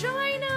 China!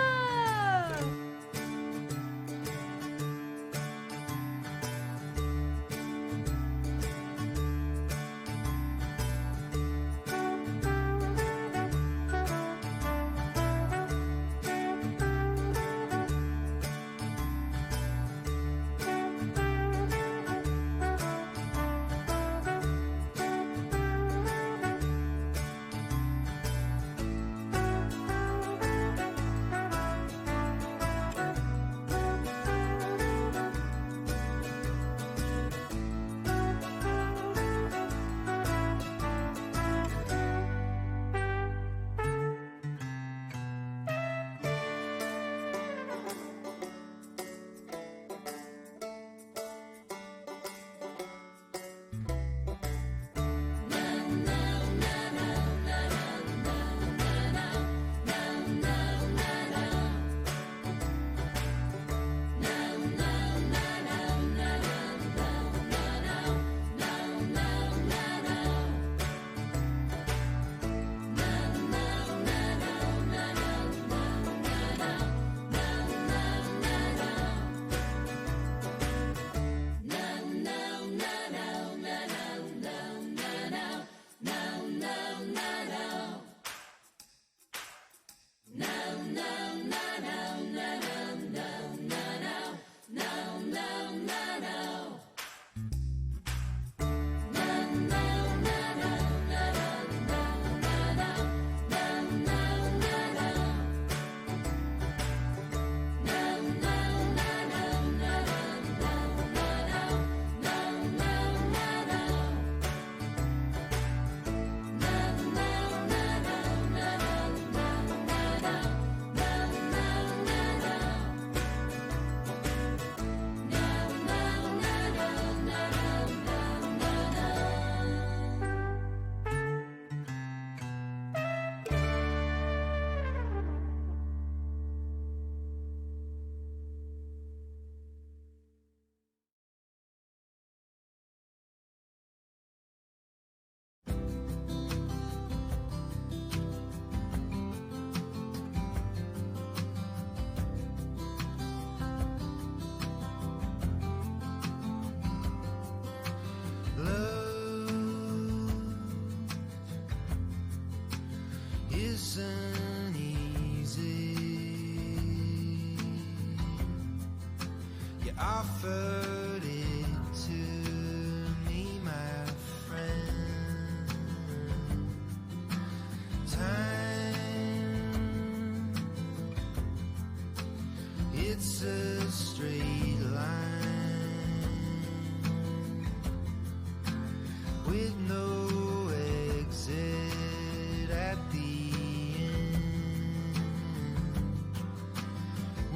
Isn't easy. You offered it to me, my friend. Time, it's a straight line with no exit at the end.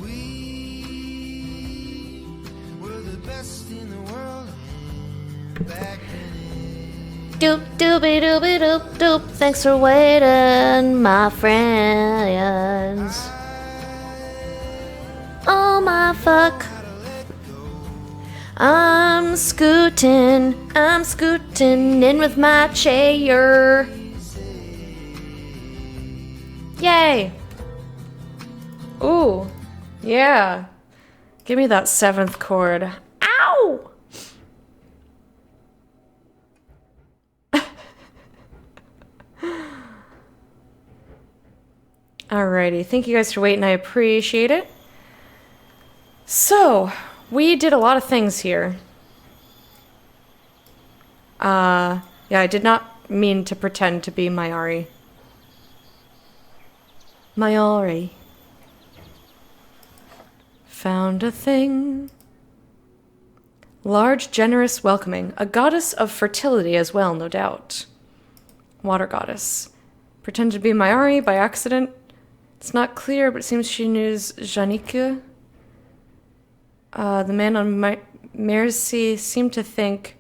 We were the best in the world and back then. Doop doopy doopy doop doop. Thanks for waiting, my friends. Oh my fuck. I'm scooting in with my chair. Yay! Ooh, yeah. Give me that 7th chord. Ow! Alrighty, thank you guys for waiting, I appreciate it. So, we did a lot of things here. Yeah, I did not mean to pretend to be Mayari. Mayari. Found a thing. Large, generous, welcoming. A goddess of fertility as well, no doubt. Water goddess. Pretended to be Mayari by accident. It's not clear, but it seems she knew Janika. The man on Mercy seemed to think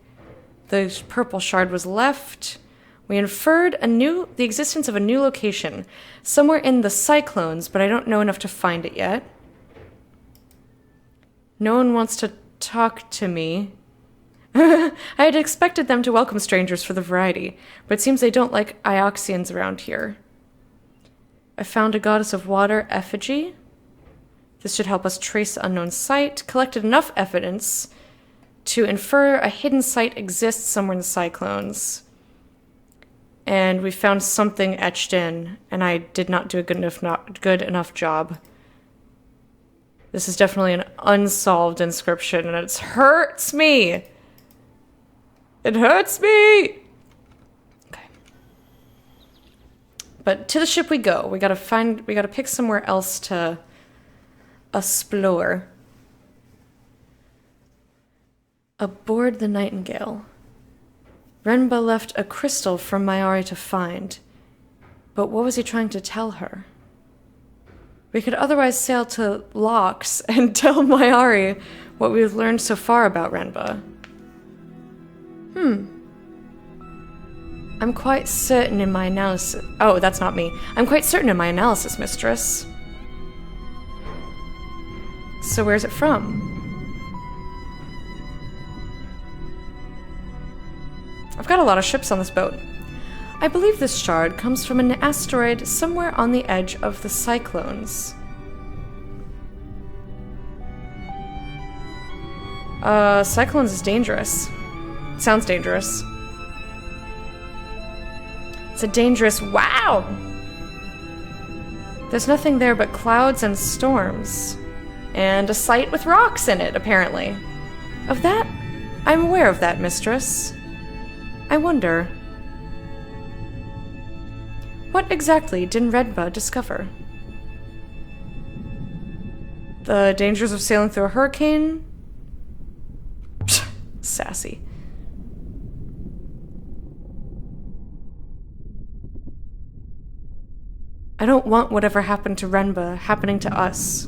the purple shard was left. We inferred the existence of a new location, somewhere in the Cyclones, but I don't know enough to find it yet. No one wants to talk to me. I had expected them to welcome strangers for the variety, but it seems they don't like Ioxians around here. I found a goddess of water effigy. This should help us trace the unknown site. Collected enough evidence to infer a hidden site exists somewhere in the cyclones. And we found something etched in, and I did not do a good enough job. This is definitely an unsolved inscription, and it hurts me. It hurts me. Okay. But to the ship we go. We gotta pick somewhere else to explore. Aboard the Nightingale. Renba left a crystal for Mayari to find. But what was he trying to tell her? We could otherwise sail to Lox and tell Mayari what we've learned so far about Renba. I'm quite certain in my analysis... Oh, that's not me. I'm quite certain in my analysis, mistress. So where's it from? I've got a lot of ships on this boat. I believe this shard comes from an asteroid somewhere on the edge of the cyclones. Cyclones is dangerous. Sounds dangerous. It's a dangerous... Wow! There's nothing there but clouds and storms. And a site with rocks in it, apparently. Of that, I'm aware of that, mistress. I wonder... What exactly did Renba discover? The dangers of sailing through a hurricane? Sassy. I don't want whatever happened to Renba happening to us.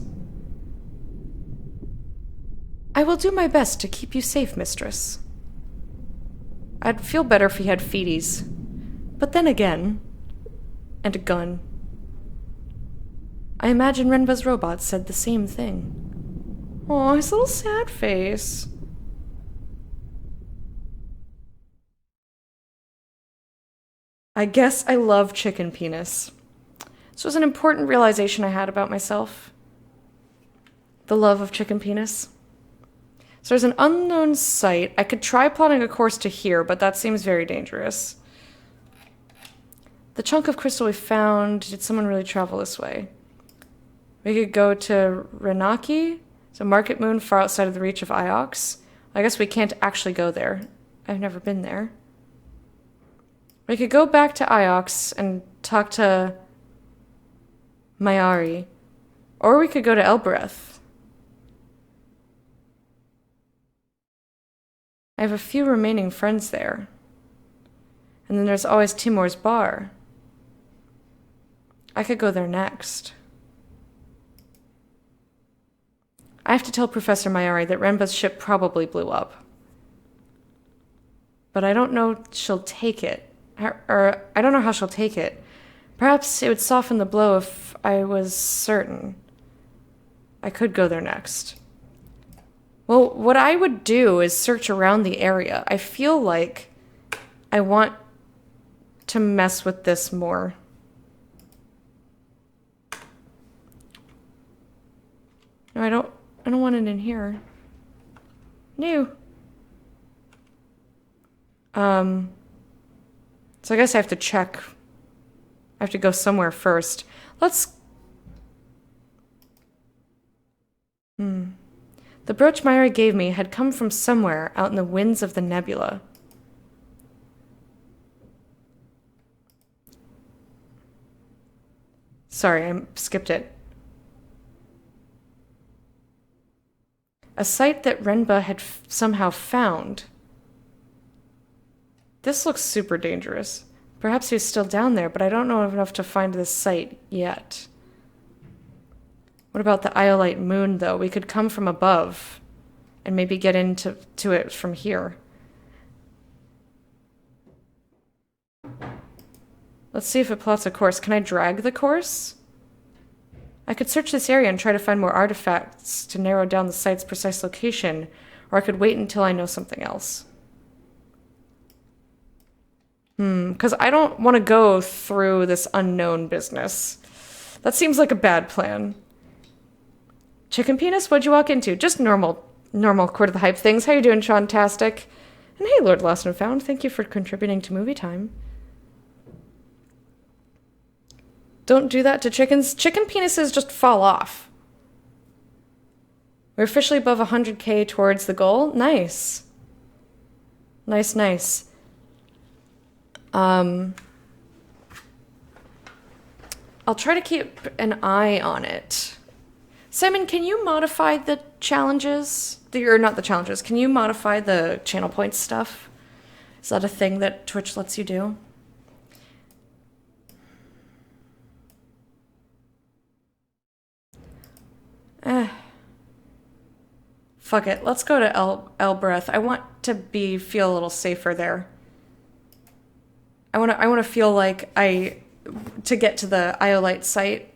I will do my best to keep you safe, mistress. I'd feel better if he had feeties. But then again... And a gun. I imagine Renba's robot said the same thing. Aw, his little sad face. I guess I love chicken penis. This was an important realization I had about myself. The love of chicken penis. So there's an unknown site. I could try plotting a course to here, but that seems very dangerous. The chunk of crystal we found, did someone really travel this way? We could go to Renaki. It's a market moon far outside of the reach of Iox. I guess we can't actually go there. I've never been there. We could go back to Iox and talk to Mayari. Or we could go to Elbereth. I have a few remaining friends there. And then there's always Timor's bar. I could go there next. I have to tell Professor Mayari that Renba's ship probably blew up. But I don't know she'll take it. Or I don't know how she'll take it. Perhaps it would soften the blow if I was certain. I could go there next. Well, what I would do is search around the area. I feel like I want to mess with this more. No, I don't want it in here. No. So I guess I have to check. I have to go somewhere first. Let's... The brooch Mayari gave me had come from somewhere out in the winds of the nebula. Sorry, I skipped it. A site that Renba had somehow found. This looks super dangerous. Perhaps he's still down there, but I don't know enough to find this site yet. What about the Iolite moon, though? We could come from above and maybe get into it from here. Let's see if it plots a course. Can I drag the course? I could search this area and try to find more artifacts to narrow down the site's precise location, or I could wait until I know something else. Because I don't want to go through this unknown business. That seems like a bad plan. Chicken penis, what'd you walk into? Just normal Court of the Hype things. How you doing, Sean-tastic? And hey, Lord Lost and Found, thank you for contributing to Movie Time. Don't do that to chickens. Chicken penises just fall off. We're officially above 100k towards the goal. Nice. Nice. I'll try to keep an eye on it. Simon, can you modify the challenges? Or not the challenges. Can you modify the channel points stuff? Is that a thing that Twitch lets you do? Fuck it. Let's go to Elbereth. I want to feel a little safer there. I want to feel like to get to the Iolite site.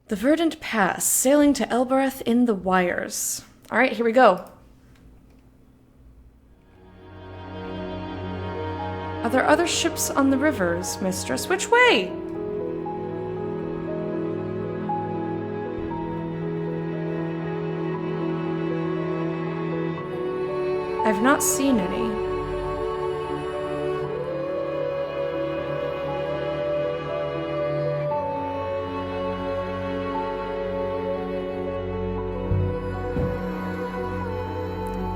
The Verdant Pass, sailing to Elbereth in the Wires. All right, here we go. Are there other ships on the rivers, mistress? Which way? I've not seen any.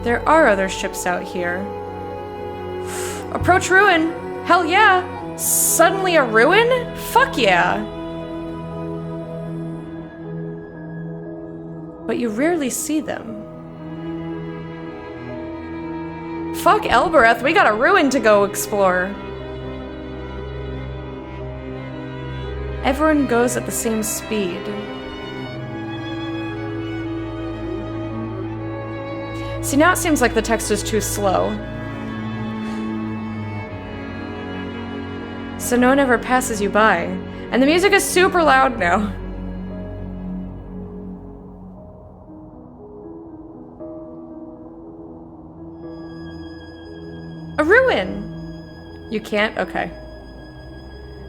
There are other ships out here. Approach ruin! Hell yeah! Suddenly a ruin? Fuck yeah! But you rarely see them. Fuck Elbereth, we got a ruin to go explore. Everyone goes at the same speed. See, now it seems like the text is too slow. So no one ever passes you by. And the music is super loud now. A ruin! You can't? Okay.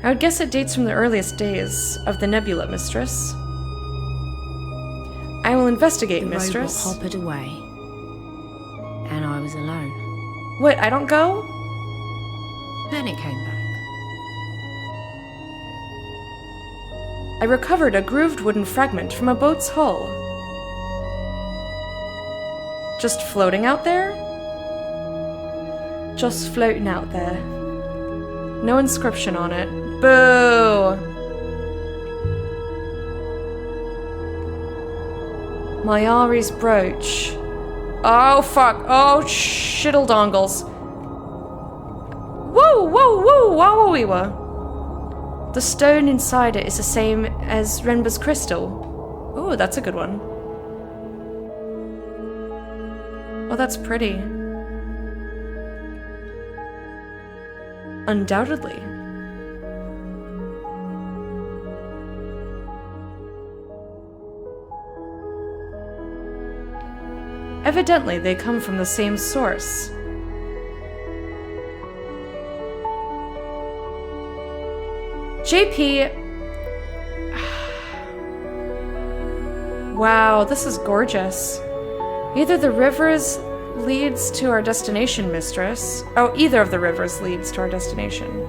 I would guess it dates from the earliest days of the Nebula, mistress. I will investigate, mistress. The robot hoppered away, and I was alone. What, I don't go? Then it came back. I recovered a grooved wooden fragment from a boat's hull. Just floating out there? Just floating out there. No inscription on it. Boo! Mayari's brooch. Oh, fuck. Oh, shittle dongles. Whoa, whoa, whoa, whoa, whoa, whoa. The stone inside it is the same as Renba's crystal. Oh, that's a good one. Oh, that's pretty. Undoubtedly. Evidently, they come from the same source. JP... Wow, this is gorgeous. Either the rivers leads to our destination, mistress. Oh, either of the rivers leads to our destination.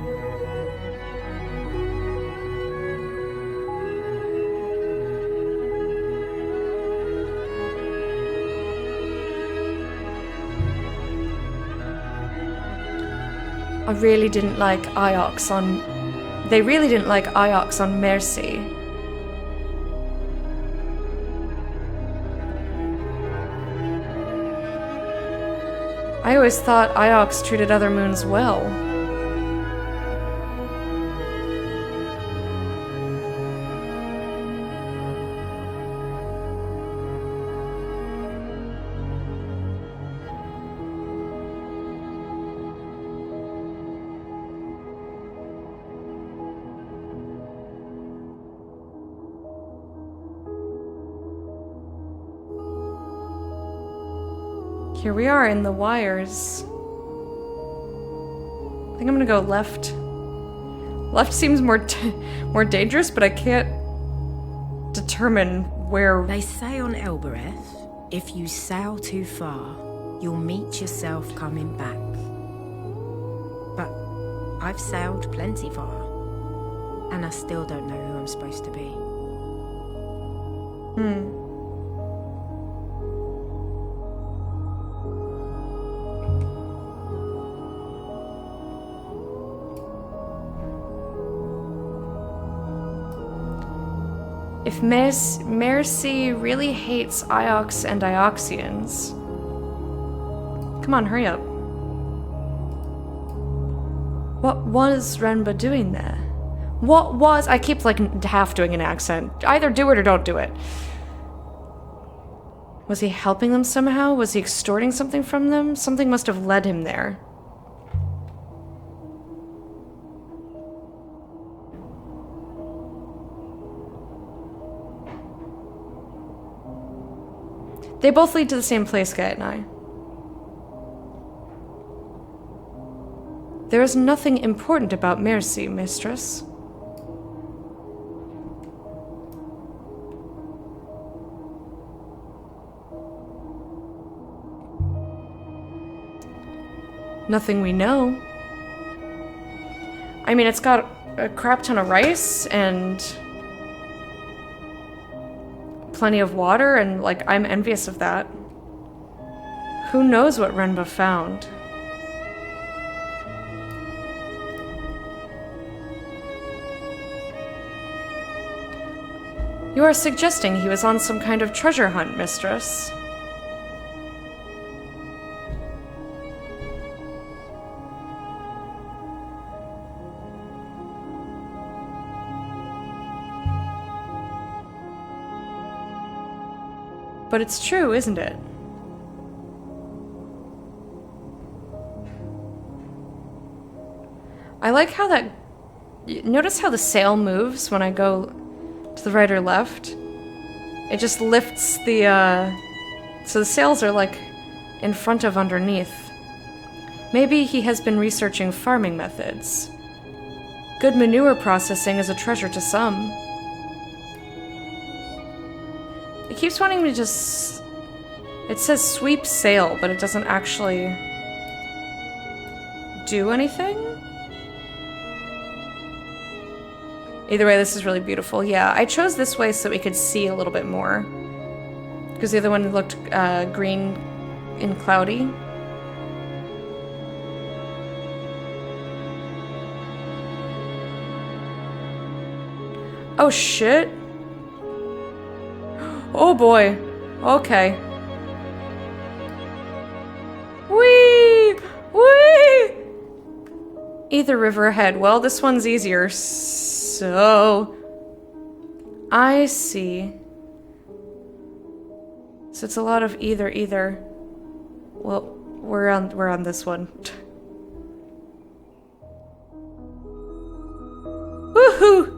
I really didn't like Iox on... They really didn't like Iox on Mercy. I always thought Iox treated other moons well. Here we are in the Wires. I think I'm gonna go left. Left seems more dangerous, but I can't determine where... They say on Elbereth, if you sail too far, you'll meet yourself coming back. But I've sailed plenty far, and I still don't know who I'm supposed to be. If Mercy really hates Iox and Ioxians... Come on, hurry up. What was Renba doing there? What was... I keep, like, half doing an accent. Either do it or don't do it. Was he helping them somehow? Was he extorting something from them? Something must have led him there. They both lead to the same place, Gaet and I. There is nothing important about Mercy, mistress. Nothing we know. I mean, it's got a crap ton of rice and plenty of water, and, like, I'm envious of that. Who knows what Renba found? You are suggesting he was on some kind of treasure hunt, mistress. But it's true, isn't it? I like how that... Notice how the sail moves when I go to the right or left? It just lifts the, So the sails are, like, in front of underneath. Maybe he has been researching farming methods. Good manure processing is a treasure to some. It keeps wanting me to just... It says sweep sail, but it doesn't actually do anything? Either way, this is really beautiful. Yeah, I chose this way so we could see a little bit more. Because the other one looked green and cloudy. Oh shit. Oh boy. Okay. Whee! Whee! Either river ahead. Well, this one's easier, so... I see. So it's a lot of either. Well, we're on this one. Woohoo!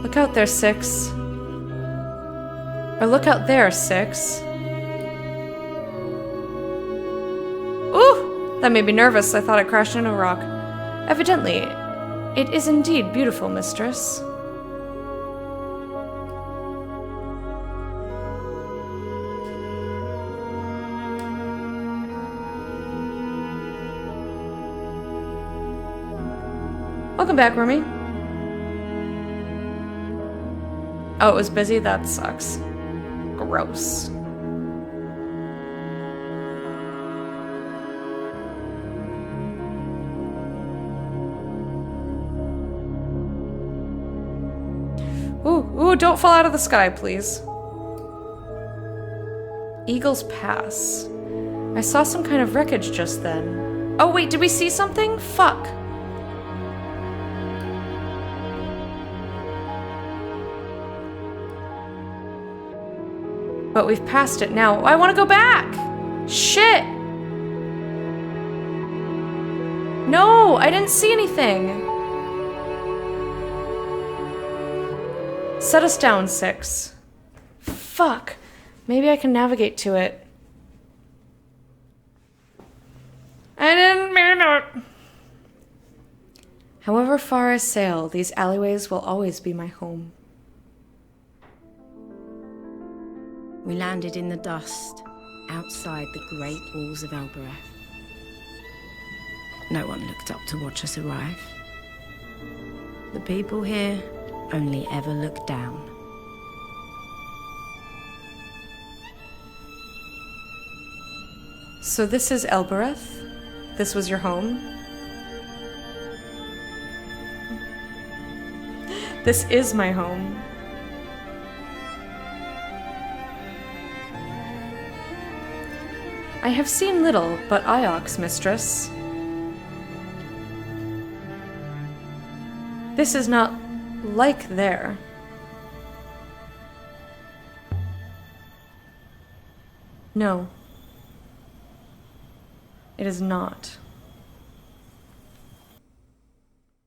Look out there, Six. Or look out there, Six. Ooh! That made me nervous. I thought I crashed into a rock. Evidently, it is indeed beautiful, mistress. Welcome back, Remy. Oh, it was busy? That sucks. Gross. Ooh, don't fall out of the sky, please. Eagle's Pass. I saw some kind of wreckage just then. Oh, wait, did we see something? Fuck. But we've passed it now. I want to go back! Shit! No, I didn't see anything. Set us down, Six. Fuck. Maybe I can navigate to it. I didn't mean it. However far I sail, these alleyways will always be my home. We landed in the dust, outside the great walls of Elbereth. No one looked up to watch us arrive. The people here only ever look down. So this is Elbereth? This was your home? This is my home. I have seen little but Iox, mistress. This is not like there. No. It is not.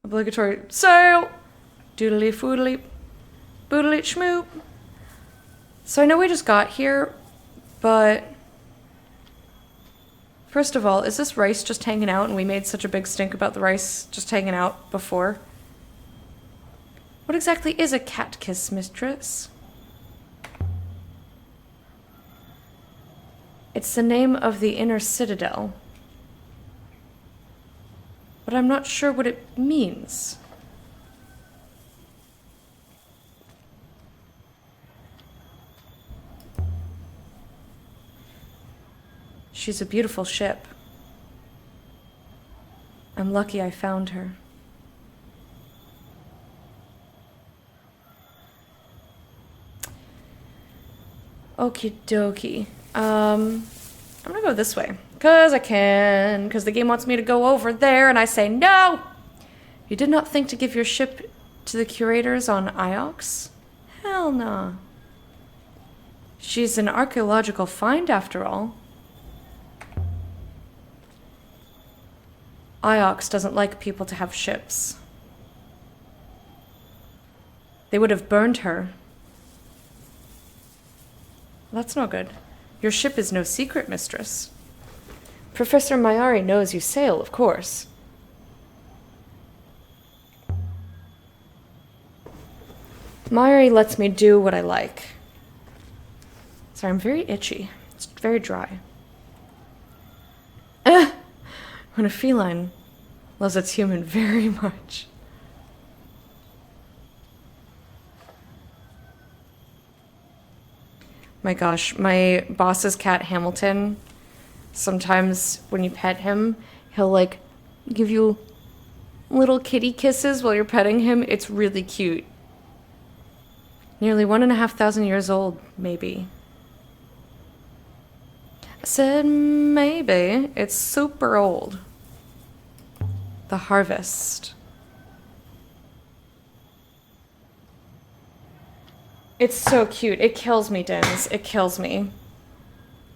Obligatory sail! Doodly foodly. Boodly schmoop. So I know we just got here, but... First of all, is this rice just hanging out and we made such a big stink about the rice just hanging out before? What exactly is a cat kiss, mistress? It's the name of the inner citadel. But I'm not sure what it means. She's a beautiful ship. I'm lucky I found her. Okie dokie. I'm gonna go this way. Cause I can. Cause the game wants me to go over there and I say no! You did not think to give your ship to the curators on Iox? Hell nah. She's an archaeological find after all. Iox doesn't like people to have ships. They would have burned her. That's no good. Your ship is no secret, mistress. Professor Mayari knows you sail, of course. Mayari lets me do what I like. Sorry, I'm very itchy. It's very dry. When a feline loves its human very much. My gosh, my boss's cat Hamilton, sometimes when you pet him, he'll like give you little kitty kisses while you're petting him. It's really cute. Nearly 1,500 years old, maybe. I said maybe. It's super old. The harvest. It's so cute. It kills me, Dins. It kills me.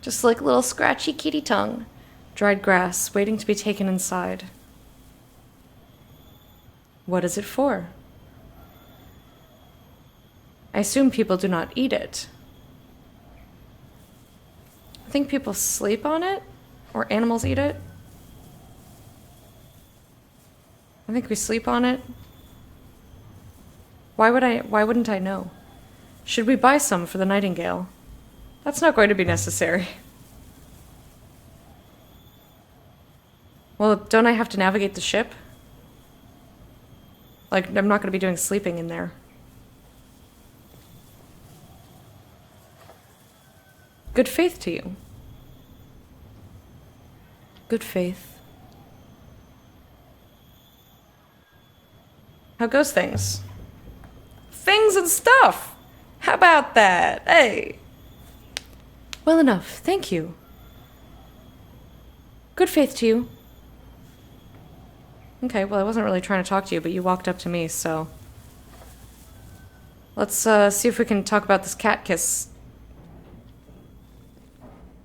Just like little scratchy kitty tongue. Dried grass, waiting to be taken inside. What is it for? I assume people do not eat it. I think people sleep on it, or animals eat it. I think we sleep on it. Why wouldn't I know? Should we buy some for the Nightingale? That's not going to be necessary. Well, don't I have to navigate the ship? Like, I'm not going to be doing sleeping in there. Good faith to you. Good faith. How goes things? Things and stuff! How about that? Hey! Well enough, thank you. Good faith to you. Okay, well, I wasn't really trying to talk to you, but you walked up to me, so... Let's see if we can talk about this cat kiss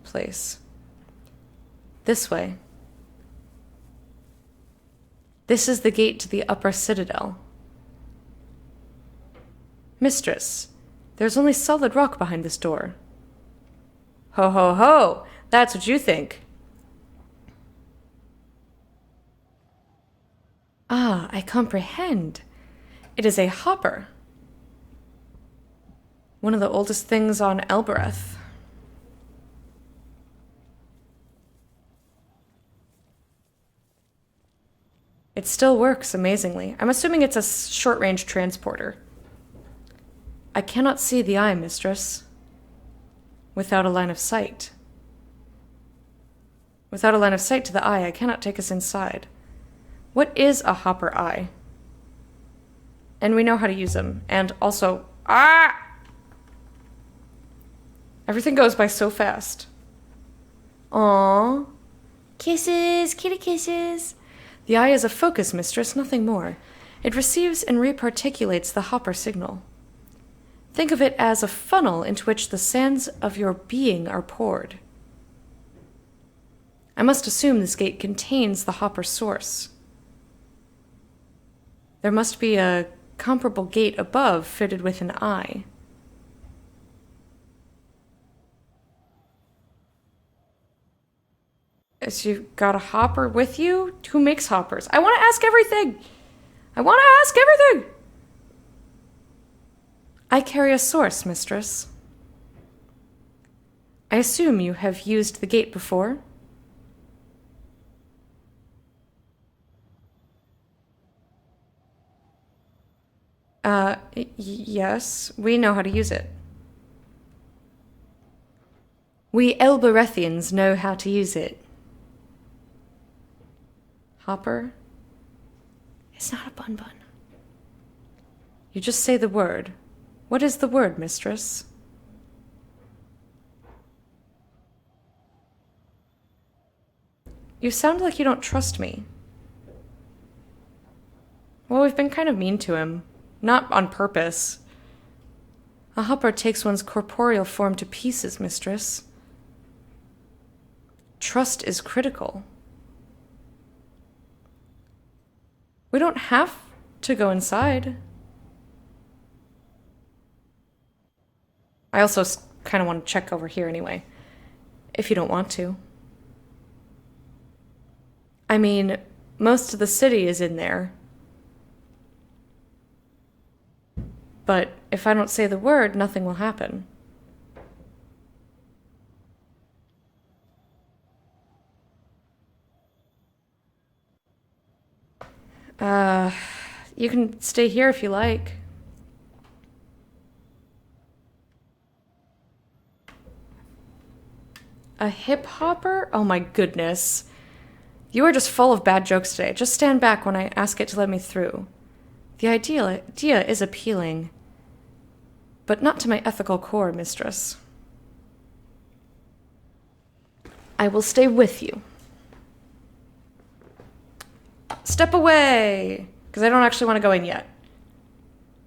place. This way. This is the gate to the upper citadel. Mistress, there's only solid rock behind this door. Ho ho ho! That's what you think. Ah, I comprehend. It is a hopper. One of the oldest things on Elbereth. It still works amazingly. I'm assuming it's a short-range transporter. I cannot see the eye, mistress. Without a line of sight. Without a line of sight to the eye, I cannot take us inside. What is a hopper eye? And we know how to use them. And also, everything goes by so fast. Aww. Kisses, kitty kisses. The eye is a focus, mistress, nothing more. It receives and reparticulates the hopper signal. Think of it as a funnel into which the sands of your being are poured. I must assume this gate contains the hopper source. There must be a comparable gate above fitted with an eye. As you got a hopper with you? Who makes hoppers? I want to ask everything! I want to ask everything! I carry a source, mistress. I assume you have used the gate before? Yes, we know how to use it. We Elberethians know how to use it. Hopper? It's not a bun-bun. You just say the word. What is the word, mistress? You sound like you don't trust me. Well, we've been kind of mean to him. Not on purpose. A hopper takes one's corporeal form to pieces, mistress. Trust is critical. We don't have to go inside. I also kind of want to check over here anyway, if you don't want to. I mean, most of the city is in there. But if I don't say the word, nothing will happen. You can stay here if you like. A hip hopper? Oh my goodness. You are just full of bad jokes today. Just stand back when I ask it to let me through. The idea is appealing, but not to my ethical core, mistress. I will stay with you. Step away, because I don't actually want to go in yet.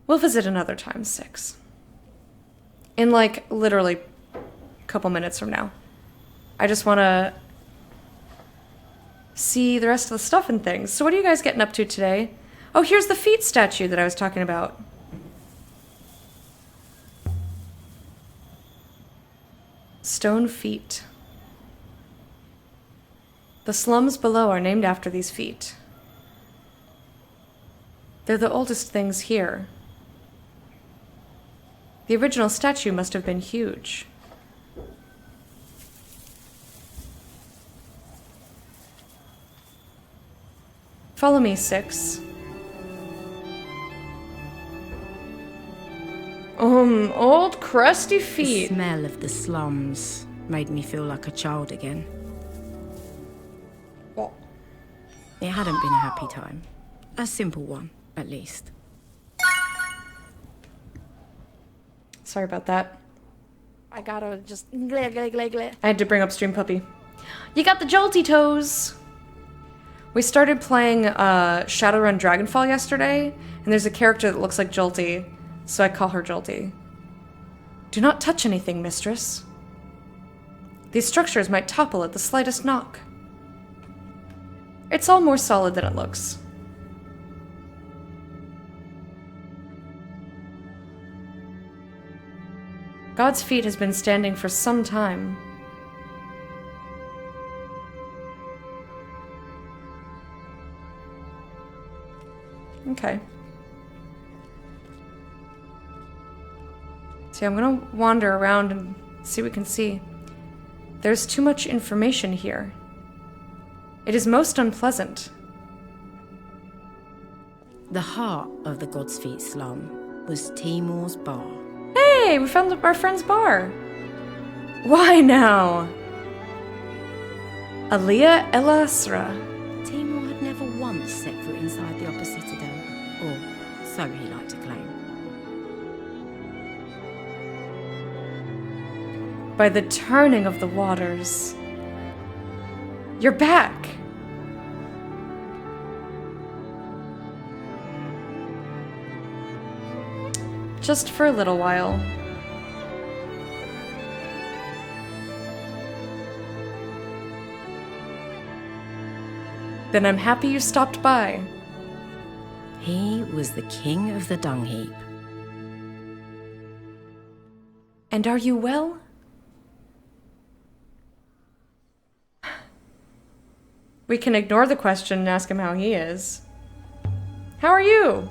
We'll visit another time, 6. In like literally a couple minutes from now. I just want to see the rest of the stuff and things. So what are you guys getting up to today? Oh, here's the feet statue that I was talking about. Stone feet. The slums below are named after these feet. They're the oldest things here. The original statue must have been huge. Follow me, 6. Old crusty The feet. smell of the slums made me feel like a child again. What? It hadn't been a happy time. A simple one, at least. Sorry about that. I gotta just glare. I had to bring up Stream Puppy. You got the jolty toes. We started playing Shadowrun Dragonfall yesterday, and there's a character that looks like Jolty, so I call her Jolty. Do not touch anything, mistress. These structures might topple at the slightest knock. It's all more solid than it looks. God's feet has been standing for some time. Okay. See, I'm gonna wander around and see what we can see. There's too much information here. It is most unpleasant. The heart of the God's Feet slum was Timor's bar. Hey, we found our friend's bar. Why now? Alia Elasra. Timor had never once set foot inside the Upper Citadel, or so he liked to claim. By the turning of the waters. You're back. Just for a little while. Then I'm happy you stopped by. He was the king of the dung heap. And are you well? We can ignore the question and ask him how he is. How are you?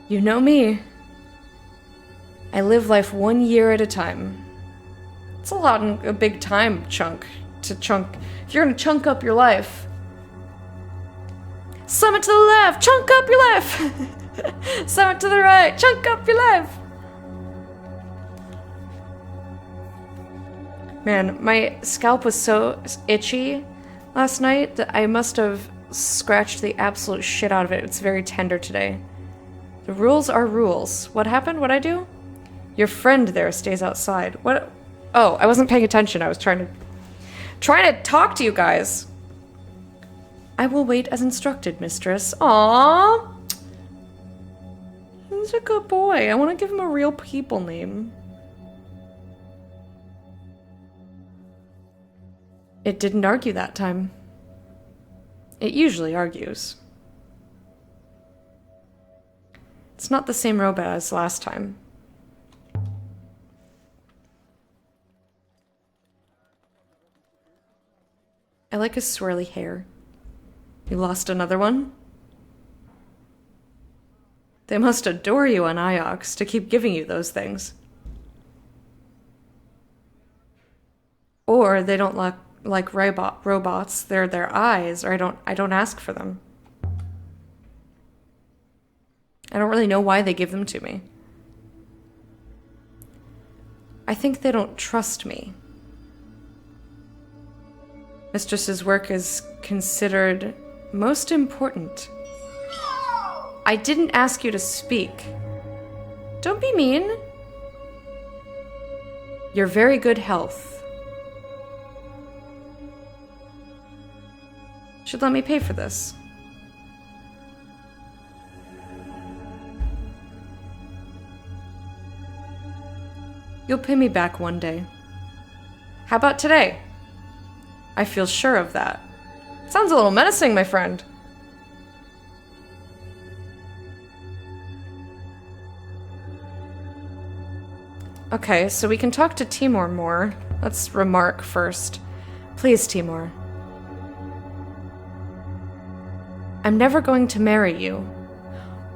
You know me. I live life 1 year at a time. It's a big time chunk. If you're gonna chunk up your life. Summit to the left, chunk up your life. Summit to the right, chunk up your life. Man, my scalp was so itchy last night that I must have scratched the absolute shit out of it. It's very tender today. The rules are rules. What happened? What'd I do? Your friend there stays outside. What? Oh, I wasn't paying attention. I was trying to talk to you guys. I will wait as instructed, mistress. Aww. He's a good boy. I want to give him a real people name. It didn't argue that time. It usually argues. It's not the same robot as last time. I like his swirly hair. You lost another one? They must adore you on Iox to keep giving you those things. Or they don't like robots. They're their eyes, or I don't ask for them. I don't really know why they give them to me. I think they don't trust me. Mistress's work is considered most important. I didn't ask you to speak. Don't be mean. You're very good health. Should let me pay for this. You'll pay me back one day. How about today? I feel sure of that. Sounds a little menacing, my friend. Okay, so we can talk to Timor more. Let's remark first. Please, Timor. I'm never going to marry you.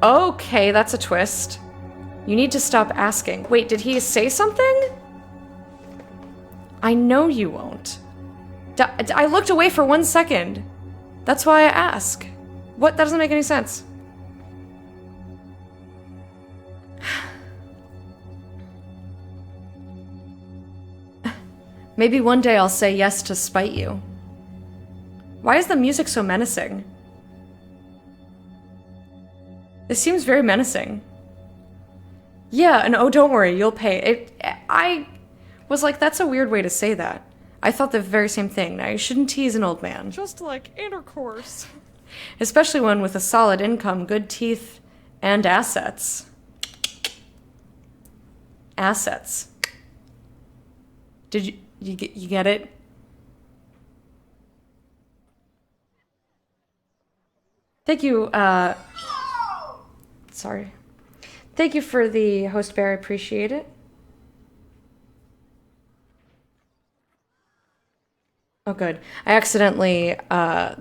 Okay, that's a twist. You need to stop asking. Wait, did he say something? I know you won't. I looked away for 1 second. That's why I ask. What? That doesn't make any sense. Maybe one day I'll say yes to spite you. Why is the music so menacing? This seems very menacing. Yeah, and oh, don't worry, you'll pay. I was like, that's a weird way to say that. I thought the very same thing. Now, you shouldn't tease an old man. Just like intercourse. Especially one with a solid income, good teeth, and assets. Assets. Did you get it? Thank you, sorry. Thank you for the host bear, I appreciate it. Oh, good. I accidentally, oh,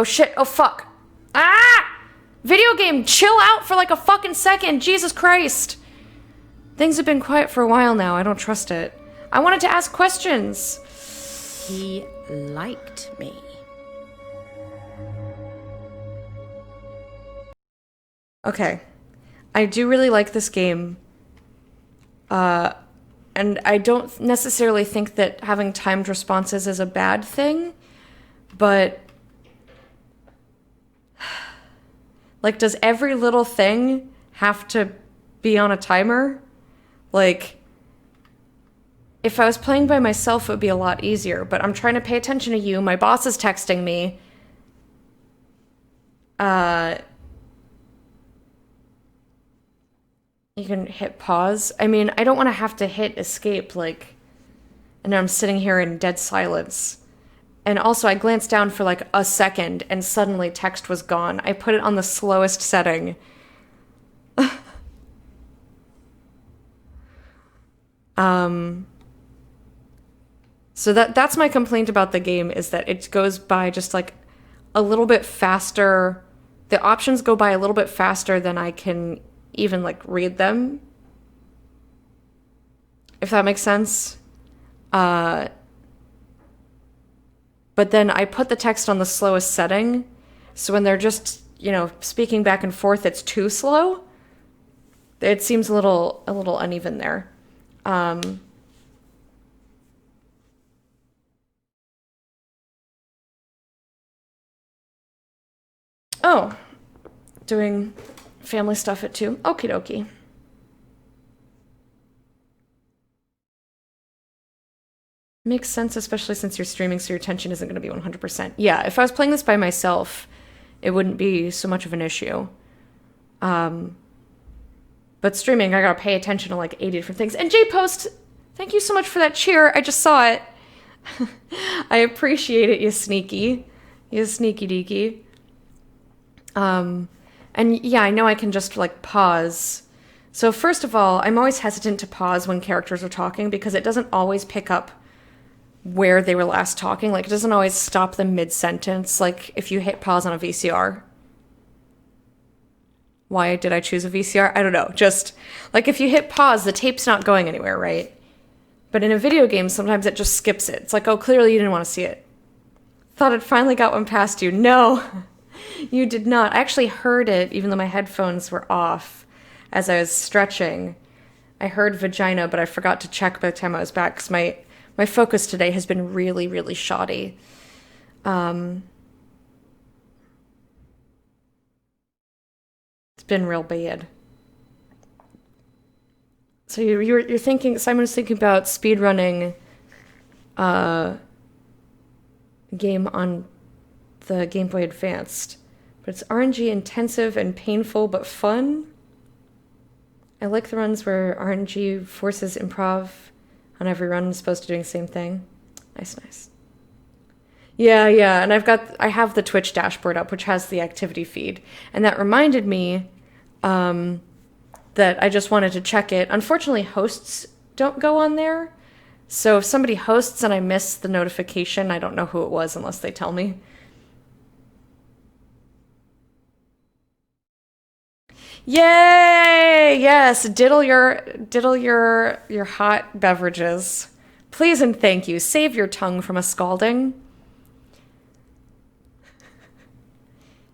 shit. Oh, fuck. Ah! Video game, chill out for like a fucking second. Jesus Christ. Things have been quiet for a while now. I don't trust it. I wanted to ask questions. He liked me. Okay. I do really like this game. And I don't necessarily think that having timed responses is a bad thing, but like, does every little thing have to be on a timer? Like, if I was playing by myself, it would be a lot easier, but I'm trying to pay attention to you. My boss is texting me. You can hit pause. I mean, I don't want to have to hit escape, like, and I'm sitting here in dead silence. And also, I glanced down for like a second, and suddenly text was gone. I put it on the slowest setting. So that's my complaint about the game, is that it goes by just like a little bit faster. The options go by a little bit faster than I can even like read them, if that makes sense. But then I put the text on the slowest setting, so when they're just, you know, speaking back and forth, it's too slow. It seems a little uneven there. Oh, doing family stuff at 2. Okie dokie. Makes sense, especially since you're streaming, so your attention isn't going to be 100%. Yeah, if I was playing this by myself, it wouldn't be so much of an issue. But streaming, I gotta pay attention to like 80 different things. And J-Post, thank you so much for that cheer. I just saw it. I appreciate it, you sneaky. You sneaky deaky. And yeah, I know I can just like pause. So first of all, I'm always hesitant to pause when characters are talking because it doesn't always pick up where they were last talking. Like, it doesn't always stop them mid-sentence, like if you hit pause on a VCR. Why did I choose a VCR? I don't know. Just, like, if you hit pause, the tape's not going anywhere, right? But in a video game, sometimes it just skips it. It's like, oh, clearly you didn't want to see it. Thought it finally got one past you. No, you did not. I actually heard it, even though my headphones were off, as I was stretching. I heard vagina, but I forgot to check by the time I was back, because my focus today has been really, really shoddy. It's been real bad. So you're thinking, Simon was thinking about speedrunning a game on the Game Boy Advanced. But it's RNG intensive and painful, but fun. I like the runs where RNG forces improv on every run as opposed to doing the same thing. Nice. Yeah, and I have the Twitch dashboard up, which has the activity feed. And that reminded me that I just wanted to check it. Unfortunately, hosts don't go on there. So if somebody hosts and I miss the notification, I don't know who it was unless they tell me. Yay! Yes, diddle your hot beverages. Please and thank you. Save your tongue from a scalding.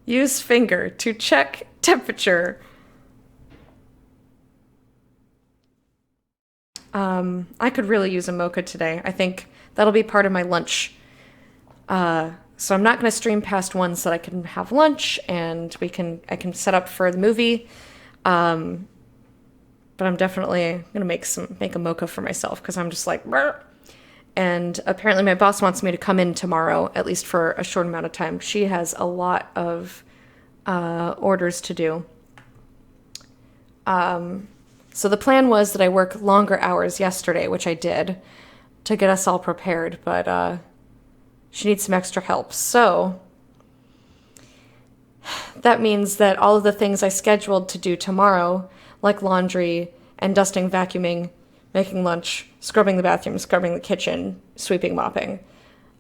Use finger to check temperature. I could really use a mocha today. I think that'll be part of my lunch. So I'm not going to stream past 1 so that I can have lunch and I can set up for the movie. But I'm definitely going to make a mocha for myself because I'm just like, brr. And apparently my boss wants me to come in tomorrow, at least for a short amount of time. She has a lot of orders to do. So the plan was that I work longer hours yesterday, which I did, to get us all prepared, but she needs some extra help. So that means that all of the things I scheduled to do tomorrow, like laundry and dusting, vacuuming, making lunch, scrubbing the bathroom, scrubbing the kitchen, sweeping, mopping,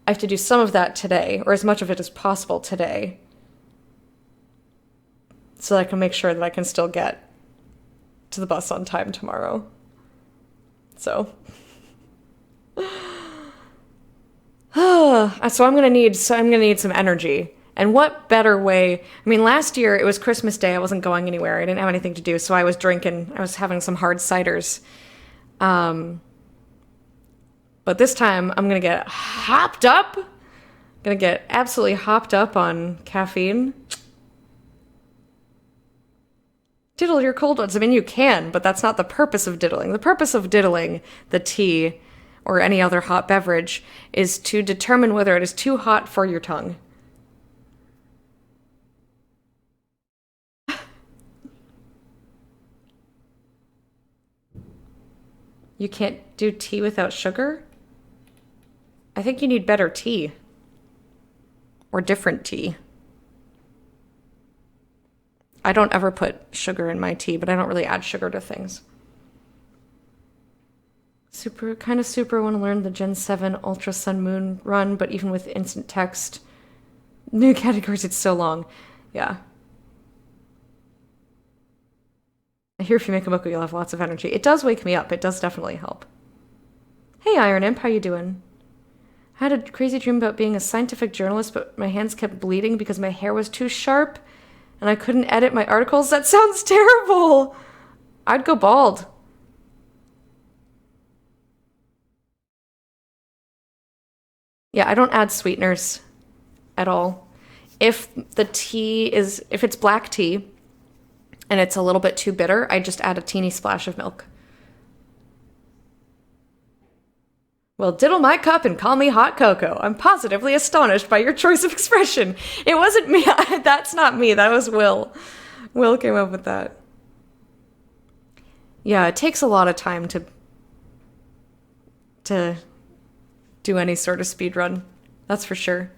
I have to do some of that today, or as much of it as possible today, so that I can make sure that I can still get to the bus on time tomorrow. So I'm gonna need some energy. And what better way? I mean, last year it was Christmas Day. I wasn't going anywhere. I didn't have anything to do, so I was drinking. I was having some hard ciders. But this time I'm gonna get hopped up. I'm gonna get absolutely hopped up on caffeine. Diddle your cold ones. I mean, you can, but that's not the purpose of diddling. The purpose of diddling the tea or any other hot beverage is to determine whether it is too hot for your tongue. You can't do tea without sugar? I think you need better tea. Or different tea. I don't ever put sugar in my tea, but I don't really add sugar to things. Super want to learn the Gen 7 Ultra Sun Moon run, but even with instant text, new categories, it's so long. Yeah. I hear if you make a book, you'll have lots of energy. It does wake me up. It does definitely help. Hey, Iron Imp, how you doing? I had a crazy dream about being a scientific journalist, but my hands kept bleeding because my hair was too sharp, and I couldn't edit my articles. That sounds terrible! I'd go bald. Yeah, I don't add sweeteners at all. If it's black tea, and it's a little bit too bitter, I just add a teeny splash of milk. Well, diddle my cup and call me hot cocoa. I'm positively astonished by your choice of expression. It wasn't me. That's not me. That was Will. Will came up with that. Yeah, it takes a lot of time to do any sort of speed run. That's for sure.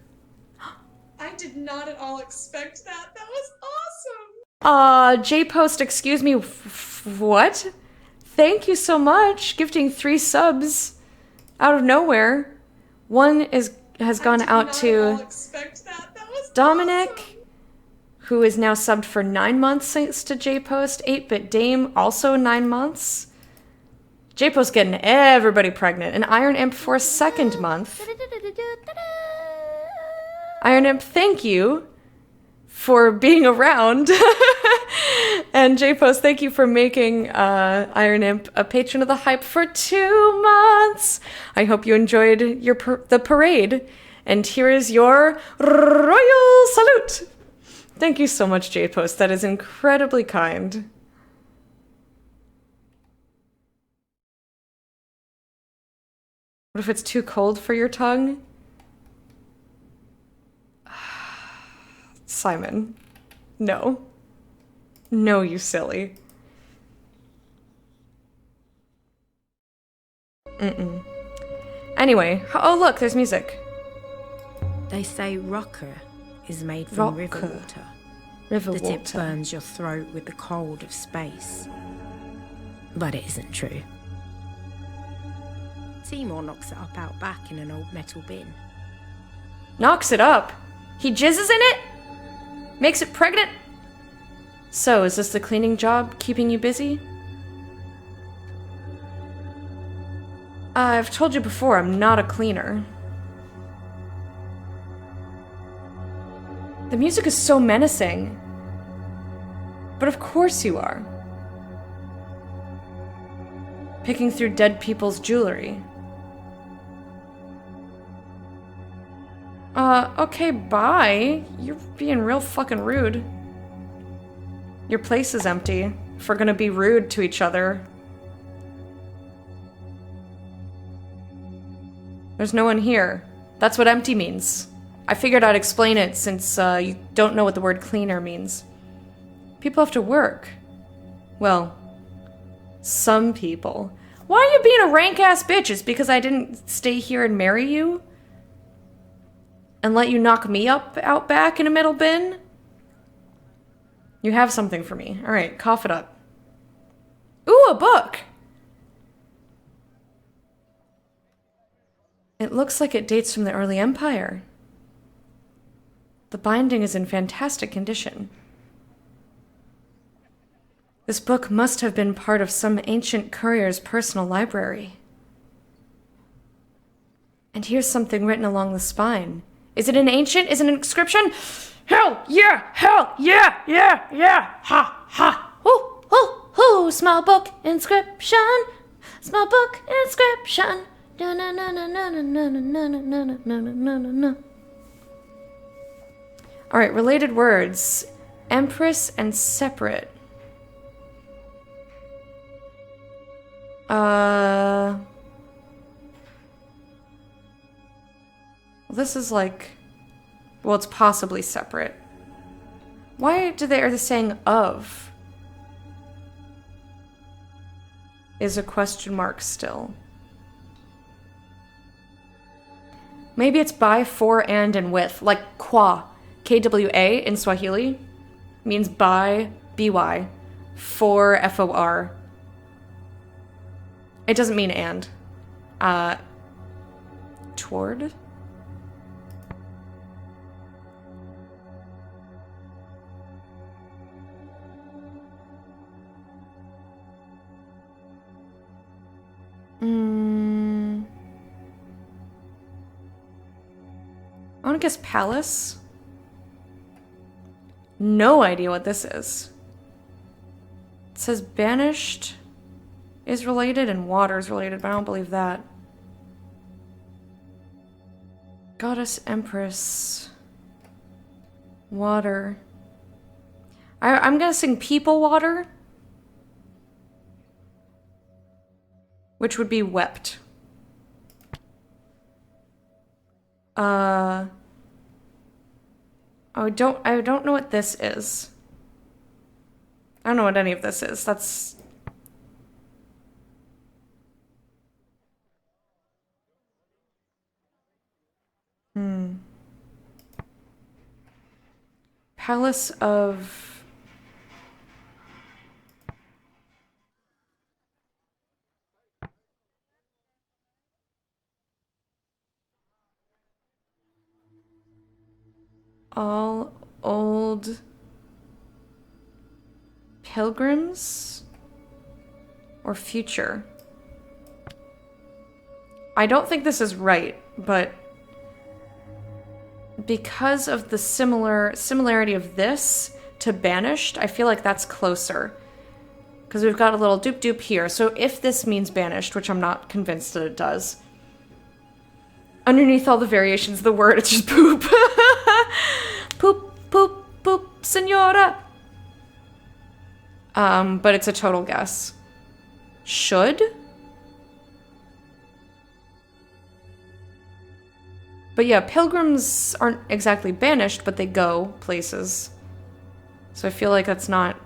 I did not at all expect that. That was awesome. J-Post, excuse me, what? Thank you so much. Gifting 3 subs out of nowhere. One has gone out to Dominic, awesome. who is now subbed for 9 months thanks to J-Post. 8-Bit Dame, also 9 months. J-Post getting everybody pregnant. And Iron Imp for a 2nd month. Iron Imp, thank you for being around. And J-Post, thank you for making Iron Imp a patron of the hype for 2 months. I hope you enjoyed the parade. And here is your royal salute. Thank you so much, J-Post. That is incredibly kind. What if it's too cold for your tongue? Simon. No. No, you silly. Mm-mm. Anyway, oh look, there's music. They say rocker is made from river Rocker. water. River That it water. burns your throat with the cold of space. But it isn't true. Seymour knocks it up out back in an old metal bin. Knocks it up. He jizzes in it? Makes it pregnant? So, is this the cleaning job keeping you busy? I've told you before, I'm not a cleaner. The music is so menacing. But of course you are. Picking through dead people's jewelry. Okay, bye. You're being real fucking rude. Your place is empty. If we're gonna be rude to each other. There's no one here. That's what empty means. I figured I'd explain it since you don't know what the word cleaner means. People have to work. Well, some people. Why are you being a rank-ass bitch? It's because I didn't stay here and marry you? And let you knock me up out back in a metal bin? You have something for me. Alright, cough it up. Ooh, a book! It looks like it dates from the early Empire. The binding is in fantastic condition. This book must have been part of some ancient courier's personal library. And here's something written along the spine. Is it an ancient? Is it an inscription? Hell yeah! Hell yeah! Yeah! Yeah! Ha! Ha! Hoo! Hoo! Hoo! Small book inscription! Small book inscription! Na na na na na na na na na na na na na na. Alright, related words. Empress and separate. This is like... Well, it's possibly separate. Why are they saying of? Is a question mark still. Maybe it's by, for, and with. Like kwa. K-W-A in Swahili means by, B-Y. For, F-O-R. It doesn't mean and. Toward? I want to guess palace. No idea what this is. It says banished is related and water is related, but I don't believe that. Goddess Empress. Water. I'm guessing people water. Which would be wept. I don't know what this is. I don't know what any of this is. That's... Palace of... All old pilgrims or future. I don't think this is right, but because of the similarity of this to banished, I feel like that's closer. Because we've got a little doop doop here. So if this means banished, which I'm not convinced that it does, underneath all the variations of the word, it's just poop. Poop, poop, poop, senora. But it's a total guess. Should? But yeah, pilgrims aren't exactly banished, but they go places. So I feel like that's not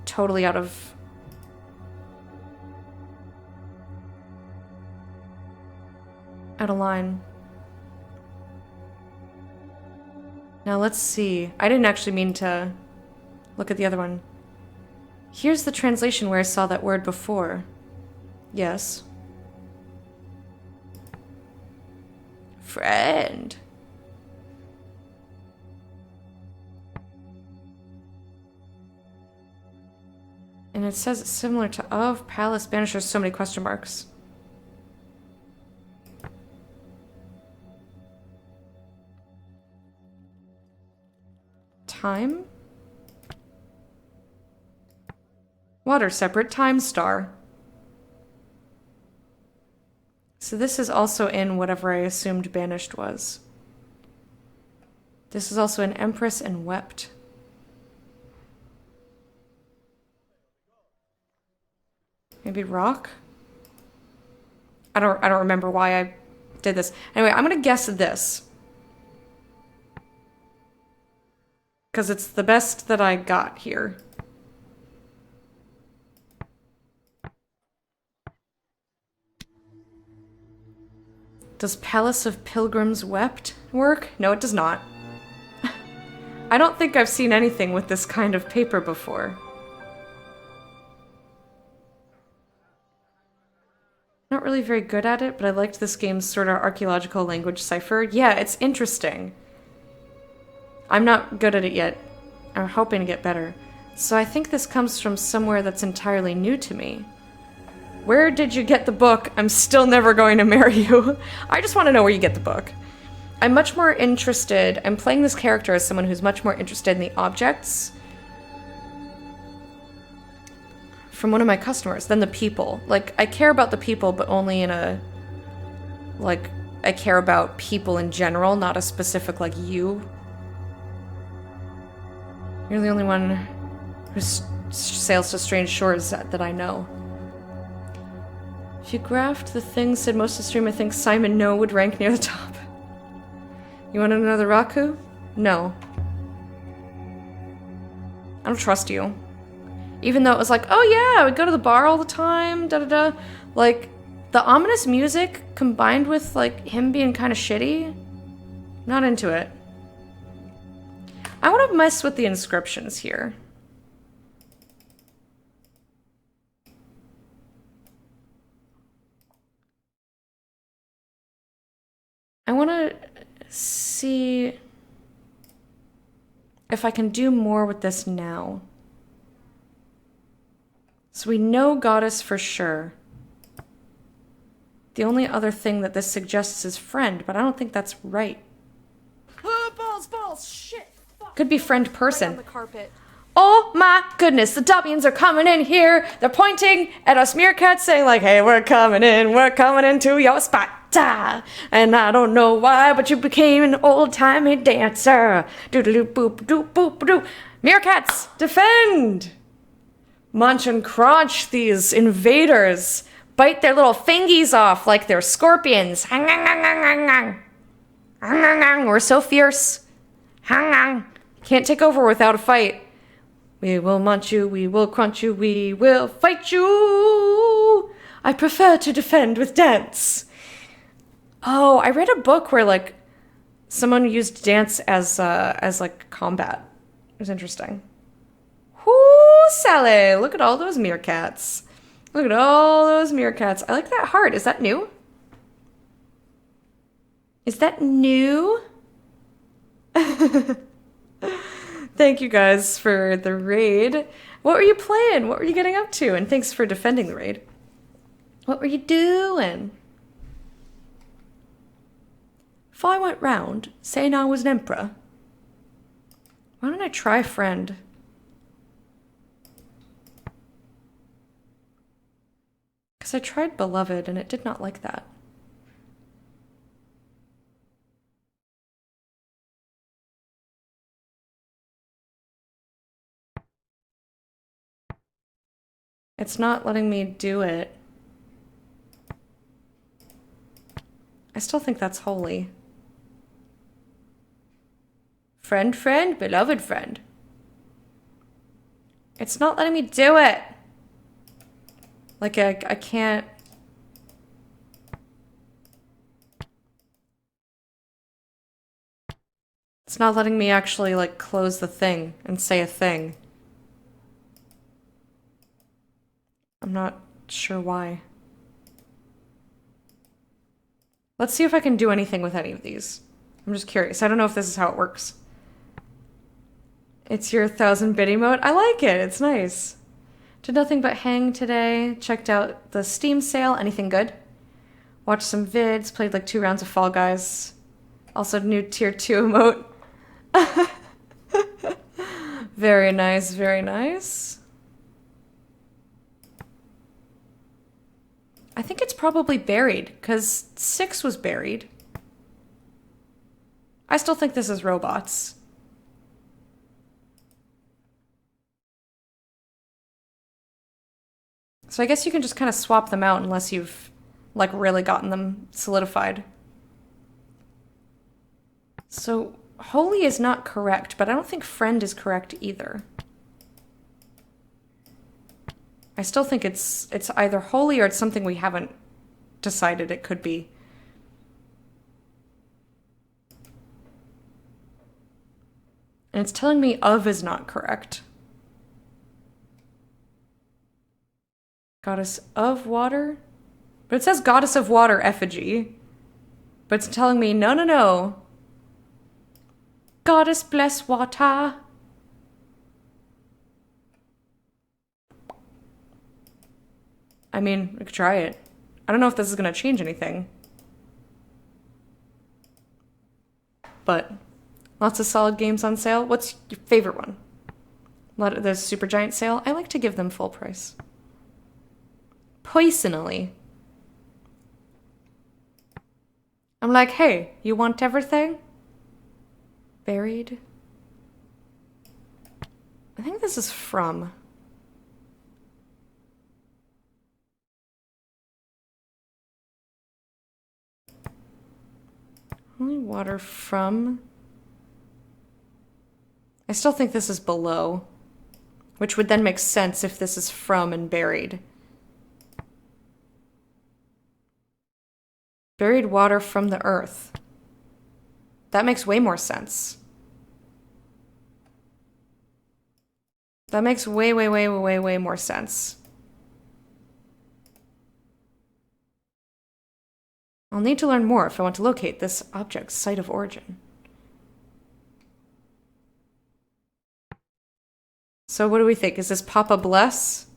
totally out of... line. Now let's see. I didn't actually mean to look at the other one. Here's the translation where I saw that word before. Yes. Friend. And it says it's similar to of, palace, banished. There's so many question marks. Time? Water separate, time star. So this is also in whatever I assumed banished was. This is also in Empress and wept. Maybe rock? I don't remember why I did this. Anyway, I'm gonna guess this. Because it's the best that I got here. Does Palace of Pilgrims Wept work? No, it does not. I don't think I've seen anything with this kind of paper before. Not really very good at it, but I liked this game's sort of archaeological language cipher. Yeah, it's interesting. I'm not good at it yet. I'm hoping to get better. So I think this comes from somewhere that's entirely new to me. Where did you get the book? I'm still never going to marry you. I just want to know where you get the book. I'm much more interested, I'm playing this character as someone who's much more interested in the objects from one of my customers than the people. Like, I care about the people, but only in a, like, I care about people in general, not a specific, like, you. You're the only one who sails to strange shores that I know. If you graphed the thing said most of the stream, I think Simon No would rank near the top. You want another Raku? No. I don't trust you. Even though it was like, oh yeah, we go to the bar all the time, da-da-da. Like, the ominous music combined with, like, him being kind of shitty, not into it. I want to mess with the inscriptions here. I want to see if I can do more with this now. So we know goddess for sure. The only other thing that this suggests is friend, but I don't think that's right. Balls, shit. Fuck. Could be friend person. Right on the carpet. Oh my goodness, the Dubbians are coming in here. They're pointing at us meerkats saying like, hey, we're coming into your spot. And I don't know why, but you became an old-timey dancer. Doodaloo-boop-doop-boop-doop. Meerkats, defend! Munch and crunch these invaders. Bite their little fingies off like they're scorpions. We're so fierce. Can't take over without a fight. We will munch you, we will crunch you, we will fight you. I prefer to defend with dance. Oh, I read a book where, like, someone used dance as like, combat. It was interesting. Whoo, Sally! Look at all those meerkats. Look at all those meerkats. I like that heart. Is that new? Is that new? Thank you guys for the raid. What were you playing? What were you getting up to? And thanks for defending the raid. What were you doing? If I went round saying I was an emperor, why don't I try friend? Because I tried beloved and it did not like that. It's not letting me do it. I still think that's holy. Friend, beloved friend. It's not letting me do it. Like, I can't... It's not letting me actually, like, close the thing and say a thing. I'm not sure why. Let's see if I can do anything with any of these. I'm just curious. I don't know if this is how it works. It's your 1000-bit emote. I like it. It's nice. Did nothing but hang today. Checked out the Steam sale. Anything good? Watched some vids. Played like 2 rounds of Fall Guys. Also new tier 2 emote. Very nice, very nice. I think it's probably buried, because 6 was buried. I still think this is robots. So I guess you can just kind of swap them out unless you've, like, really gotten them solidified. So, holy is not correct, but I don't think friend is correct either. I still think it's either holy or it's something we haven't decided it could be. And it's telling me of is not correct. Goddess of water? But it says goddess of water effigy. But it's telling me, no, no, no. Goddess bless water. I mean, we could try it. I don't know if this is going to change anything. But lots of solid games on sale. What's your favorite one? The Supergiant sale. I like to give them full price. Personally. I'm like, hey, you want everything? Buried? I think this is from. Only water from. I still think this is below, which would then make sense if this is from and buried. Buried water from the earth. That makes way more sense. That makes way more sense. I'll need to learn more if I want to locate this object's site of origin. So what do we think? Is this Papa Bless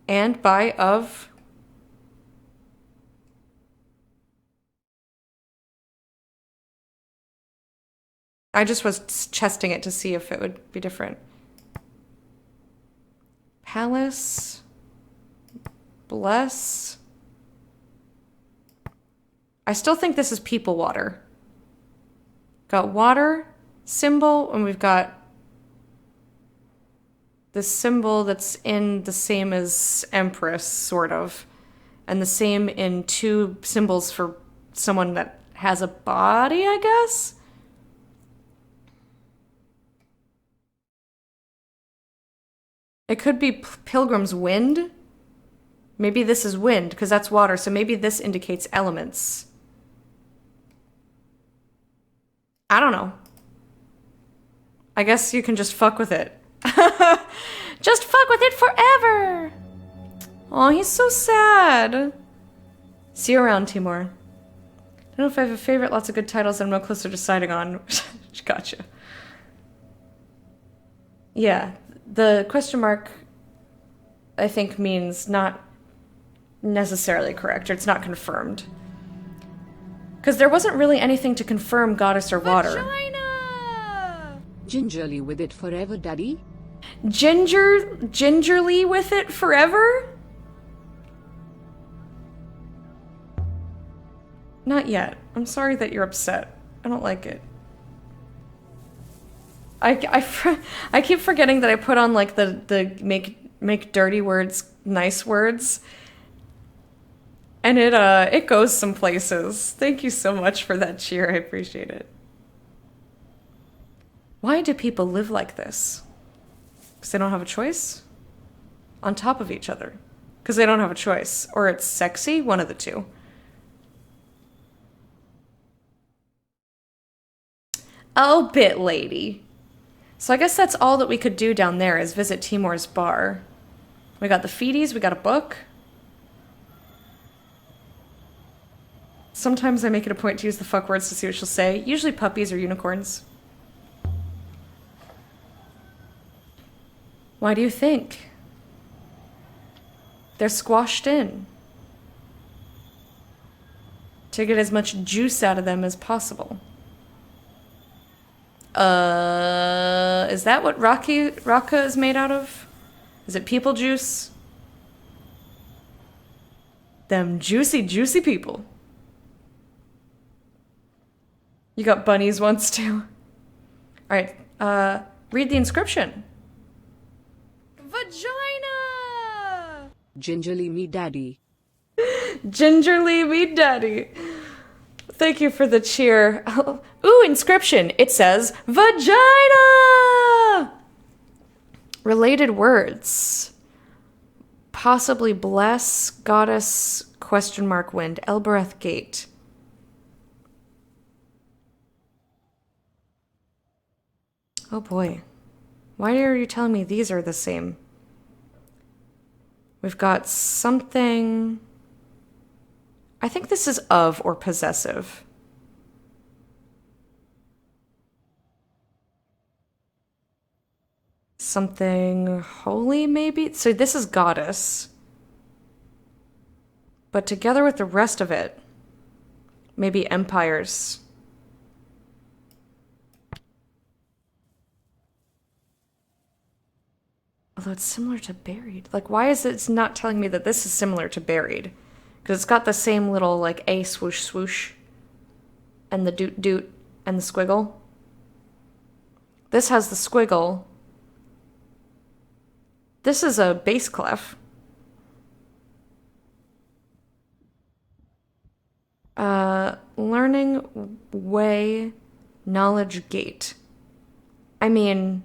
and by of? I just was testing it to see if it would be different. Palace. Bless. I still think this is people water. Got water symbol, and we've got the symbol that's in the same as Empress, sort of. And the same in two symbols for someone that has a body, I guess? It could be Pilgrim's Wind. Maybe this is wind, because that's water, so maybe this indicates elements. I don't know. I guess you can just fuck with it. Just fuck with it forever! Aw, he's so sad. See you around, Timur. I don't know if I have a favorite. Lots of good titles I'm no closer to deciding on. Gotcha. Yeah, the question mark, I think, means not necessarily correct, or it's not confirmed. Because there wasn't really anything to confirm goddess or water. Vagina! Gingerly with it forever, Daddy. Gingerly with it forever? Not yet. I'm sorry that you're upset. I don't like it. I keep forgetting that I put on like the make dirty words nice words. And it goes some places. Thank you so much for that cheer. I appreciate it. Why do people live like this? Because they don't have a choice? On top of each other. Because they don't have a choice. Or it's sexy? One of the two. Oh, bit lady. So I guess that's all that we could do down there is visit Timur's bar. We got the feedies, we got a book. Sometimes I make it a point to use the fuck words to see what she'll say. Usually puppies or unicorns. Why do you think? They're squashed in. To get as much juice out of them as possible. Is that what Raka is made out of? Is it people juice? Them juicy, juicy people. You got bunnies once too. Alright, read the inscription. Vagina! Gingerly me daddy. Gingerly me daddy. Thank you for the cheer. Ooh, inscription. It says vagina! Related words. Possibly bless, goddess, question mark, wind, Elbereth Gate. Oh boy. Why are you telling me these are the same? We've got something I think this is of or possessive. Something holy, maybe? So this is goddess. But together with the rest of it, maybe empires. Although it's similar to buried. Like, why is it not telling me that this is similar to buried? Because it's got the same little, like, A swoosh swoosh. And the doot doot and the squiggle. This has the squiggle. This is a bass clef. Learning way, knowledge gate. I mean,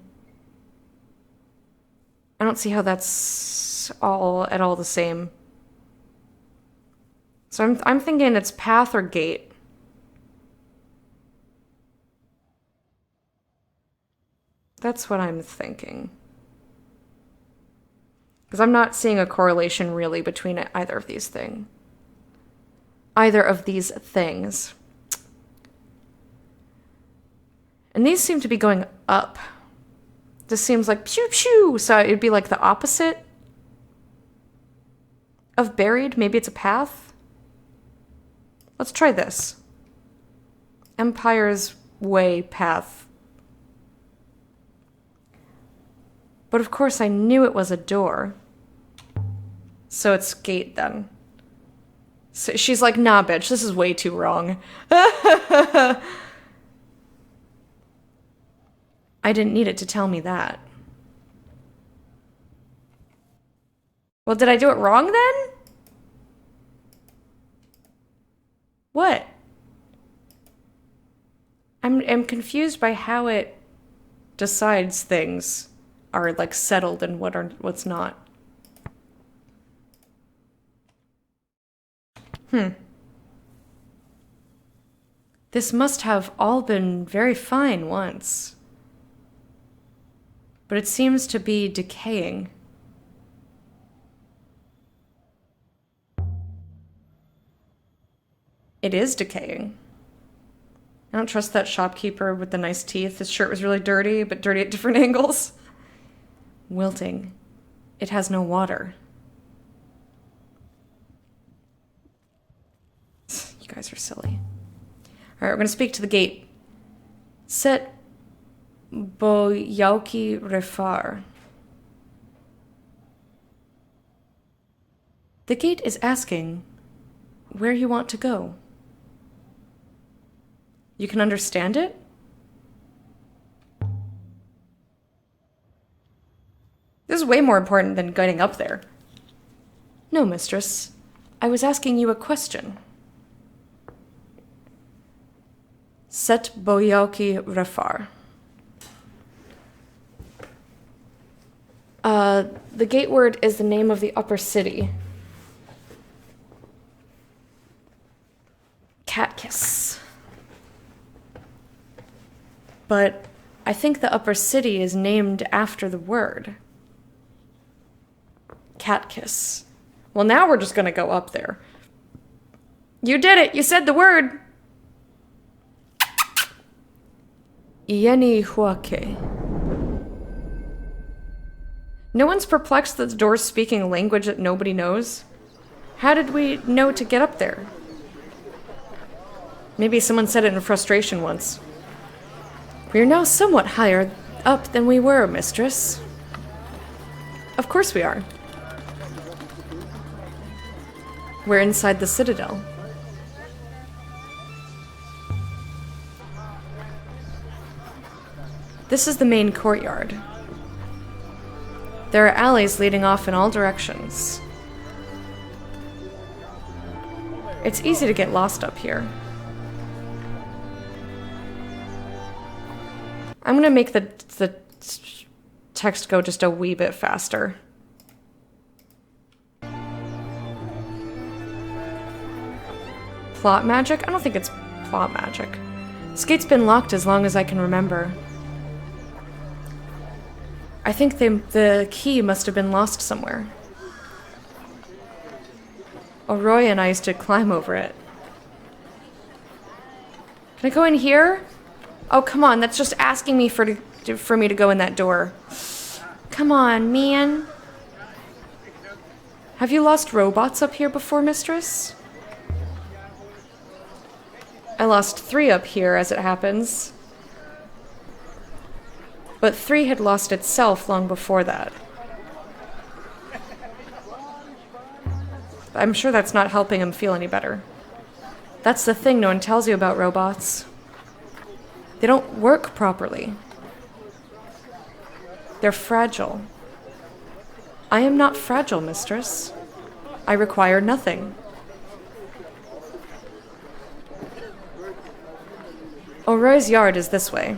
I don't see how that's at all the same. So I'm thinking it's path or gate. That's what I'm thinking. Because I'm not seeing a correlation really between either of these things. Either of these things. And these seem to be going up. This seems like pew pew, so it'd be like the opposite of buried. Maybe it's a path. Let's try this. Empire's way path. But of course I knew it was a door. So it's gate then. So she's like, nah, bitch, this is way too wrong. I didn't need it to tell me that. Well, did I do it wrong then? What? I'm confused by how it decides things are like settled and what's not. This must have all been very fine once. But it seems to be decaying. It is decaying. I don't trust that shopkeeper with the nice teeth. His shirt was really dirty, but dirty at different angles. Wilting. It has no water. You guys are silly. Alright, we're going to speak to the gate. Set Boyauki Refar. The gate is asking where you want to go. You can understand it? This is way more important than getting up there. No, mistress. I was asking you a question. Set Boyauki Refar. The gate word is the name of the upper city. Catkis. But I think the upper city is named after the word. Catkis. Well, now we're just gonna go up there. You did it! You said the word! Ieni Huake. No one's perplexed that the door's speaking a language that nobody knows. How did we know to get up there? Maybe someone said it in frustration once. We are now somewhat higher up than we were, mistress. Of course we are. We're inside the citadel. This is the main courtyard. There are alleys leading off in all directions. It's easy to get lost up here. I'm gonna make the text go just a wee bit faster. Plot magic? I don't think it's plot magic. This gate's been locked as long as I can remember. I think the key must have been lost somewhere. Roy and I used to climb over it. Can I go in here? Oh, come on, that's just asking me for me to go in that door. Come on, man. Have you lost robots up here before, mistress? I lost 3 up here, as it happens. But 3 had lost itself long before that. I'm sure that's not helping him feel any better. That's the thing no one tells you about robots. They don't work properly. They're fragile. I am not fragile, mistress. I require nothing. Roy's yard is this way.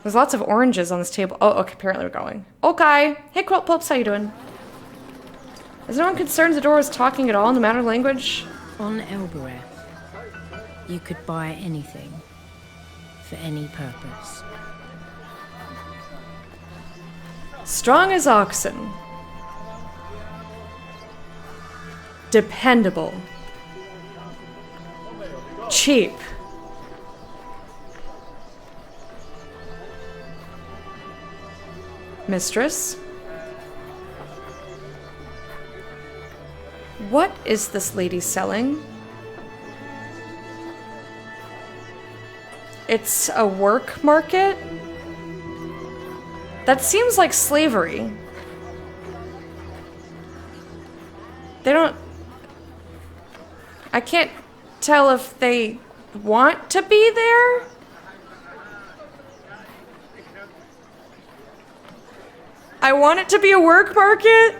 There's lots of oranges on this table. Oh, okay, apparently we're going. Okay. Hey, Quilt Pulps, how you doing? Is no one concerned the door is talking at all in the matter language? On Elbereth, you could buy anything for any purpose. Strong as oxen. Dependable. Cheap. Mistress? What is this lady selling? It's a work market? That seems like slavery. They don't... I can't tell if they want to be there. I want it to be a work market.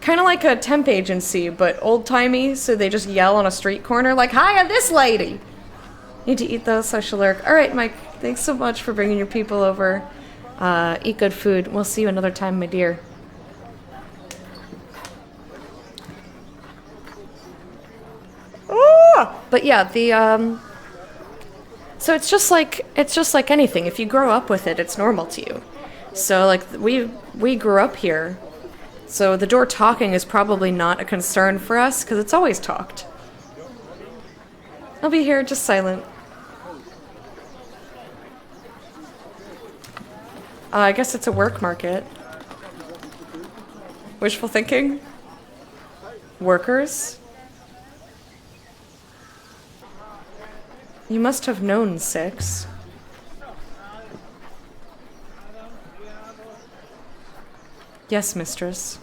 Kind of like a temp agency, but old-timey, so they just yell on a street corner like, "Hiya, this lady!" Need to eat those, so I shall lurk. Alright, Mike, thanks so much for bringing your people over. Eat good food. We'll see you another time, my dear. But yeah, so it's just like anything. If you grow up with it, it's normal to you. So like we grew up here. So the door talking is probably not a concern for us, because it's always talked. I'll be here, just silent. I guess it's a work market. Wishful thinking? Workers? You must have known 6. Yes, mistress.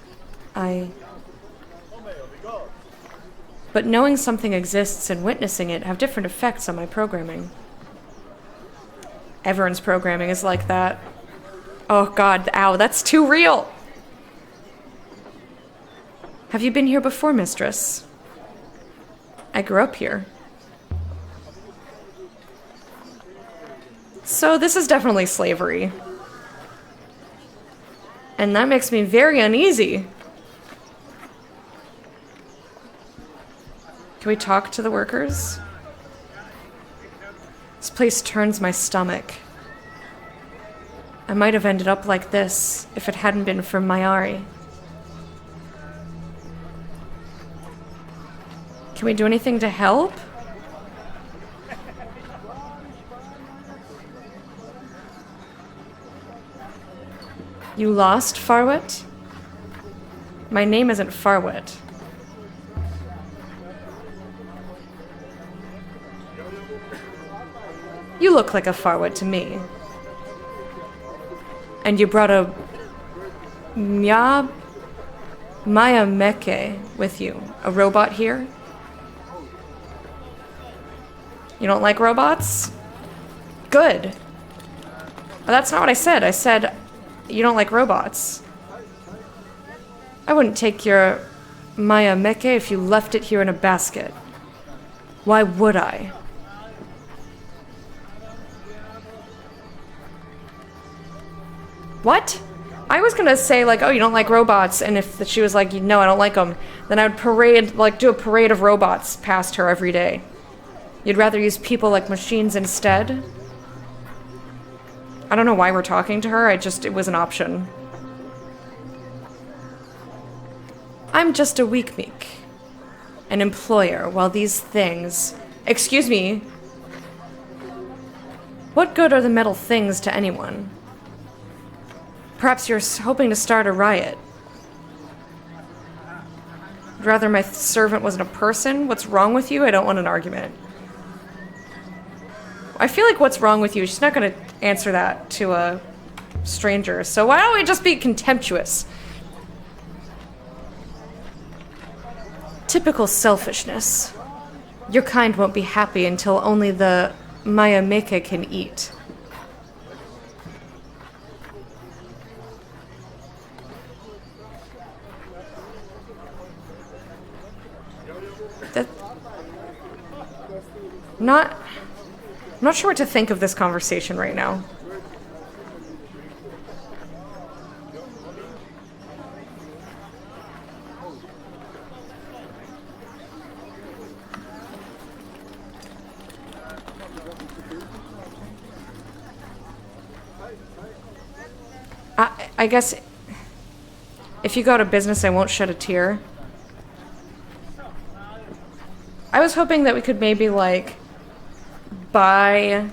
But knowing something exists and witnessing it have different effects on my programming. Everyone's programming is like that. Oh god, ow, that's too real! Have you been here before, mistress? I grew up here. So this is definitely slavery. And that makes me very uneasy. Can we talk to the workers? This place turns my stomach. I might have ended up like this if it hadn't been for Mayari. Can we do anything to help? You lost Farwet? My name isn't Farwet. You look like a Farwet to me. And you brought a Maya Meke with you. A robot here? You don't like robots? Good. Well, that's not what I said. I said you don't like robots. I wouldn't take your Maya Meke if you left it here in a basket. Why would I? What? I was gonna say, like, oh, you don't like robots, and if she was like, no, I don't like them, then I would do a parade of robots past her every day. You'd rather use people like machines instead? I don't know why we're talking to her, it was an option. I'm just a weak meek. An employer, while these things... Excuse me. What good are the metal things to anyone? Perhaps you're hoping to start a riot. I'd rather my servant wasn't a person. What's wrong with you? I don't want an argument. I feel like what's wrong with you? She's not going to answer that to a stranger. So why don't we just be contemptuous? Typical selfishness. Your kind won't be happy until only the Mayameke can eat. I'm not sure what to think of this conversation right now. I guess if you go out of business, I won't shed a tear. I was hoping that we could maybe, like, buy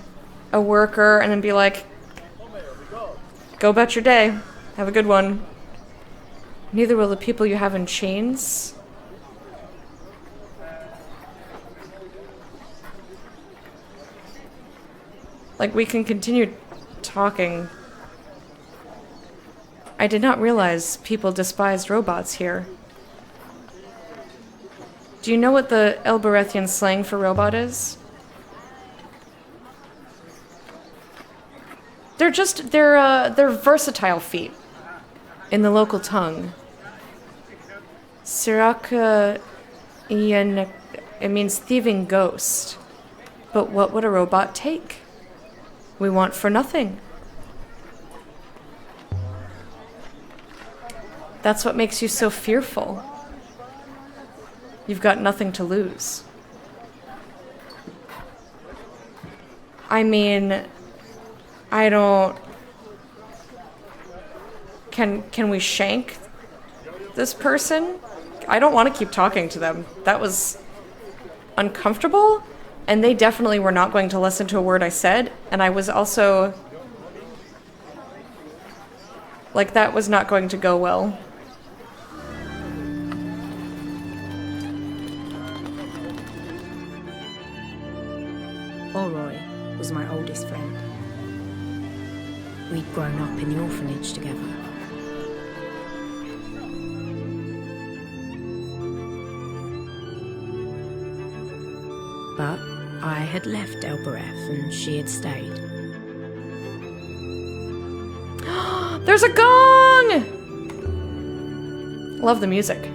a worker and then be like, go about your day. Have a good one. Neither will the people you have in chains. Like, we can continue talking. I did not realize people despised robots here. Do you know what the Elberethian slang for robot is? They're versatile feet in the local tongue. Siraka Ian, it means thieving ghost. But what would a robot take? We want for nothing. That's what makes you so fearful. You've got nothing to lose. I mean, I don't... Can we shank this person? I don't want to keep talking to them. That was uncomfortable, and they definitely were not going to listen to a word I said, and I was also... like, that was not going to go well. Oroy was my oldest friend. We'd grown up in the orphanage together. But I had left Elbereth and she had stayed. There's a gong! Love the music.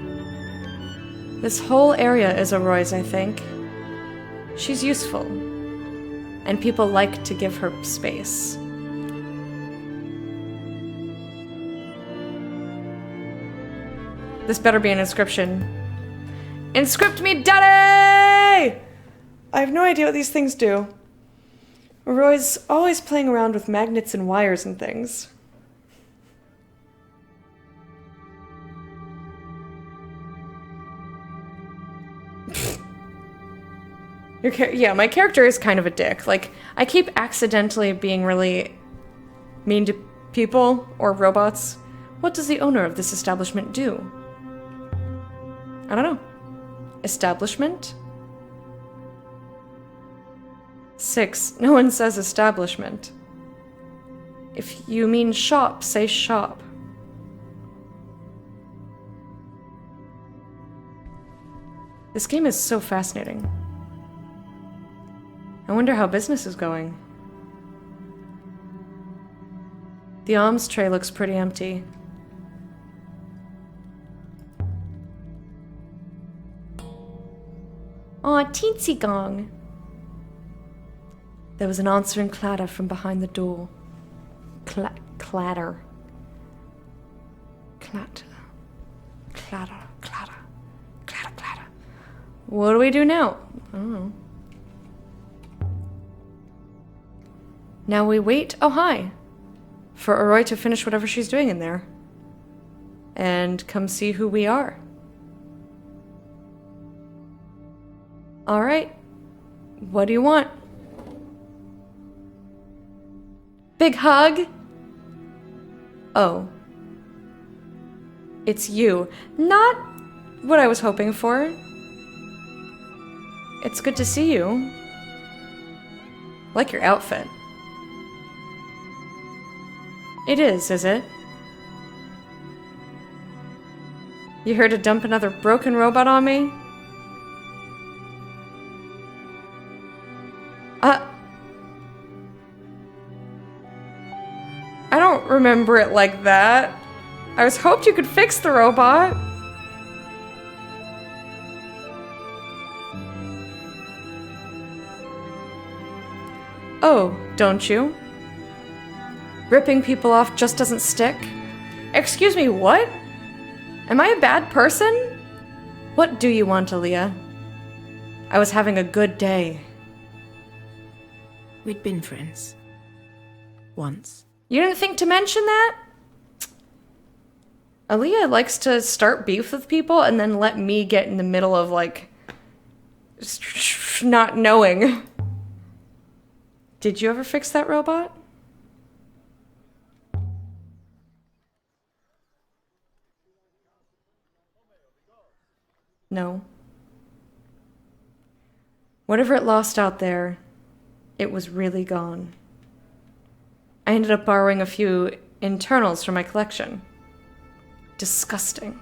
This whole area is Oroy's, I think. She's useful. And people like to give her space. This better be an inscription. Inscript me, daddy! I have no idea what these things do. Oroy's always playing around with magnets and wires and things. Yeah, my character is kind of a dick. Like, I keep accidentally being really mean to people or robots. What does the owner of this establishment do? I don't know. Establishment? 6. No one says establishment. If you mean shop, say shop. This game is so fascinating. I wonder how business is going. The alms tray looks pretty empty. Aw, teensy gong. There was an answering clatter from behind the door. Clatter. Clatter. Clatter, clatter. Clatter, clatter. What do we do now? I don't know. Now we wait, oh hi, for Oroy to finish whatever she's doing in there. And come see who we are. All right. What do you want? Big hug? Oh. It's you. Not what I was hoping for. It's good to see you. Like your outfit. It is it? You here to dump another broken robot on me? I don't remember it like that. I was hoped you could fix the robot. Oh, don't you? Ripping people off just doesn't stick? Excuse me, what? Am I a bad person? What do you want, Aaliyah? I was having a good day. We'd been friends. Once. You didn't think to mention that? Aaliyah likes to start beef with people and then let me get in the middle of, like, not knowing. Did you ever fix that robot? No. Whatever it lost out there, it was really gone. I ended up borrowing a few internals from my collection. Disgusting.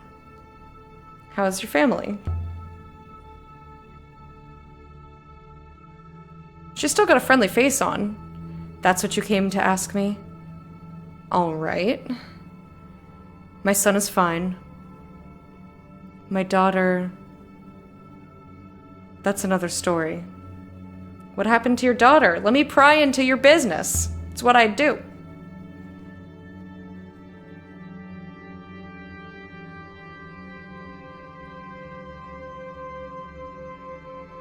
How's your family? She's still got a friendly face on. That's what you came to ask me? All right. My son is fine. My daughter... That's another story. What happened to your daughter? Let me pry into your business. It's what I do.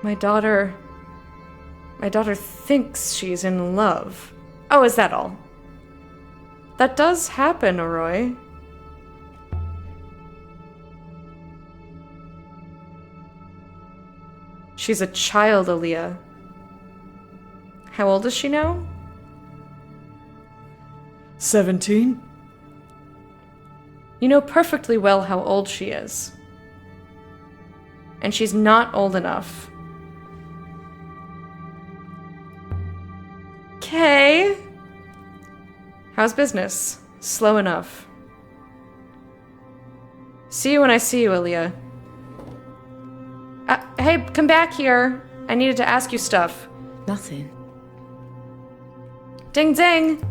My daughter thinks she's in love. Oh, is that all? That does happen, Arroy. She's a child, Aaliyah. How old is she now? 17. You know perfectly well how old she is. And she's not old enough. Okay. How's business? Slow enough. See you when I see you, Aaliyah. Hey, come back here. I needed to ask you stuff. Nothing. Ding ding!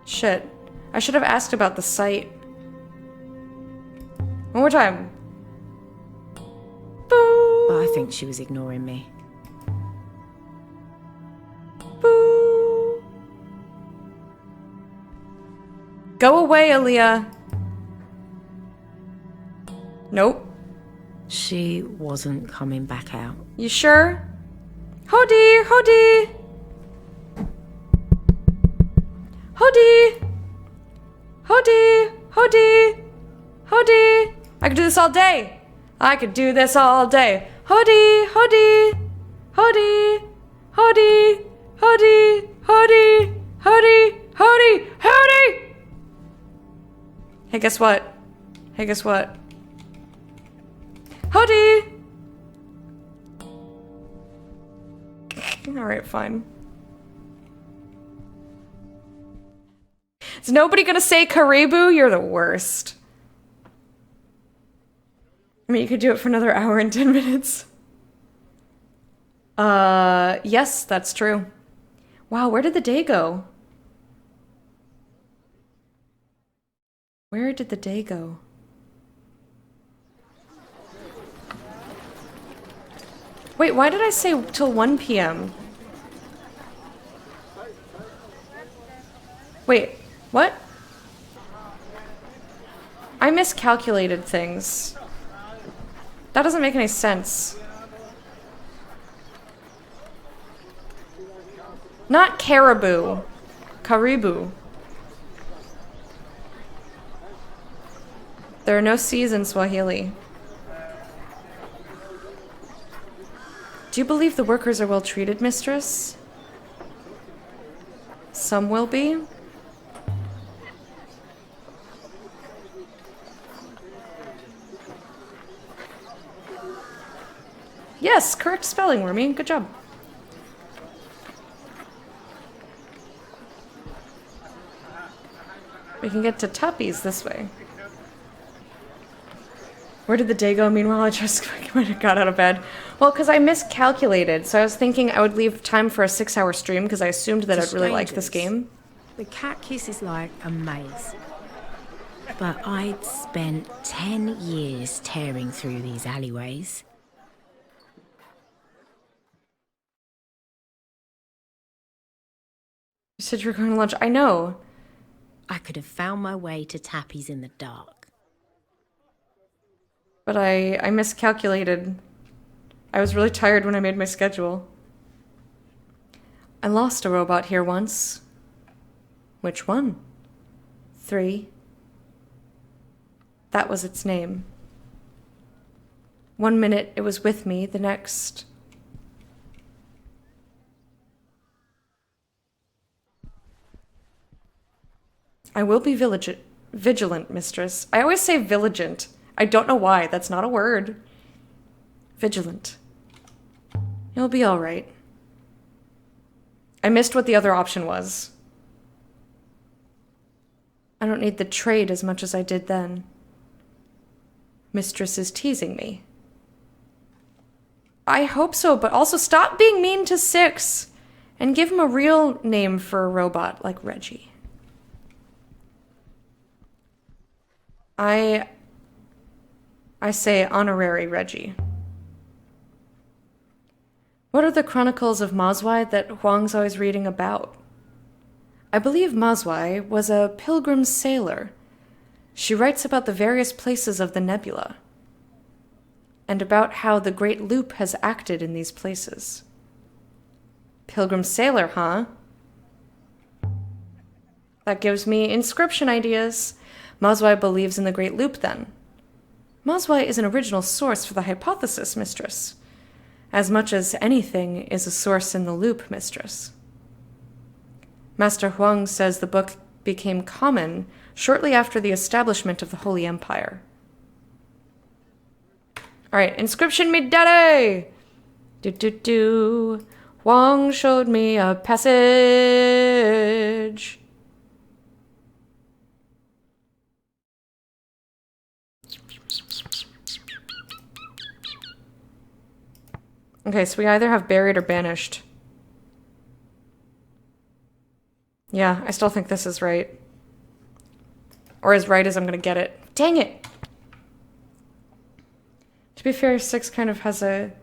Shit. I should have asked about the site. One more time. Boo! But I think she was ignoring me. Boo! Go away, Aaliyah. Nope. She wasn't coming back out. You sure? Hody! Hody! Hody! Hody! Hody! Hody! I could do this all day. I could do this all day. Hody! Hody! Hody! Hody! Hody! Hody! Hody! Hody! Hody! Hey, guess what? Hey, guess what? Hody! Alright, fine. Is nobody gonna say Caribou? You're the worst. I mean, you could do it for another hour and 10 minutes. Yes, that's true. Wow, where did the day go? Where did the day go? Wait, why did I say till 1 p.m.? Wait, what? I miscalculated things. That doesn't make any sense. Not caribou. Caribou. There are no C's in Swahili. Do you believe the workers are well treated, mistress? Some will be. Yes, correct spelling, Wormy. Good job. We can get to Tuppy's this way. Where did the day go? Meanwhile, I just got out of bed. Well, because I miscalculated. So I was thinking I would leave time for a 6-hour stream because I assumed that I'd really like this game. The Cat Kiss is like a maze. But I'd spent 10 years tearing through these alleyways. You said you were going to lunch. I know. I could have found my way to Tappy's in the dark. But I miscalculated. I was really tired when I made my schedule. I lost a robot here once. Which one? 3. That was its name. 1 minute it was with me, the next... I will be vigilant, mistress. I always say vigilant. I don't know why. That's not a word. Vigilant. You'll be all right. I missed what the other option was. I don't need the trade as much as I did then. Mistress is teasing me. I hope so, but also stop being mean to 6 and give him a real name for a robot like Reggie. I say honorary Reggie. What are the chronicles of Mazwai that Huang's always reading about? I believe Mazwai was a pilgrim sailor. She writes about the various places of the nebula, and about how the Great Loop has acted in these places. Pilgrim sailor, huh? That gives me inscription ideas. Mazwai believes in the Great Loop, then. Mazwai is an original source for the hypothesis, mistress. As much as anything is a source in the loop, mistress. Master Huang says the book became common shortly after the establishment of the Holy Empire. Alright, inscription me daddy! Huang showed me a passage. Okay, so we either have buried or banished. Yeah, I still think this is right. Or as right as I'm gonna get it. Dang it! To be fair, 6 kind of has a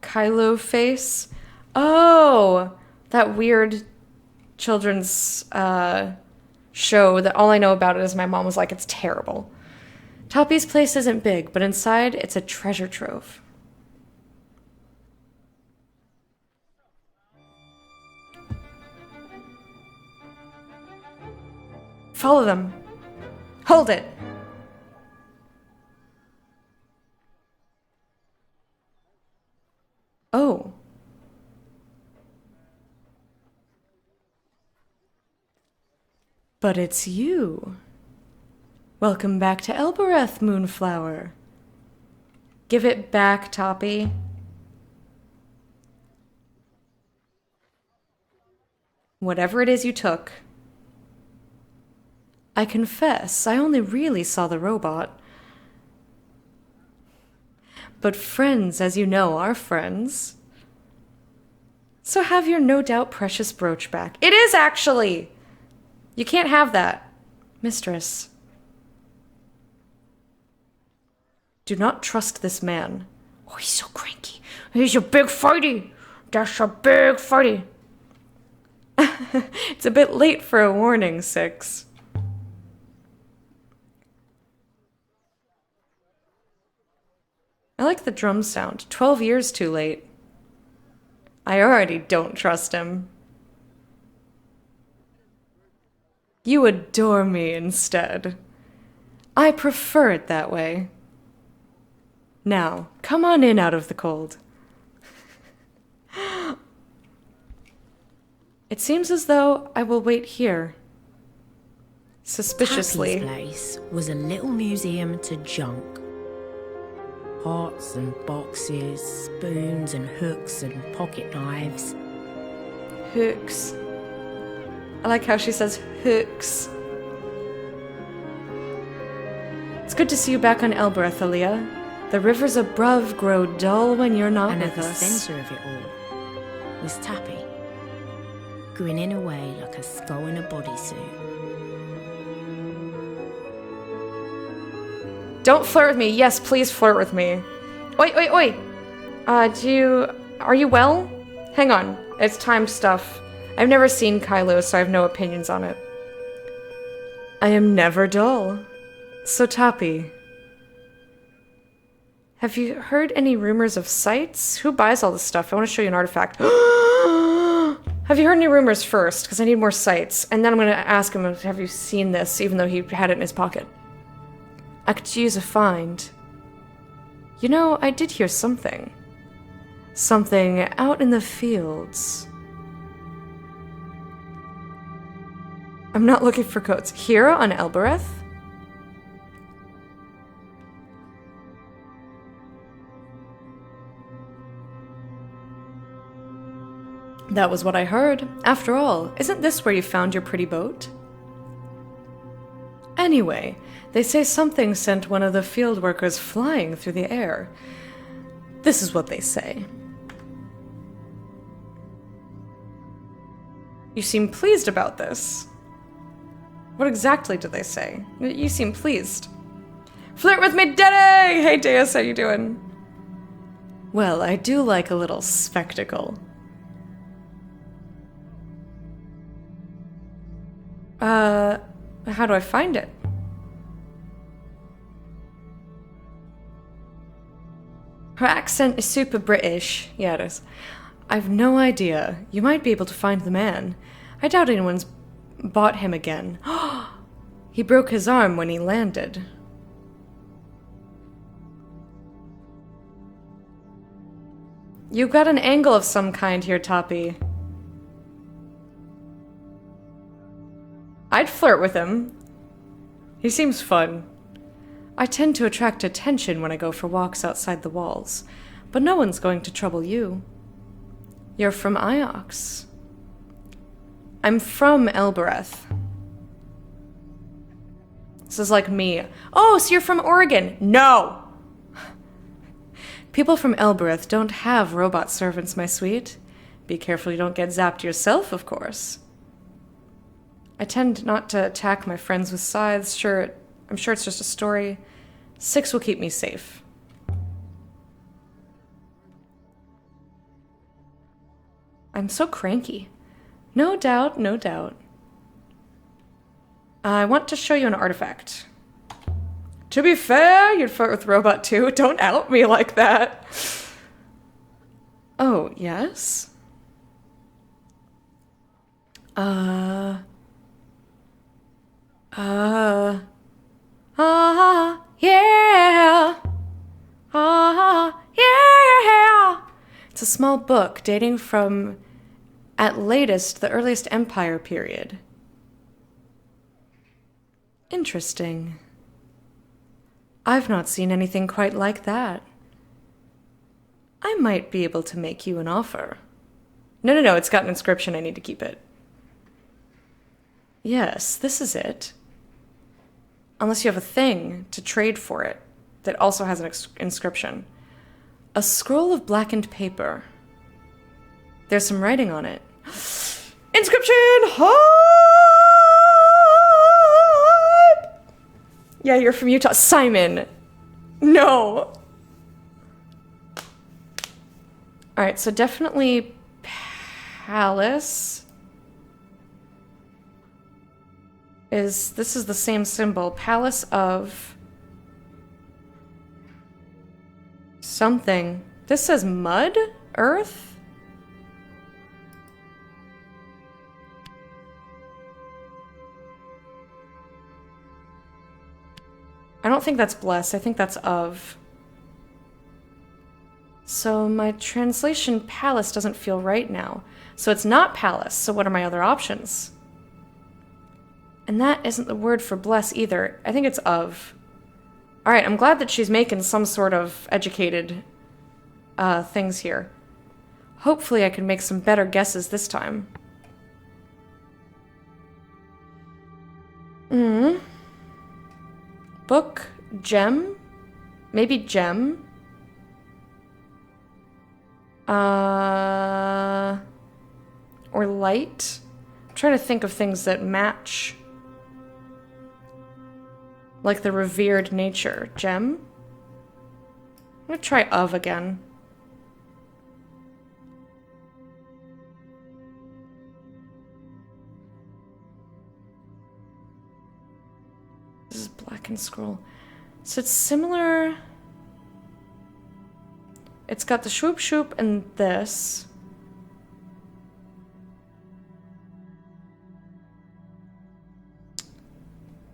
Kylo face. Oh! That weird children's show that all I know about it is my mom was like, it's terrible. Toppy's place isn't big, but inside it's a treasure trove. Follow them. Hold it. Oh. But it's you. Welcome back to Elbereth, Moonflower. Give it back, Toppy. Whatever it is you took. I confess, I only really saw the robot. But friends, as you know, are friends. So have your no doubt precious brooch back. It is, actually! You can't have that, mistress. Do not trust this man. Oh, he's so cranky. He's a big fighty. That's a big fighty. It's a bit late for a warning, 6. I like the drum sound. 12 years too late. I already don't trust him. You adore me instead. I prefer it that way. Now, come on in out of the cold. It seems as though I will wait here. Suspiciously. Tappy's place was a little museum to junk. Pots and boxes, spoons and hooks and pocket knives. Hooks. I like how she says hooks. It's good to see you back on Elbereth, Aaliyah. The rivers above grow dull when you're not And with at the us. centre of it all was Tappy, grinning away like a skull in a bodysuit. Don't flirt with me. Yes, please flirt with me. Oi, oi, oi. Are you well? Hang on. It's time stuff. I've never seen Kylo, so I have no opinions on it. I am never dull. So, Tappy, have you heard any rumors of sights? Who buys all this stuff? I want to show you an artifact. Have you heard any rumors first? Because I need more sights. And then I'm going to ask him, have you seen this, even though he had it in his pocket. I could use a find. You know, I did hear something. Something out in the fields. I'm not looking for coats. Here on Elbereth? That was what I heard. After all, isn't this where you found your pretty boat? Anyway, they say something sent one of the field workers flying through the air. This is what they say. You seem pleased about this. What exactly did they say? You seem pleased. Flirt with me, Denny! Hey, Deus, how you doing? Well, I do like a little spectacle. How do I find it? Her accent is super British. Yeah, it is. I've no idea. You might be able to find the man. I doubt anyone's bought him again. He broke his arm when he landed. You've got an angle of some kind here, Toppy. I'd flirt with him. He seems fun. I tend to attract attention when I go for walks outside the walls, but no one's going to trouble you. You're from Iox. I'm from Elbereth. This is like me. Oh, so you're from Oregon. No! People from Elbereth don't have robot servants, my sweet. Be careful you don't get zapped yourself, of course. I tend not to attack my friends with scythes. I'm sure it's just a story. 6 will keep me safe. I'm so cranky. No doubt, no doubt. I want to show you an artifact. To be fair, you'd flirt with Robot too. Don't out me like that. Oh, yes? Yeah. Yeah. It's a small book dating from, at latest, the earliest Empire period. Interesting. I've not seen anything quite like that. I might be able to make you an offer. No, it's got an inscription. I need to keep it. Yes, this is it. Unless you have a thing to trade for it that also has an inscription. A scroll of blackened paper. There's some writing on it. Inscription! Hype! Yeah, you're from Utah. Simon! No! Alright, so definitely Palace. This is the same symbol. Palace of something. This says mud? Earth? I don't think that's blessed. I think that's of. So my translation palace doesn't feel right now. So it's not palace, so what are my other options? And that isn't the word for bless either. I think it's of. Alright, I'm glad that she's making some sort of educated things here. Hopefully I can make some better guesses this time. Book, gem, maybe gem. Or light. I'm trying to think of things that match. Like the revered nature. Gem? I'm gonna try of again. This is blackened scroll. So it's similar. It's got the swoop shoop and this.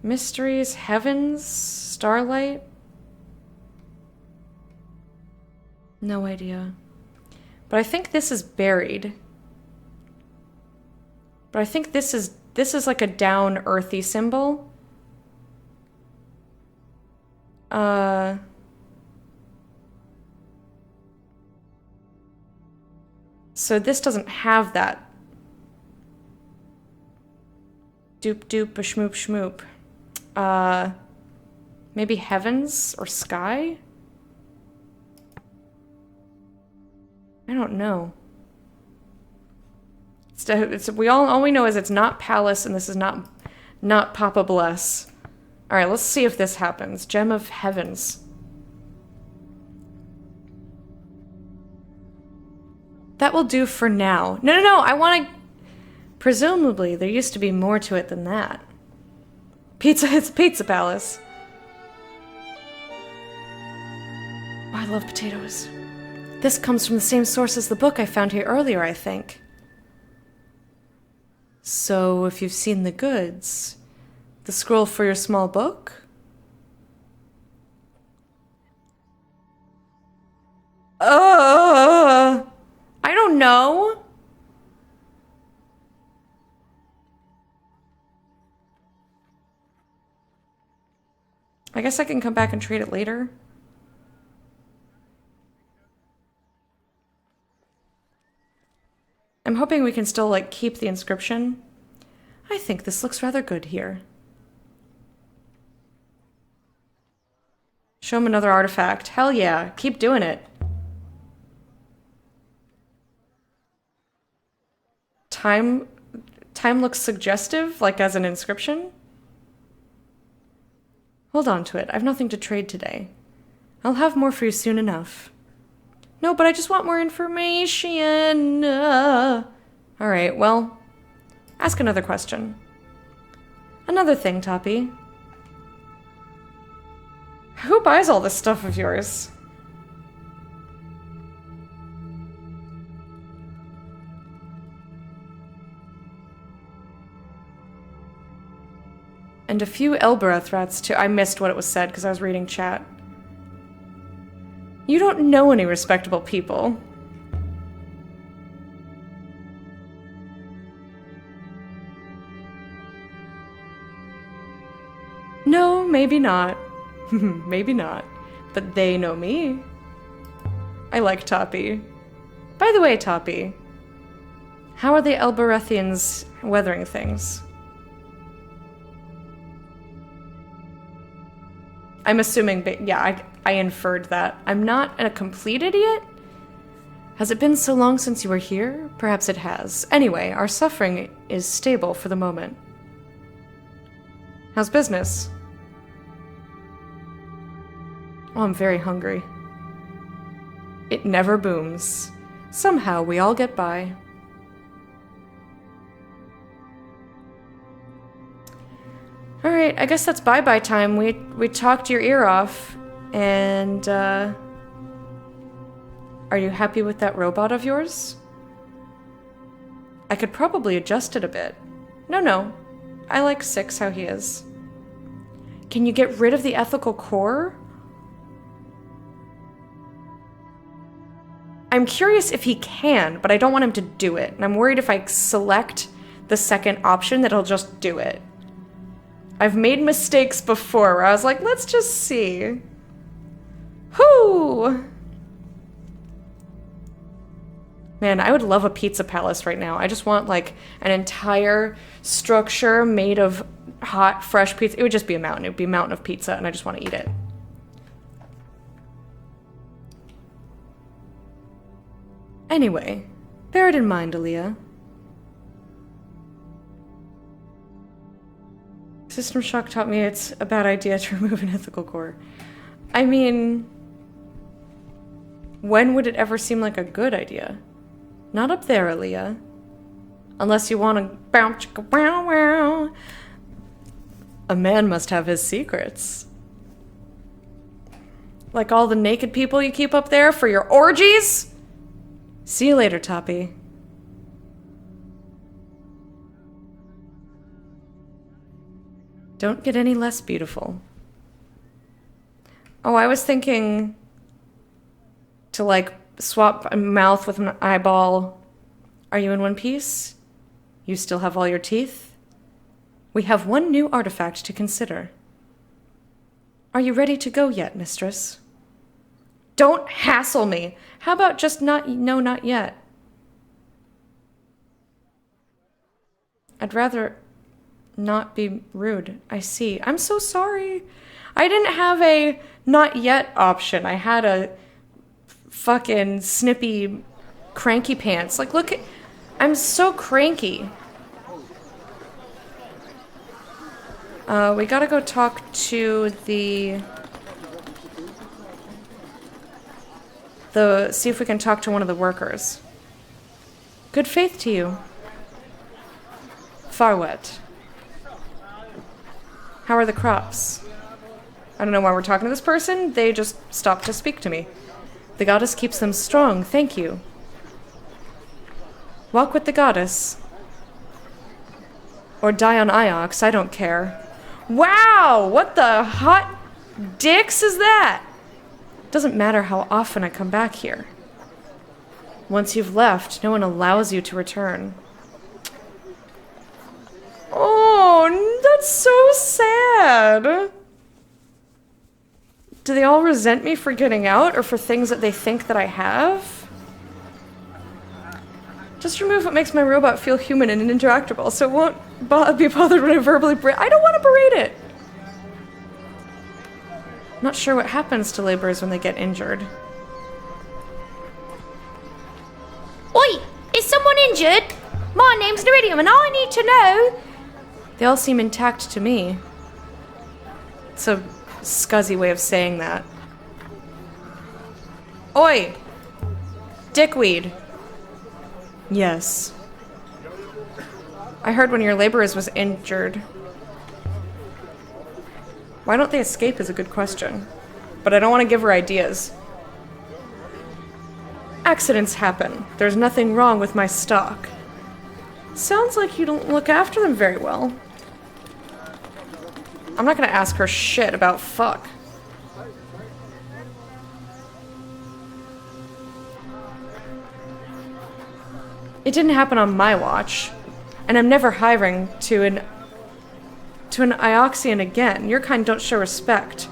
Mysteries, heavens, starlight. No idea. But I think this is buried. But I think this is like a down earthy symbol. So this doesn't have that. Doop doop a schmoop schmoop. Maybe heavens or sky? I don't know. All we know is it's not palace and this is not Papa Bless. All right, let's see if this happens. Gem of Heavens. That will do for now. No, I want to... Presumably, there used to be more to it than that. Pizza, it's Pizza Palace. Oh, I love potatoes. This comes from the same source as the book I found here earlier, I think. So, if you've seen the goods, the scroll for your small book? I don't know. I guess I can come back and trade it later. I'm hoping we can still, like, keep the inscription. I think this looks rather good here. Show him another artifact. Hell yeah, keep doing it. Time looks suggestive, like as an inscription. Hold on to it. I've nothing to trade today. I'll have more for you soon enough. No, but I just want more information. Alright, well, ask another question. Another thing, Toppy. Who buys all this stuff of yours? And a few Elbera threats too. I missed what it was said because I was reading chat. You don't know any respectable people. No, maybe not. Maybe not. But they know me. I like Toppy. By the way, Toppy, how are the Elberethians weathering things? I'm assuming, yeah, I inferred that. I'm not a complete idiot? Has it been so long since you were here? Perhaps it has. Anyway, our suffering is stable for the moment. How's business? Oh, I'm very hungry. It never booms. Somehow we all get by. Alright, I guess that's bye-bye time. We talked your ear off, and, are you happy with that robot of yours? I could probably adjust it a bit. No. I like Six how he is. Can you get rid of the ethical core? I'm curious if he can, but I don't want him to do it. And I'm worried if I select the second option that he'll just do it. I've made mistakes before where I was like, let's just see. Whoo! Man, I would love a pizza palace right now. I just want like an entire structure made of hot, fresh pizza. It would just be a mountain. It would be a mountain of pizza, and I just want to eat it. Anyway, bear it in mind, Aaliyah. System shock taught me it's a bad idea to remove an ethical core. I mean, when would it ever seem like a good idea? Not up there, Aaliyah. Unless you want to bounce, wow, wow. A man must have his secrets. Like all the naked people you keep up there for your orgies? See you later, Toppy. Don't get any less beautiful. Oh, I was thinking to, like, swap a mouth with an eyeball. Are you in one piece? You still have all your teeth? We have one new artifact to consider. Are you ready to go yet, mistress? Don't hassle me. How about just not yet? I'd rather not be rude. I see. I'm so sorry. I didn't have a not yet option. I had a fucking snippy cranky pants. Like, look at... I'm so cranky. We gotta go talk to see if we can talk to one of the workers. Good faith to you. Farwet. How are the crops? I don't know why we're talking to this person. They just stopped to speak to me. The goddess keeps them strong, thank you. Walk with the goddess. Or die on Iox, I don't care. Wow! What the hot dicks is that? Doesn't matter how often I come back here. Once you've left, no one allows you to return. Oh, that's so sad. Do they all resent me for getting out or for things that they think that I have? Just remove what makes my robot feel human and interactable so it won't be bothered when I verbally berate. I don't want to berate it. I'm not sure what happens to laborers when they get injured. Oi! Is someone injured? My name's Neridium and I need to know. They all seem intact to me. It's a scuzzy way of saying that. Oi! Dickweed. Yes. I heard one of your laborers was injured. Why don't they escape is a good question. But I don't want to give her ideas. Accidents happen. There's nothing wrong with my stock. Sounds like you don't look after them very well. I'm not gonna ask her shit about fuck. It didn't happen on my watch. And I'm never hiring to an Ioxian again. Your kind don't show respect.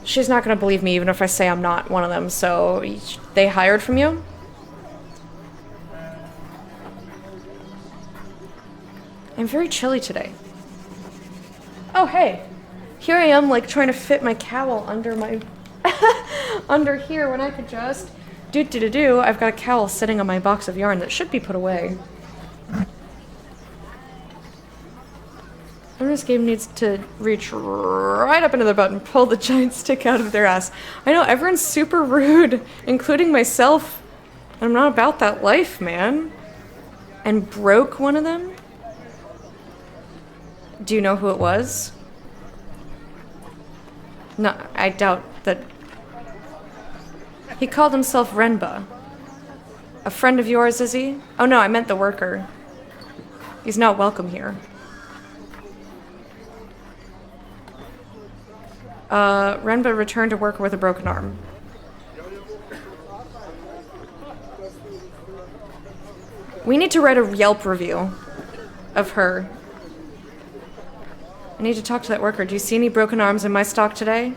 She's not gonna believe me even if I say I'm not one of them, so they hired from you? I'm very chilly today. Oh, hey. Here I am, like, trying to fit my cowl under my... under here when I could just... Do-do-do-do, I've got a cowl sitting on my box of yarn that should be put away. This game needs to reach right up into their butt and pull the giant stick out of their ass. I know, everyone's super rude, including myself. I'm not about that life, man. And broke one of them? Do you know who it was? No, I doubt that... He called himself Renba. A friend of yours, is he? Oh no, I meant the worker. He's not welcome here. Renba returned to work with a broken arm. We need to write a Yelp review of her. I need to talk to that worker. Do you see any broken arms in my stock today?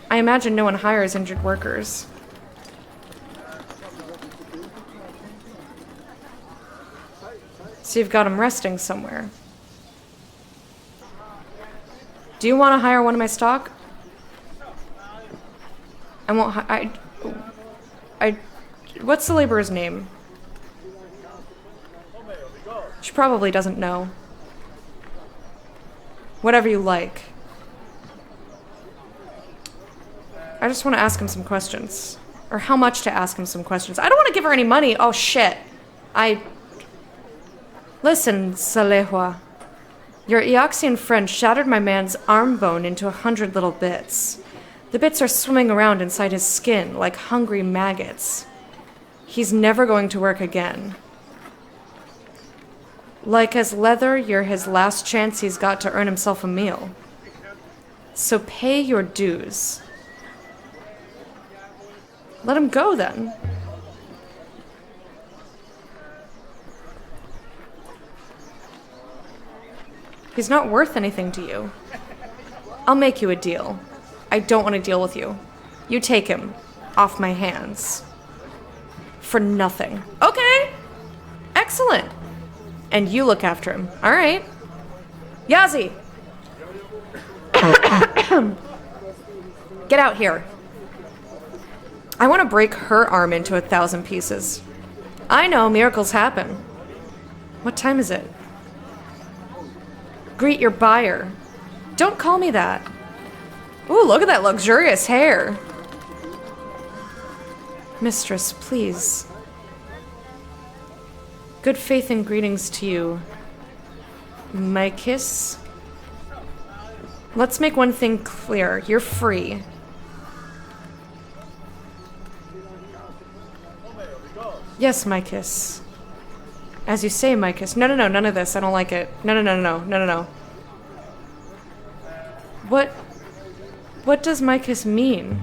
I imagine no one hires injured workers. So you've got him resting somewhere. Do you want to hire one of my stock? I won't what's the laborer's name? She probably doesn't know. Whatever you like. I just want to ask him some questions. Or how much to ask him some questions. I don't want to give her any money. Oh, shit. Listen, Salehua. Your Eoxian friend shattered my man's arm bone into 100 little bits. The bits are swimming around inside his skin like hungry maggots. He's never going to work again. Like as leather, you're his last chance he's got to earn himself a meal. So pay your dues. Let him go, then. He's not worth anything to you. I'll make you a deal. I don't want to deal with you. You take him off my hands. For nothing. Okay! Excellent! And you look after him. All right. Yazi! Get out here. I want to break her arm into 1,000 pieces. I know, miracles happen. What time is it? Greet your buyer. Don't call me that. Ooh, look at that luxurious hair. Mistress, please. Good faith and greetings to you, my kiss. Let's make one thing clear. You're free. Yes, my kiss. As you say, my kiss. No, none of this. I don't like it. No. What does my kiss mean?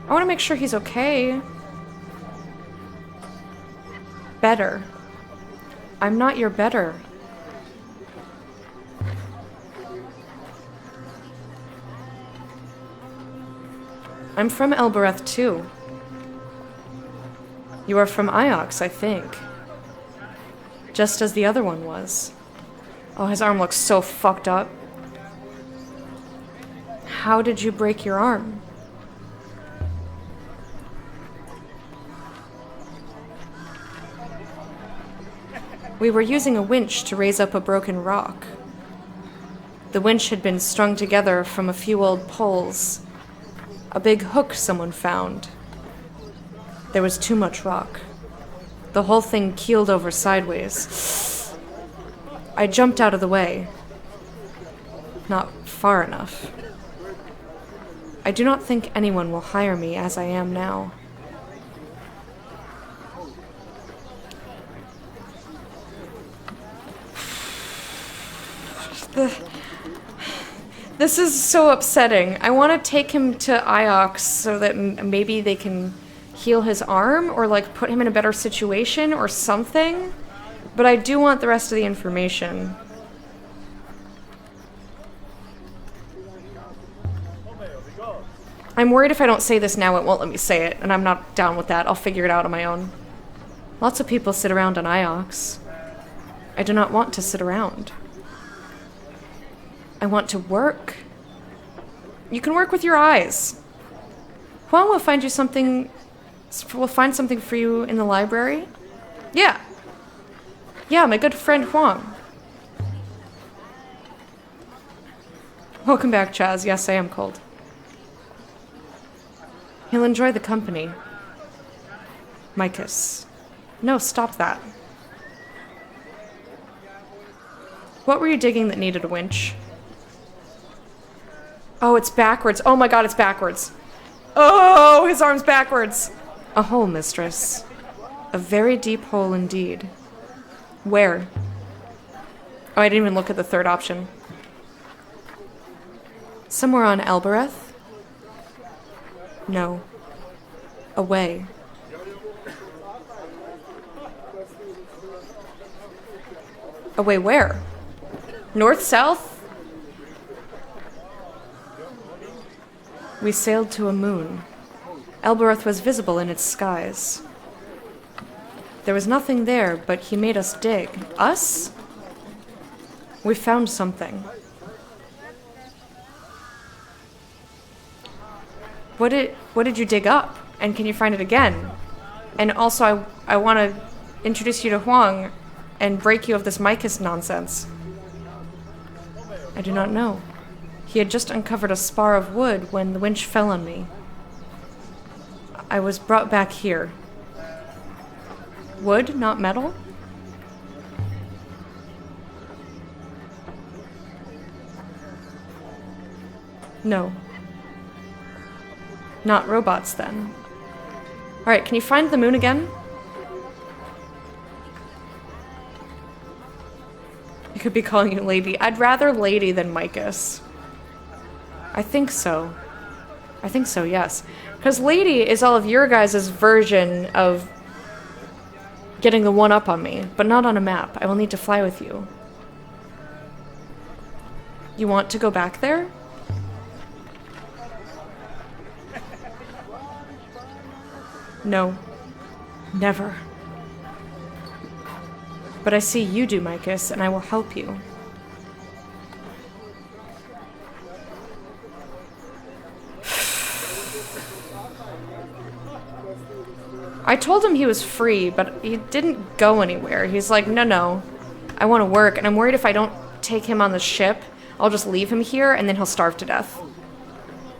I want to make sure he's okay. Better. I'm not your better. I'm from Elbereth too. You are from Iox, I think. Just as the other one was. Oh, his arm looks so fucked up. How did you break your arm? We were using a winch to raise up a broken rock. The winch had been strung together from a few old poles. A big hook someone found. There was too much rock. The whole thing keeled over sideways. I jumped out of the way. Not far enough. I do not think anyone will hire me as I am now. This is so upsetting. I want to take him to Iox so that maybe they can heal his arm or like put him in a better situation or something. But I do want the rest of the information. I'm worried if I don't say this now, it won't let me say it, and I'm not down with that. I'll figure it out on my own. Lots of people sit around on Iox. I do not want to sit around. I want to work. You can work with your eyes. Huang will find you something. We'll find something for you in the library. Yeah. Yeah, my good friend Huang. Welcome back, Chaz. Yes, I am cold. He'll enjoy the company. Micus. No, stop that. What were you digging that needed a winch? Oh, it's backwards. Oh my god, it's backwards. Oh, his arm's backwards. A hole, mistress. A very deep hole indeed. Where? Oh, I didn't even look at the third option. Somewhere on Elbereth? No. Away. Away where? North, south? We sailed to a moon. Elbereth was visible in its skies. There was nothing there, but he made us dig. Us? We found something. What did you dig up? And can you find it again? And also, I want to introduce you to Huang and break you of this Micus nonsense. I do not know. He had just uncovered a spar of wood when the winch fell on me. I was brought back here. Wood, not metal? No. Not robots, then. Alright, can you find the moon again? I could be calling you Lady. I'd rather Lady than Micus. I think so. I think so, yes. Because Lady is all of your guys' version of getting the one-up on me, but not on a map. I will need to fly with you. You want to go back there? No. Never. But I see you do, Micus, and I will help you. I told him he was free, but he didn't go anywhere. He's like, no, I want to work, and I'm worried if I don't take him on the ship, I'll just leave him here, and then he'll starve to death.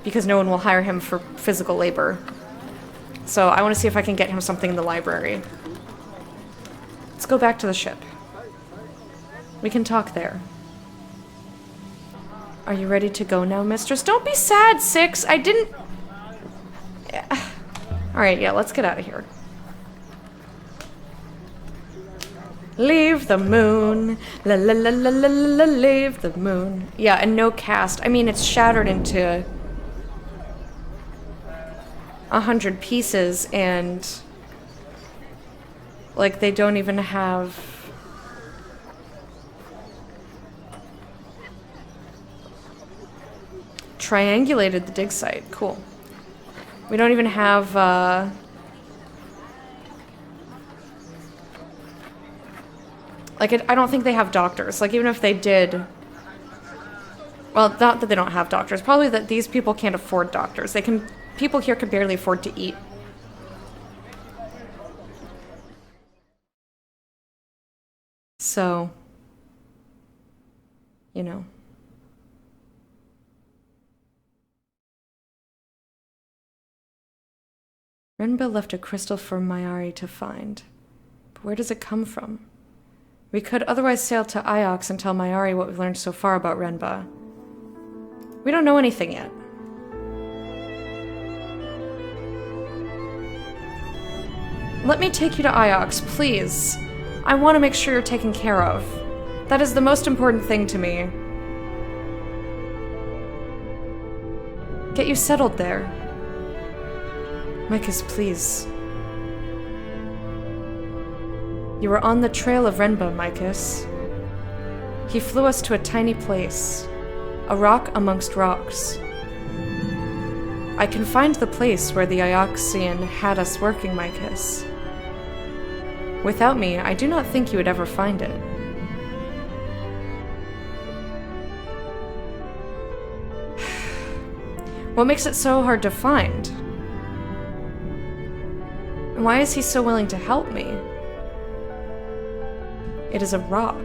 Because no one will hire him for physical labor. So I want to see if I can get him something in the library. Let's go back to the ship. We can talk there. Are you ready to go now, mistress? Don't be sad, Six. I didn't... Alright, yeah, let's get out of here. Leave the moon. La la la la la la, leave the moon. Yeah, and no cast. I mean, it's shattered into 100 pieces, and like they don't even have triangulated the dig site. Cool. We don't even have I don't think they have doctors. Like, even if they did, well, not that they don't have doctors, probably that these people can't afford doctors. People here can barely afford to eat. So, you know. Renba left a crystal for Mayari to find. But where does it come from? We could otherwise sail to Iox and tell Mayari what we've learned so far about Renba. We don't know anything yet. Let me take you to Iox, please. I want to make sure you're taken care of. That is the most important thing to me. Get you settled there. Micus, please. You were on the trail of Renba, Micus. He flew us to a tiny place, a rock amongst rocks. I can find the place where the Ioxian had us working, Micus. Without me, I do not think you would ever find it. What makes it so hard to find? And why is he so willing to help me? It is a rock.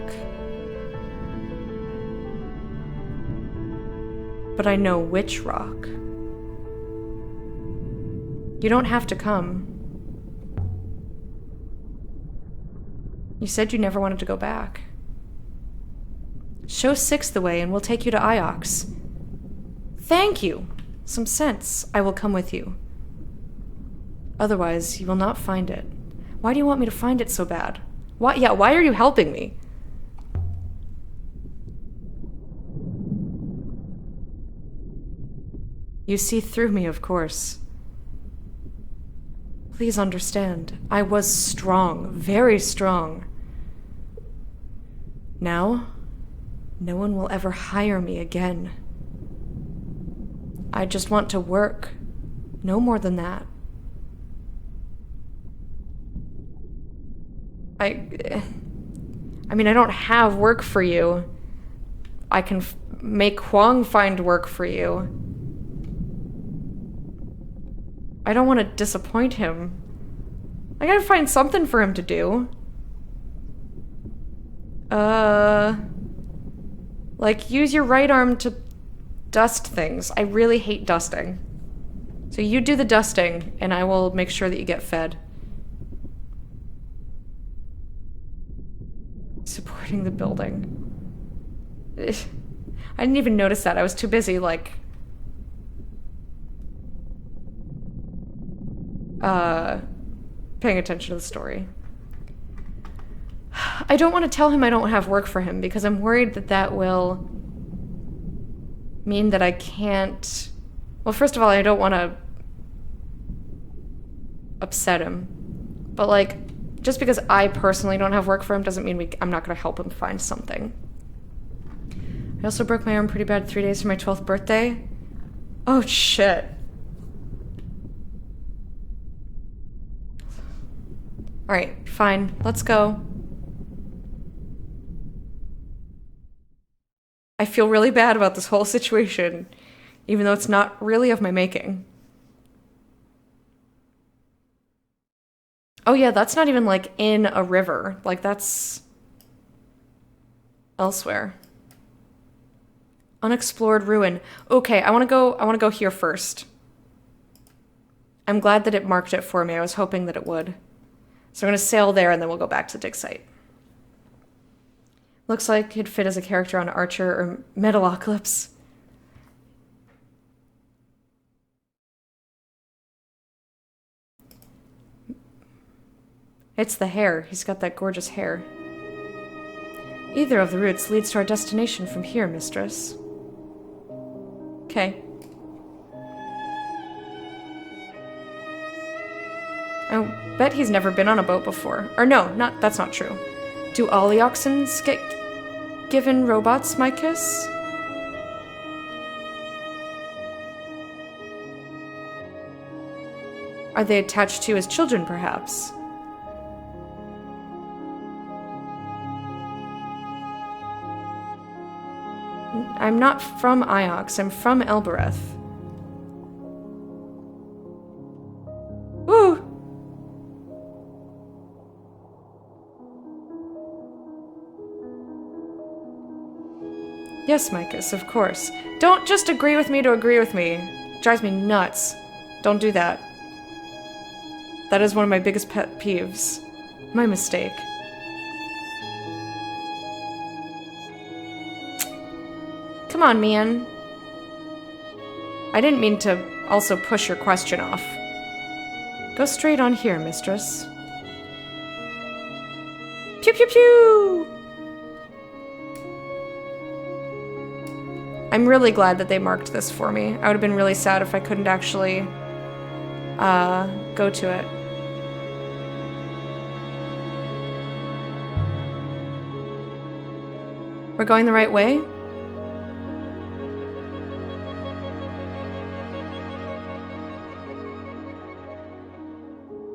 But I know which rock. You don't have to come. You said you never wanted to go back. Show Six the way and we'll take you to Iox. Thank you. Some sense. I will come with you. Otherwise, you will not find it. Why do you want me to find it so bad? Why are you helping me? You see through me, of course. Please understand, I was strong, very strong. Now, no one will ever hire me again. I just want to work. No more than that. I mean, I don't have work for you. I can make Huang find work for you. I don't want to disappoint him. I gotta find something for him to do. Like, use your right arm to dust things. I really hate dusting. So you do the dusting, and I will make sure that you get fed. Supporting the building. I didn't even notice that. I was too busy, like... paying attention to the story. I don't want to tell him I don't have work for him, because I'm worried that that will mean that I can't... Well, first of all, I don't want to upset him. But, like, just because I personally don't have work for him doesn't mean I'm not going to help him find something. I also broke my arm pretty bad 3 days from my 12th birthday. Oh, shit. Alright, fine. Let's go. I feel really bad about this whole situation, even though it's not really of my making. Oh yeah, that's not even, like, in a river. Like, that's... elsewhere. Unexplored ruin. Okay, I want to go here first. I'm glad that it marked it for me. I was hoping that it would. So I'm going to sail there, and then we'll go back to the dig site. Looks like he'd fit as a character on Archer or Metalocalypse. It's the hair. He's got that gorgeous hair. Either of the routes leads to our destination from here, mistress. Okay. I bet he's never been on a boat before. Or no, that's not true. Do all the Oxens get given robots, Micus? Are they attached to you as children, perhaps? I'm not from Iox, I'm from Elbereth. Woo! Yes, Micus, of course. Don't just agree with me to agree with me. It drives me nuts. Don't do that. That is one of my biggest pet peeves. My mistake. Come on, man. I didn't mean to also push your question off. Go straight on here, mistress. Pew pew pew! I'm really glad that they marked this for me. I would have been really sad if I couldn't actually go to it. We're going the right way?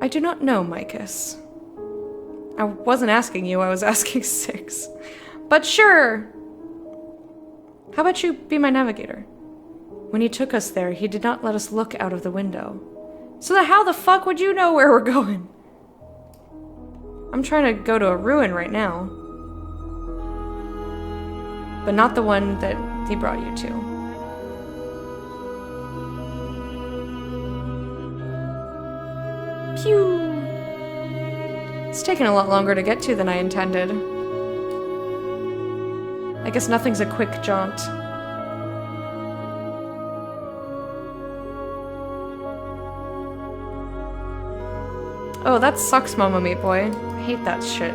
I do not know, Micus. I wasn't asking you, I was asking Six. But sure! How about you be my navigator? When he took us there, he did not let us look out of the window. So how the fuck would you know where we're going? I'm trying to go to a ruin right now. But not the one that he brought you to. Pew! It's taken a lot longer to get to than I intended. I guess nothing's a quick jaunt. Oh, that sucks, Mama Meat Boy. I hate that shit.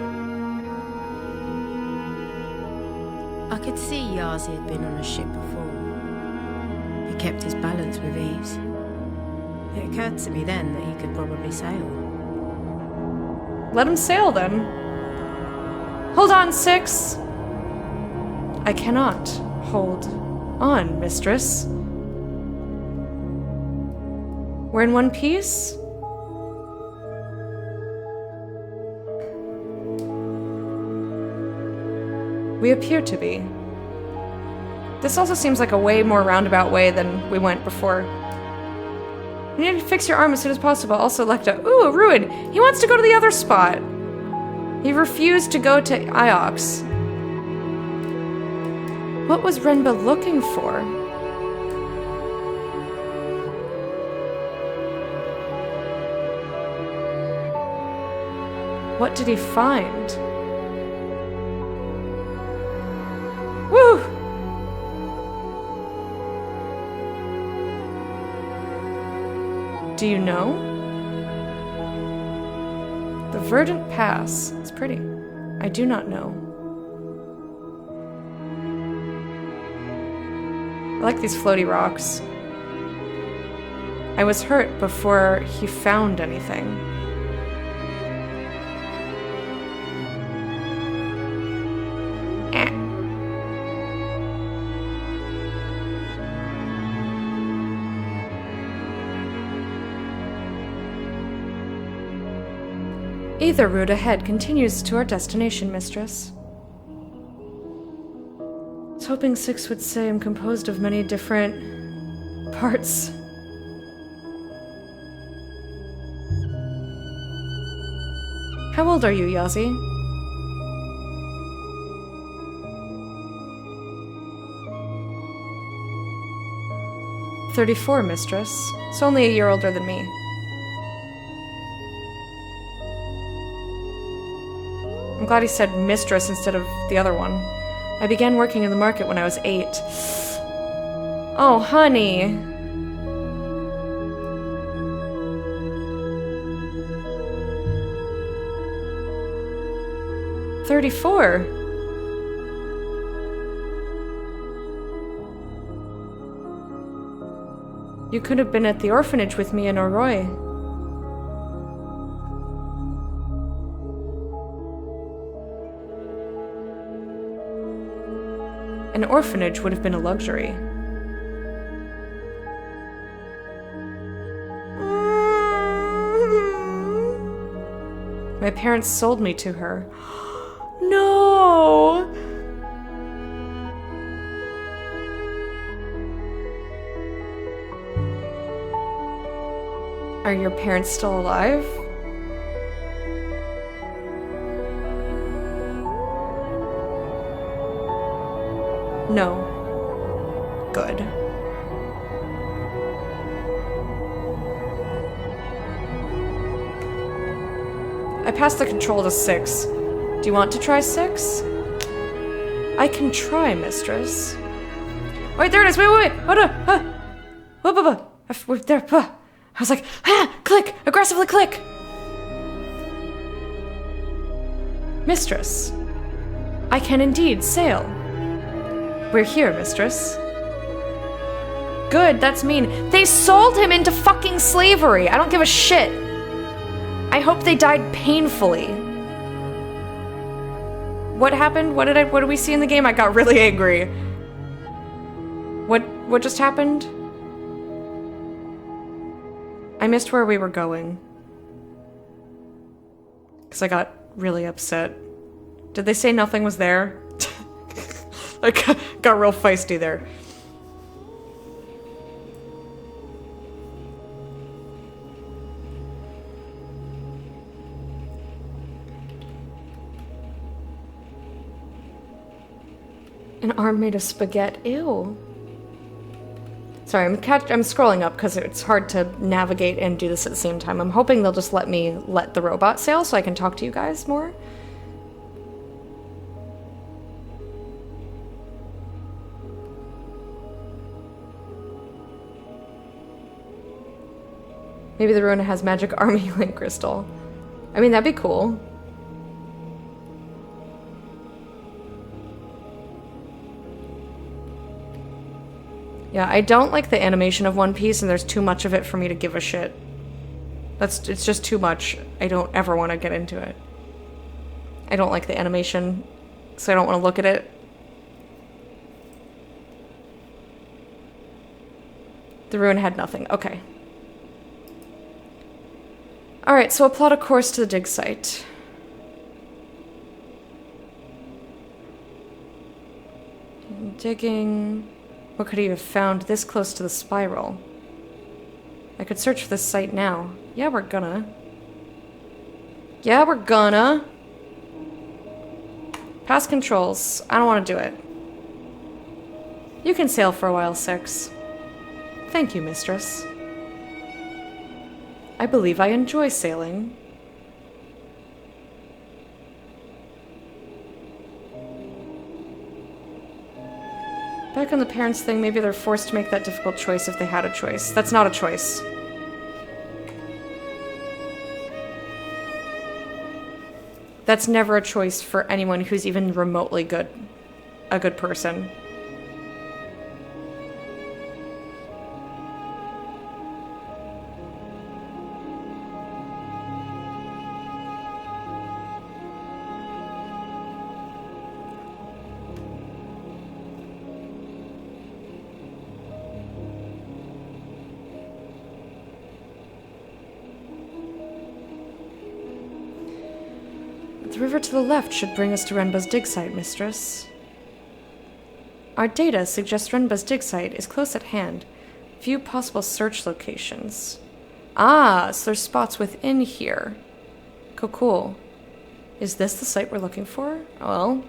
I could see Yazi had been on a ship before. He kept his balance with ease. It occurred to me then that he could probably sail. Let him sail then. Hold on, Six. I cannot hold on, mistress. We're in one piece? We appear to be. This also seems like a way more roundabout way than we went before. You need to fix your arm as soon as possible. Also, Lecta. Ooh, a ruin! He wants to go to the other spot! He refused to go to Iox. What was Renba looking for? What did he find? Woo! Do you know? The Verdant Pass. It's pretty. I do not know. I like these floaty rocks. I was hurt before he found anything. Either route ahead continues to our destination, mistress. I was hoping Six would say I'm composed of many different parts. How old are you, Yazi? "34, mistress. It's only a year older than me." I'm glad he said mistress instead of the other one. I began working in the market when I was 8. Oh, honey. "34. You could have been at the orphanage with me in Oroy. An orphanage would have been a luxury. My parents sold me to her. No! Are your parents still alive? No. Good. I passed the control to 6. Do you want to try 6? I can try, mistress. Wait, there it is! Wait! Hold on! There. I was like, click! Aggressively click! Mistress, I can indeed sail. We're here, mistress. Good, that's mean. They sold him into fucking slavery. I don't give a shit. I hope they died painfully. What happened? What did we see in the game? I got really angry. What just happened? I missed where we were going. Because I got really upset. Did they say nothing was there? I got real feisty there. An arm made of spaghetti. Ew. Sorry, I'm scrolling up because it's hard to navigate and do this at the same time. I'm hoping they'll just let me let the robot sail so I can talk to you guys more. Maybe the Rona has magic arm healing crystal. I mean, that'd be cool. Yeah, I don't like the animation of One Piece, and there's too much of it for me to give a shit. It's just too much. I don't ever want to get into it. I don't like the animation, so I don't want to look at it. The ruin had nothing. Okay. Alright, so I'll plot a course to the dig site. Digging... What could he have found this close to the spiral? I could search for this site now. Yeah, we're gonna. Yeah, we're gonna. Pass controls. I don't want to do it. You can sail for a while, Six. Thank you, mistress. I believe I enjoy sailing. Back on the parents thing, maybe they're forced to make that difficult choice if they had a choice. That's not a choice. That's never a choice for anyone who's even remotely good. A good person. The river to the left should bring us to Renba's dig site, mistress. Our data suggests Renba's dig site is close at hand. Few possible search locations. Ah, so there's spots within here. Cool. Is this the site we're looking for? Well.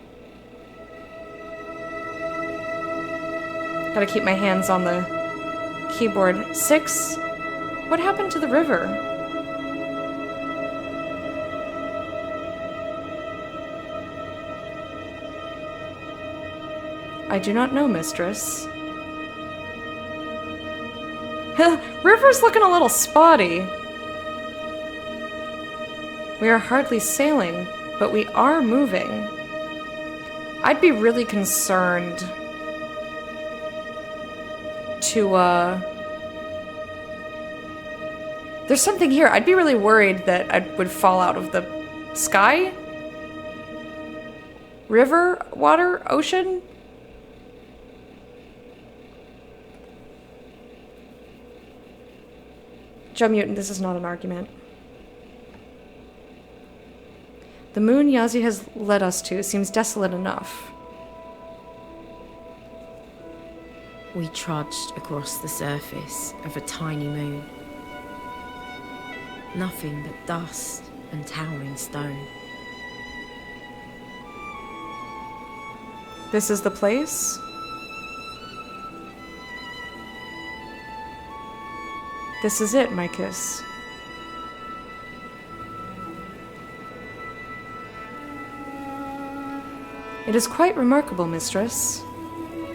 Gotta keep my hands on the keyboard. 6. What happened to the river? I do not know, mistress. River's looking a little spotty. We are hardly sailing, but we are moving. I'd be really concerned to, There's something here. I'd be really worried that I would fall out of the sky? River? Water? Ocean? Joe Mutant, this is not an argument. The moon Yazi has led us to seems desolate enough. We trudged across the surface of a tiny moon. Nothing but dust and towering stone. This is the place? This is it, Micus. It is quite remarkable, mistress.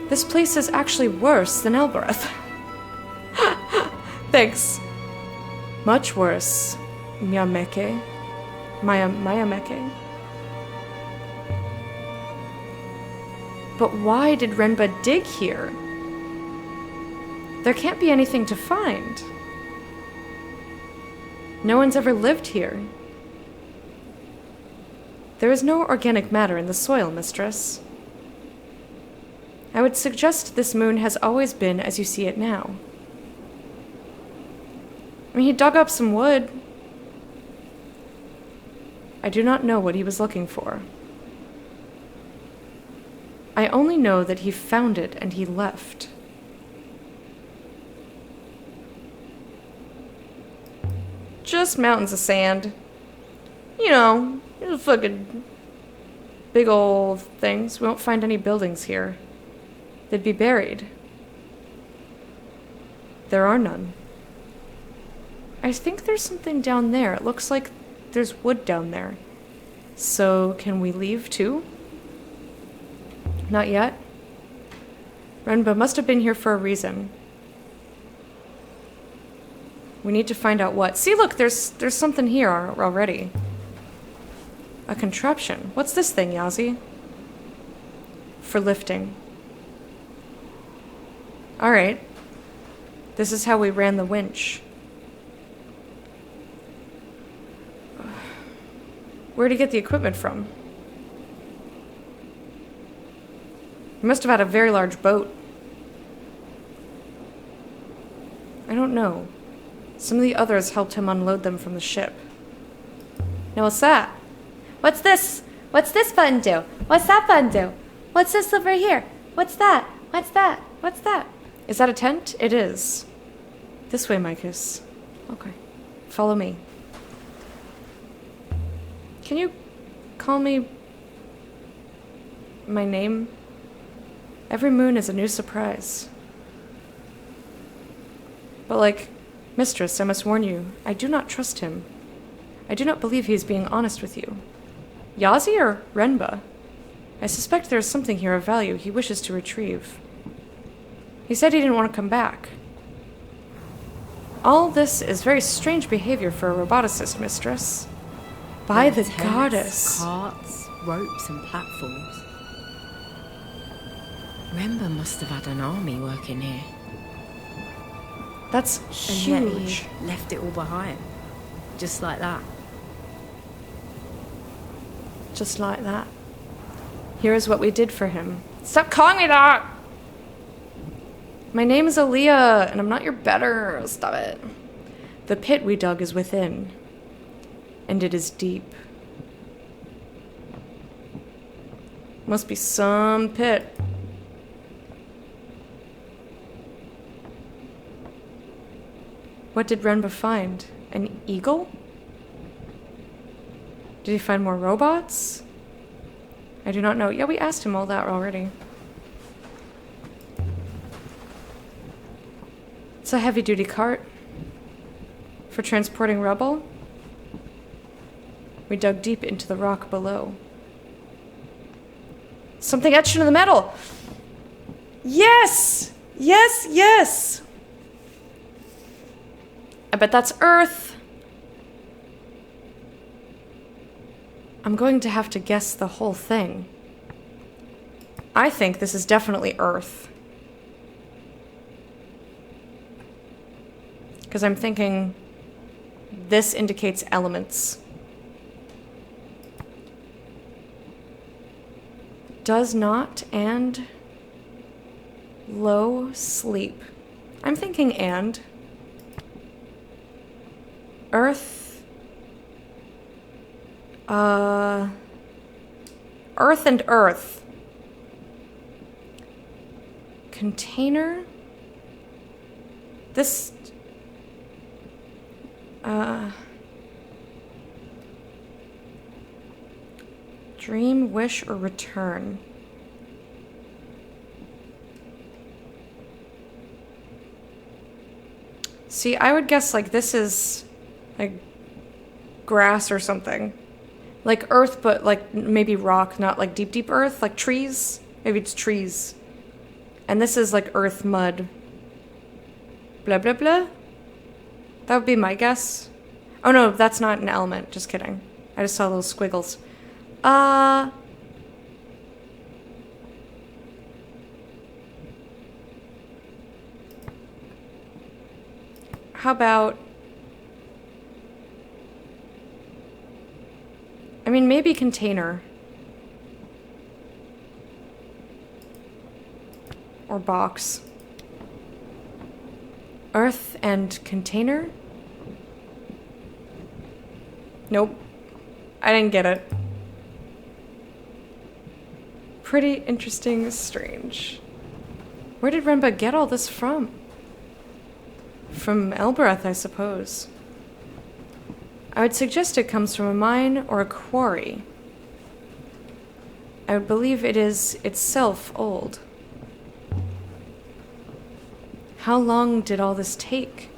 This place is actually worse than Elbereth. Thanks. Much worse, Miyameke. Mayameke. But why did Renba dig here? There can't be anything to find. No one's ever lived here. There is no organic matter in the soil, mistress. I would suggest this moon has always been as you see it now. I mean, he dug up some wood. I do not know what he was looking for. I only know that he found it and he left. Just mountains of sand. You know, fucking big old things. We won't find any buildings here. They'd be buried. There are none. I think there's something down there. It looks like there's wood down there. So, can we leave too? Not yet. Renba must have been here for a reason. We need to find out what. See, look, there's something here already. A contraption. What's this thing, Yazi? For lifting. Alright. This is how we ran the winch. Where'd he get the equipment from? He must have had a very large boat. I don't know. Some of the others helped him unload them from the ship. Now what's that? What's this? What's this button do? What's that button do? What's this over here? What's that? What's that? What's that? Is that a tent? It is. This way, Micus. Okay. Follow me. Can you call me my name? Every moon is a new surprise. But like, mistress, I must warn you, I do not trust him. I do not believe he is being honest with you. Yazi or Renba? I suspect there is something here of value he wishes to retrieve. He said he didn't want to come back. All this is very strange behavior for a roboticist, mistress. By the Tents, goddess. Carts, ropes, and platforms. Remember must have had an army working here. That's And yet huge. he left it all behind. Just like that. Just like that. Here is what we did for him. Stop calling me that! My name is Aaliyah, and I'm not your better. Stop it. The pit we dug is within, and it is deep. Must be some pit. What did Renba find? An eagle? Did he find more robots? I do not know. Yeah, we asked him all that already. It's a heavy-duty cart for transporting rubble. We dug deep into the rock below. Something etched into the metal! Yes! Yes, yes! I bet that's Earth. I'm going to have to guess the whole thing. I think this is definitely Earth. Because I'm thinking this indicates elements. Does not and low sleep. I'm thinking and. Earth. Earth and Earth. Container. This. Dream, wish, or return. See, I would guess like this is like grass or something. Like earth, but like maybe rock, not like deep, deep earth, like trees. Maybe it's trees. And this is like earth, mud. Blah, blah, blah. That would be my guess. Oh no, that's not an element. Just kidding. I just saw little squiggles. How about... I mean, maybe container. Or box. Earth and container? Nope. I didn't get it. Pretty interesting, strange. Where did Renba get all this from? From Elbereth, I suppose. I would suggest it comes from a mine or a quarry. I would believe it is itself old. How long did all this take?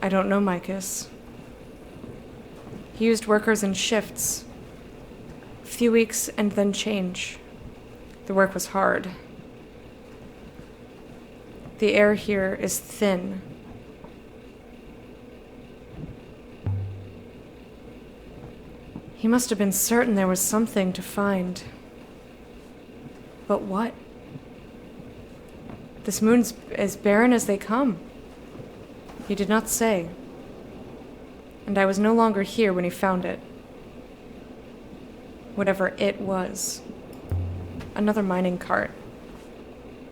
I don't know, Micus. He used workers in shifts. A few weeks and then change. The work was hard. The air here is thin. He must have been certain there was something to find. But what? This moon's as barren as they come. He did not say. And I was no longer here when he found it. Whatever it was. Another mining cart.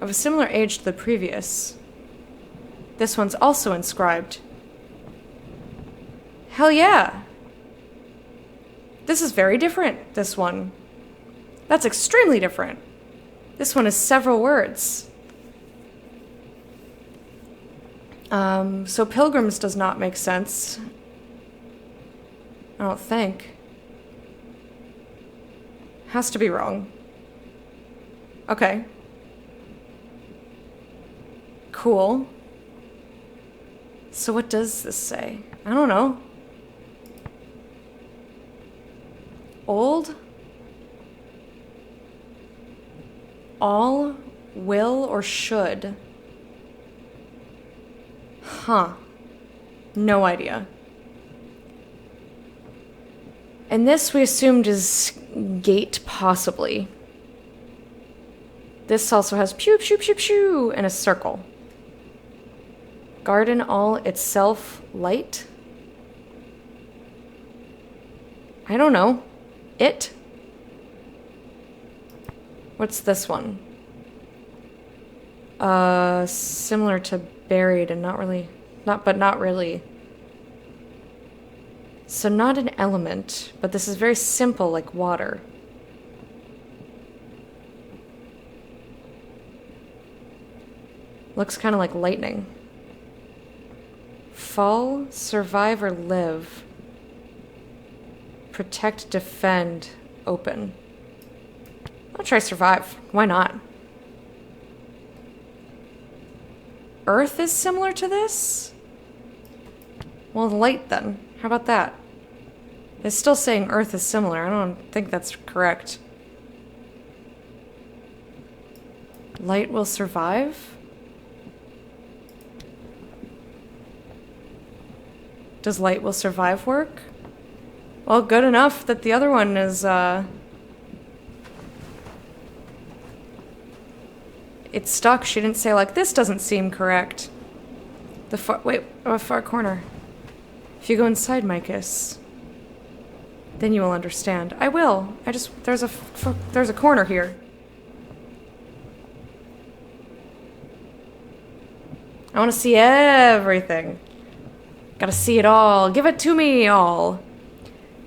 Of a similar age to the previous. This one's also inscribed. Hell yeah! This is very different, this one. That's extremely different. This one is several words. So pilgrims does not make sense. I don't think. Has to be wrong. Okay. Cool. So what does this say? I don't know. Old? All, will, or should? Huh. No idea. And this we assumed is gate, possibly. This also has pew, pew, pew, pew, and a circle. Garden all itself light? I don't know. It? What's this one? Similar to buried and not really, but not really. So not an element, but this is very simple, like water. Looks kind of like lightning. Fall, survive, or live. Protect, defend, open. I'll try survive. Why not? Earth is similar to this? Well, light then. How about that? It's still saying Earth is similar. I don't think that's correct. Light will survive? Does light will survive work? Well, good enough that the other one is, it's stuck. She didn't say, like, this doesn't seem correct. Wait, a far corner. If you go inside, Micus, then you will understand. I will. There's a corner here. I want to see everything. Gotta see it all. Give it to me all.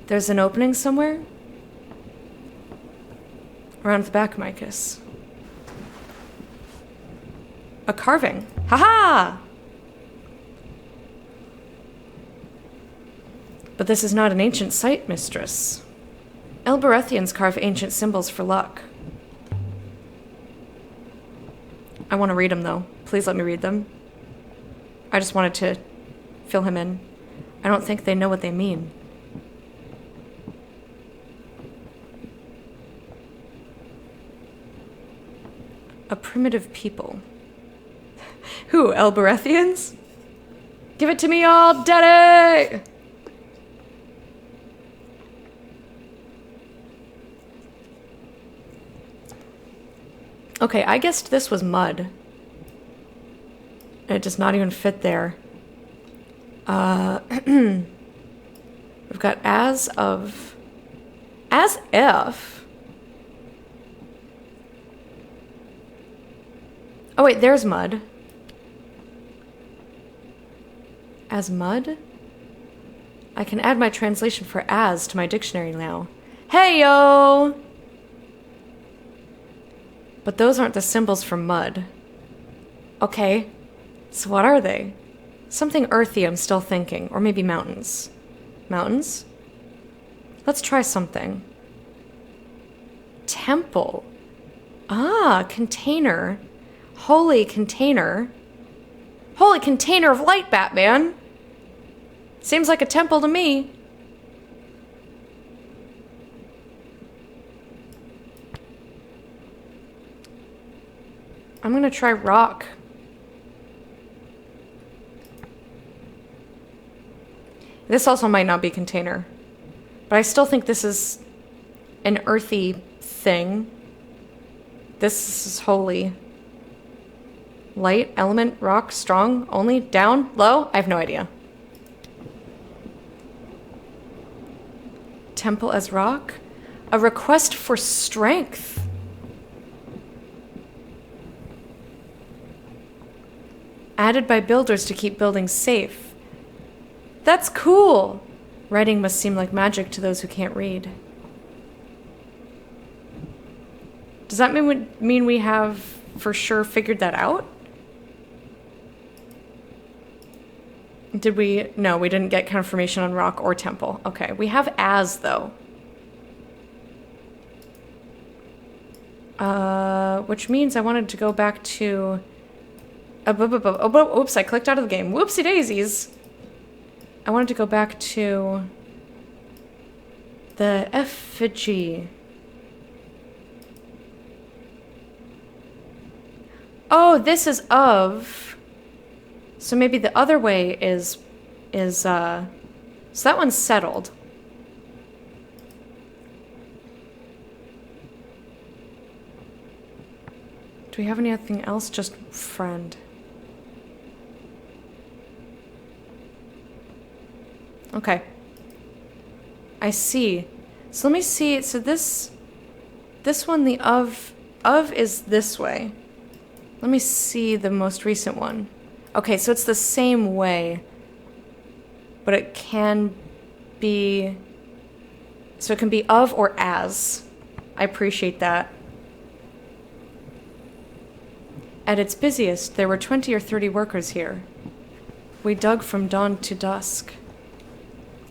There's an opening somewhere? Around the back, Micus. A carving. Ha-ha! But this is not an ancient site, mistress. Elberethians carve ancient symbols for luck. I want to read them, though. Please let me read them. I just wanted to fill him in. I don't think they know what they mean. A primitive people. Who, Elberethians? Give it to me all, daddy! Okay, I guessed this was mud. It does not even fit there. We've got as of... As if... Oh wait, there's mud. As mud? I can add my translation for as to my dictionary now. Hey yo! But those aren't the symbols for mud. Okay, so what are they? Something earthy, I'm still thinking. Or maybe mountains. Mountains? Let's try something. Temple. Ah, container. Holy container. Holy container of light, Batman! Seems like a temple to me. I'm gonna try rock. This also might not be container. But I still think this is an earthy thing. This is holy. Light, element, rock, strong, only, down, low? I have no idea. Temple as rock? A request for strength. Added by builders to keep buildings safe. That's cool! Writing must seem like magic to those who can't read. Does that mean we have for sure figured that out? Did we? No, we didn't get confirmation on rock or temple. Okay, we have as, though. Which means I wanted to go back to... oops, I clicked out of the game. Whoopsie daisies! I wanted to go back to... the effigy. Oh, this is of... So maybe the other way is so that one's settled. Do we have anything else? Just friend. Okay. I see. So let me see. So this one, the of is this way. Let me see the most recent one. Okay, so it's the same way, but it can be, so it can be of or as. I appreciate that. At its busiest, there were 20 or 30 workers here. We dug from dawn to dusk.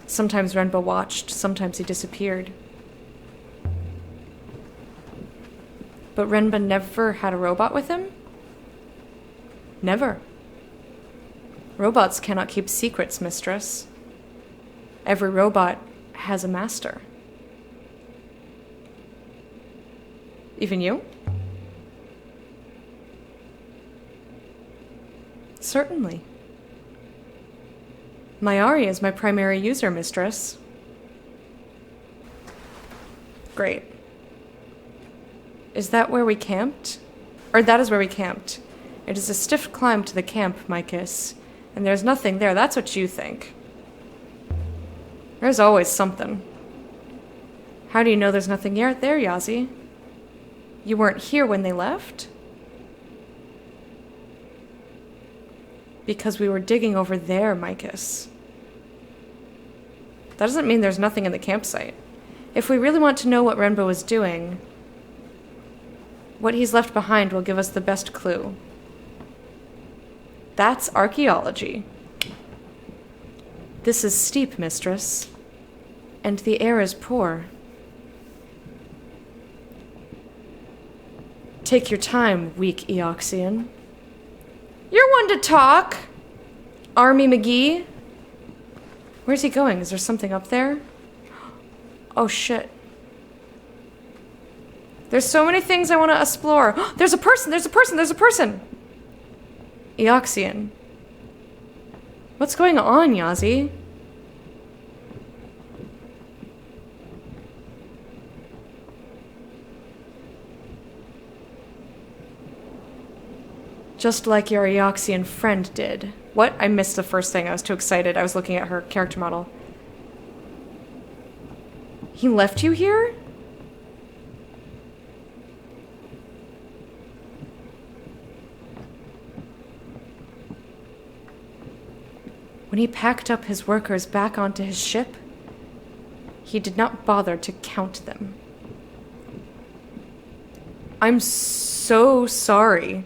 Sometimes Renba watched, sometimes he disappeared. But Renba never had a robot with him? Never. Robots cannot keep secrets, mistress. Every robot has a master. Even you? Certainly. Mayari is my primary user, mistress. Great. Is that where we camped? Or that is where we camped. It is a stiff climb to the camp, Mycus. And there's nothing there. That's what you think. There's always something. How do you know there's nothing there, Yazi? You weren't here when they left? Because we were digging over there, Mycus. That doesn't mean there's nothing in the campsite. If we really want to know what Renba was doing, what he's left behind will give us the best clue. That's archaeology. This is steep, mistress. And the air is poor. Take your time, weak Eoxian. You're one to talk! Army McGee? Where's he going? Is there something up there? Oh, shit. There's so many things I want to explore. There's a person! There's a person! There's a person! Eoxian. What's going on, Yazi? Just like your Eoxian friend did. What? I missed the first thing. I was too excited. I was looking at her character model. He left you here? When he packed up his workers back onto his ship, he did not bother to count them. I'm so sorry.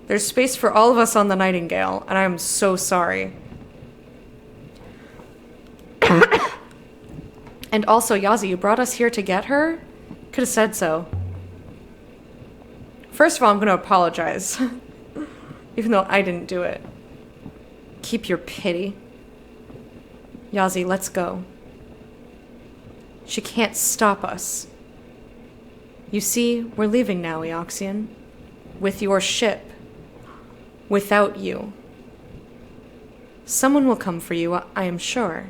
There's space for all of us on the Nightingale, and I'm so sorry. And also, Yazi, you brought us here to get her? Could have said so. First of all, I'm going to apologize. Even though I didn't do it. Keep your pity. Yazi, let's go. She can't stop us. You see, we're leaving now, Eoxian. With your ship. Without you. Someone will come for you, I am sure.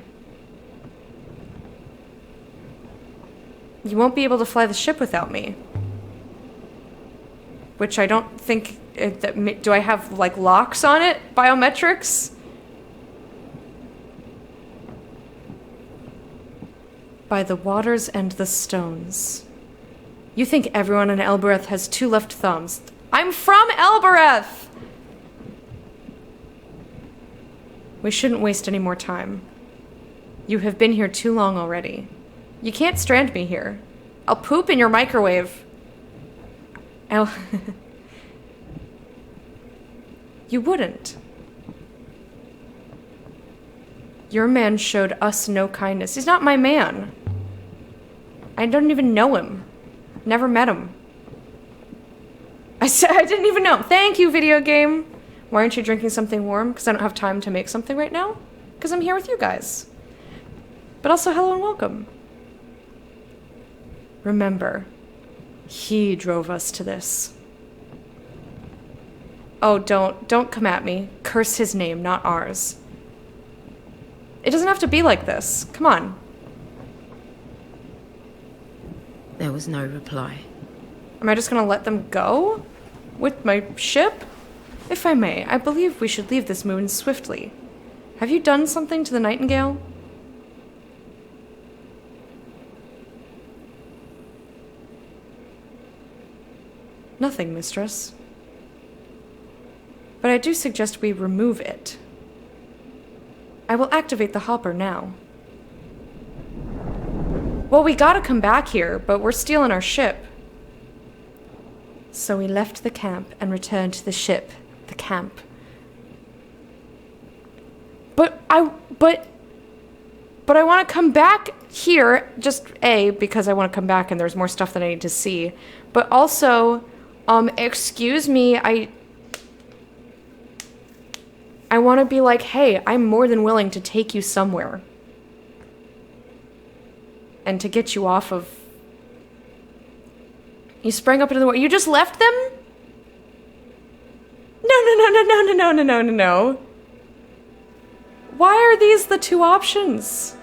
You won't be able to fly the ship without me. which I don't think... do I have, like, locks on it? Biometrics? By the waters and the stones. You think everyone in Elbereth has 2 left thumbs. I'm from Elbereth! We shouldn't waste any more time. You have been here too long already. You can't strand me here. I'll poop in your microwave. You wouldn't. Your man showed us no kindness. He's not my man. I don't even know him. Never met him. I didn't even know him. Thank you, video game. Why aren't you drinking something warm? Because I don't have time to make something right now? Because I'm here with you guys. But also, hello and welcome. Remember, he drove us to this. Oh, don't come at me. Curse his name, not ours. It doesn't have to be like this. Come on. There was no reply. Am I just gonna let them go? With my ship? If I may, I believe we should leave this moon swiftly. Have you done something to the Nightingale? Nothing, mistress. But I do suggest we remove it. I will activate the hopper now. Well, we gotta come back here, but we're stealing our ship. So we left the camp and returned to the ship, the camp. But I want to come back here, just A, because I want to come back and there's more stuff that I need to see. But also, excuse me, I want to be like, hey, I'm more than willing to take you somewhere. And to get you off of... You sprang up into the water. You just left them? No. Why are these the 2 options?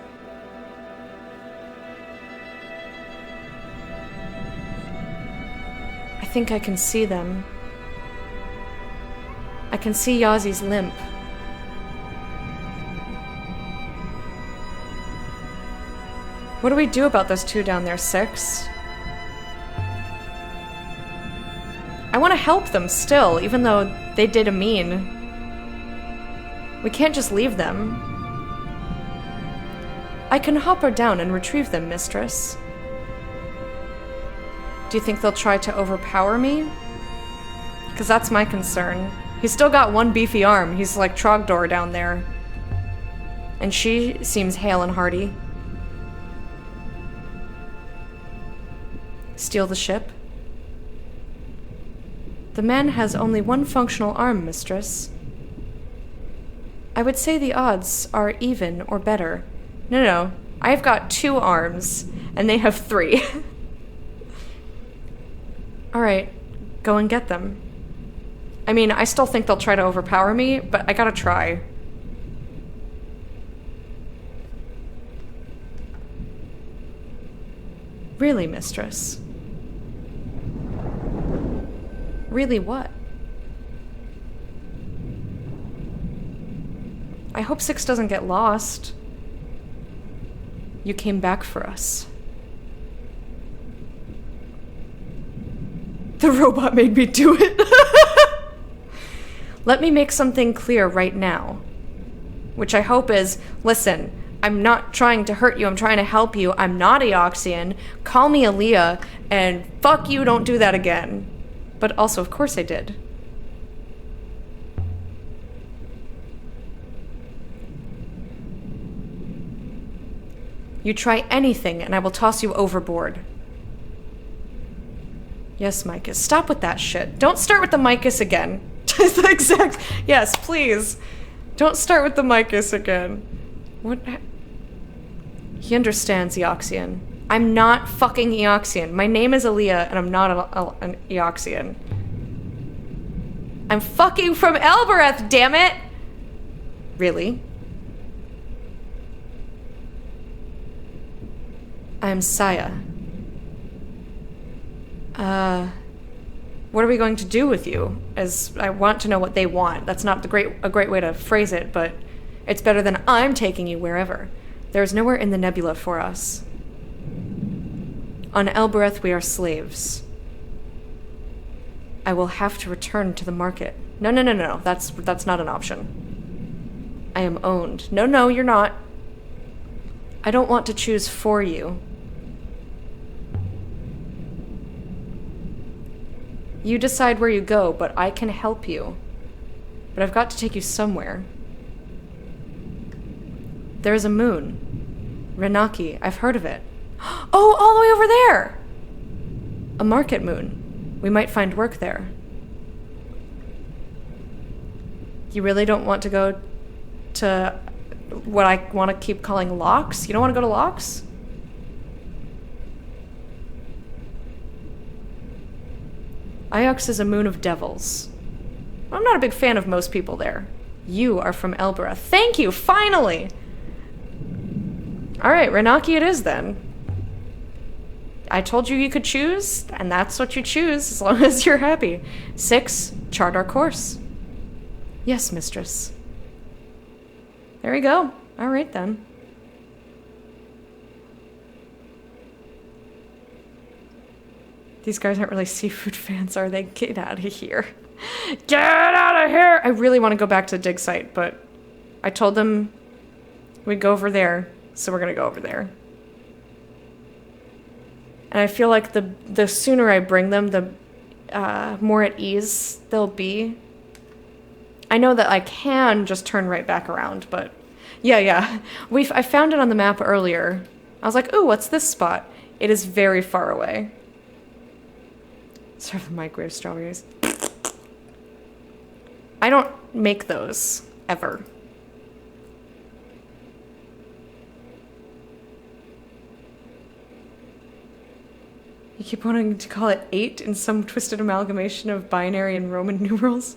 I think I can see them. I can see Yazi's limp. What do we do about those 2 down there, Six? I want to help them still, even though they did a mean. We can't just leave them. I can hopper down and retrieve them, mistress. Do you think they'll try to overpower me? Because that's my concern. He's still got 1 beefy arm. He's like Trogdor down there. And she seems hale and hearty. Steal the ship? The man has only 1 functional arm, mistress. I would say the odds are even or better. No. I've got 2 arms, and they have 3. Alright, go and get them. I mean, I still think they'll try to overpower me, but I gotta try. Really, mistress? Really what? I hope Six doesn't get lost. You came back for us. The robot made me do it. Let me make something clear right now. Which I hope is, listen, I'm not trying to hurt you, I'm trying to help you. I'm not Eoxian. Call me Aaliyah, and fuck you, don't do that again. But also, of course I did. You try anything, and I will toss you overboard. Yes, Micus. Stop with that shit. Don't start with the Micus again. Just the exact... Yes, please. Don't start with the Micus again. What? He understands Eoxian. I'm not fucking Eoxian. My name is Aaliyah, and I'm not an Eoxian. I'm fucking from Elbereth, damn it! Really? I'm Saya. what are we going to do with you? As I want to know what they want. That's not a great way to phrase it, but it's better than I'm taking you wherever. There is nowhere in the nebula for us. On Elbereth, we are slaves. I will have to return to the market. No. That's not an option. I am owned. No, you're not. I don't want to choose for you. You decide where you go, but I can help you. But I've got to take you somewhere. There is a moon. Renaki. I've heard of it. Oh, all the way over there! A market moon. We might find work there. You really don't want to go to what I want to keep calling Locks? You don't want to go to Locks? Iox is a moon of devils. I'm not a big fan of most people there. You are from Elbereth. Thank you, finally! Alright, Renaki it is then. I told you could choose, and that's what you choose, as long as you're happy. 6, chart our course. Yes, mistress. There we go. Alright then. These guys aren't really seafood fans, are they? Get out of here. Get out of here! I really want to go back to the dig site, but I told them we'd go over there, so we're gonna go over there. And I feel like the sooner I bring them, the more at ease they'll be. I know that I can just turn right back around, but yeah. I found it on the map earlier. I was like, ooh, what's this spot? It is very far away. Serve the microwave strawberries. I don't make those, ever. You keep wanting to call it 8 in some twisted amalgamation of binary and Roman numerals?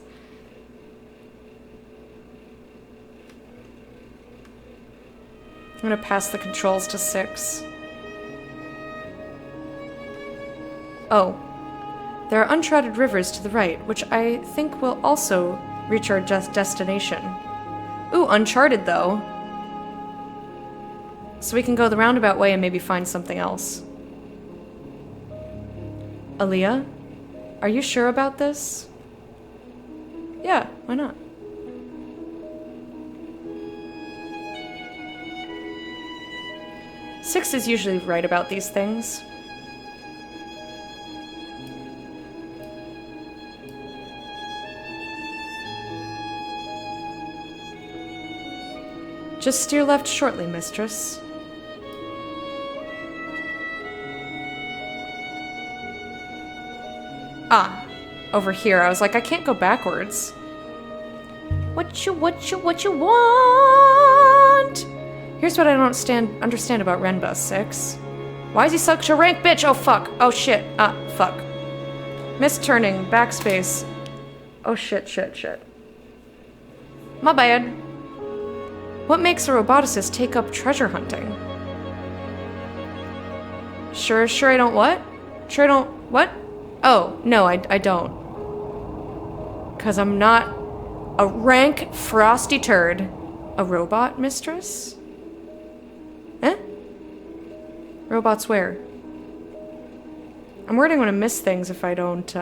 I'm gonna pass the controls to 6. Oh. There are uncharted rivers to the right, which I think will also reach our destination. Ooh, uncharted though. So we can go the roundabout way and maybe find something else. Aaliyah, are you sure about this? Yeah, why not? Six is usually right about these things. Just steer left shortly, mistress. Ah, over here. I was like, I can't go backwards. What you want? Here's what I don't understand about Renbus 6. Why is he such a rank bitch? Oh, fuck. Oh, shit. Ah, fuck. Misturning. Backspace. Oh, shit. My bad. What makes a roboticist take up treasure hunting? Sure I don't what? Sure I don't what? Oh, no, I don't. 'Cause I'm not a rank frosty turd. A robot mistress? Eh? Robots where? I'm worried I'm gonna miss things if I don't,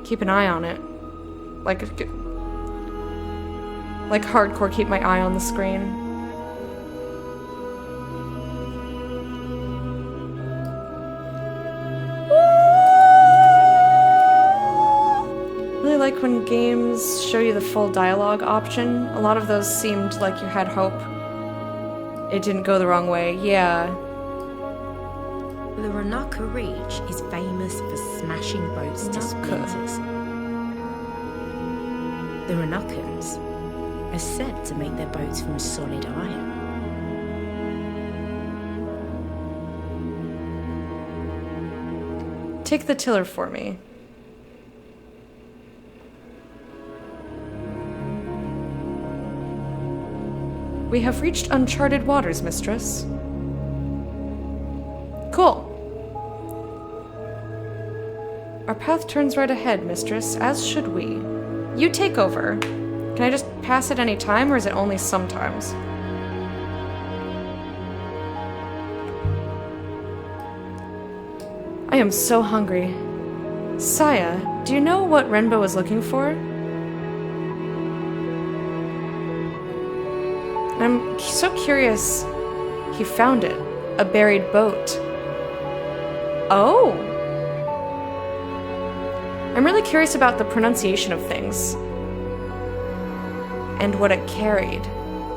keep an eye on it. Like hardcore keep my eye on the screen. Really like when games show you the full dialogue option. A lot of those seemed like you had hope it didn't go the wrong way. Yeah. The Renaka Reach is famous for smashing boats to splinters. The Renakans are said to make their boats from solid iron. Take the tiller for me. We have reached uncharted waters, mistress. Cool. Our path turns right ahead, mistress, as should we. You take over. Can I just pass at any time, or is it only sometimes? I am so hungry. Saya, do you know what Renbo was looking for? I'm so curious. He found it. A buried boat. Oh! I'm really curious about the pronunciation of things. And what it carried.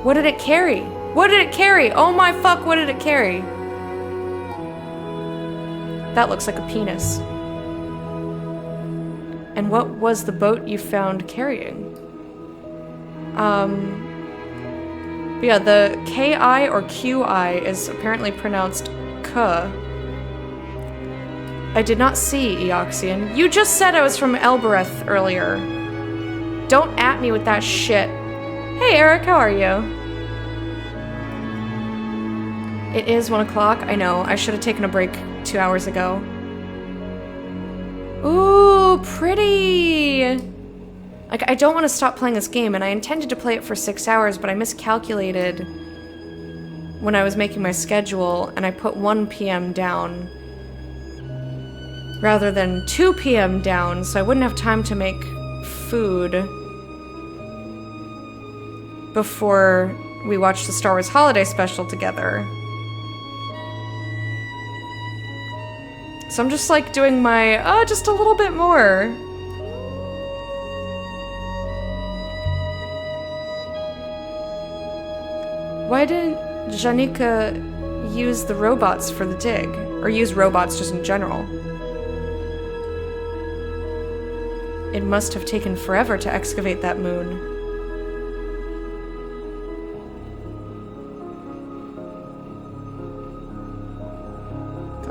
What did it carry? What did it carry? Oh my fuck, what did it carry? That looks like a penis. And what was the boat you found carrying? But yeah, the K-I or Q-I is apparently pronounced K. I did not see Eoxian. You just said I was from Elbereth earlier. Don't at me with that shit. Hey Eric, how are you? It is 1 o'clock. I know, I should have taken a break 2 hours ago. Ooh, pretty! Like, I don't want to stop playing this game, and I intended to play it for 6 hours, but I miscalculated when I was making my schedule, and I put 1 p.m. down rather than 2 p.m. down, so I wouldn't have time to make food before we watched the Star Wars Holiday Special together. So I'm just like doing my, just a little bit more. Why didn't Janika use the robots for the dig? Or use robots just in general? It must have taken forever to excavate that moon.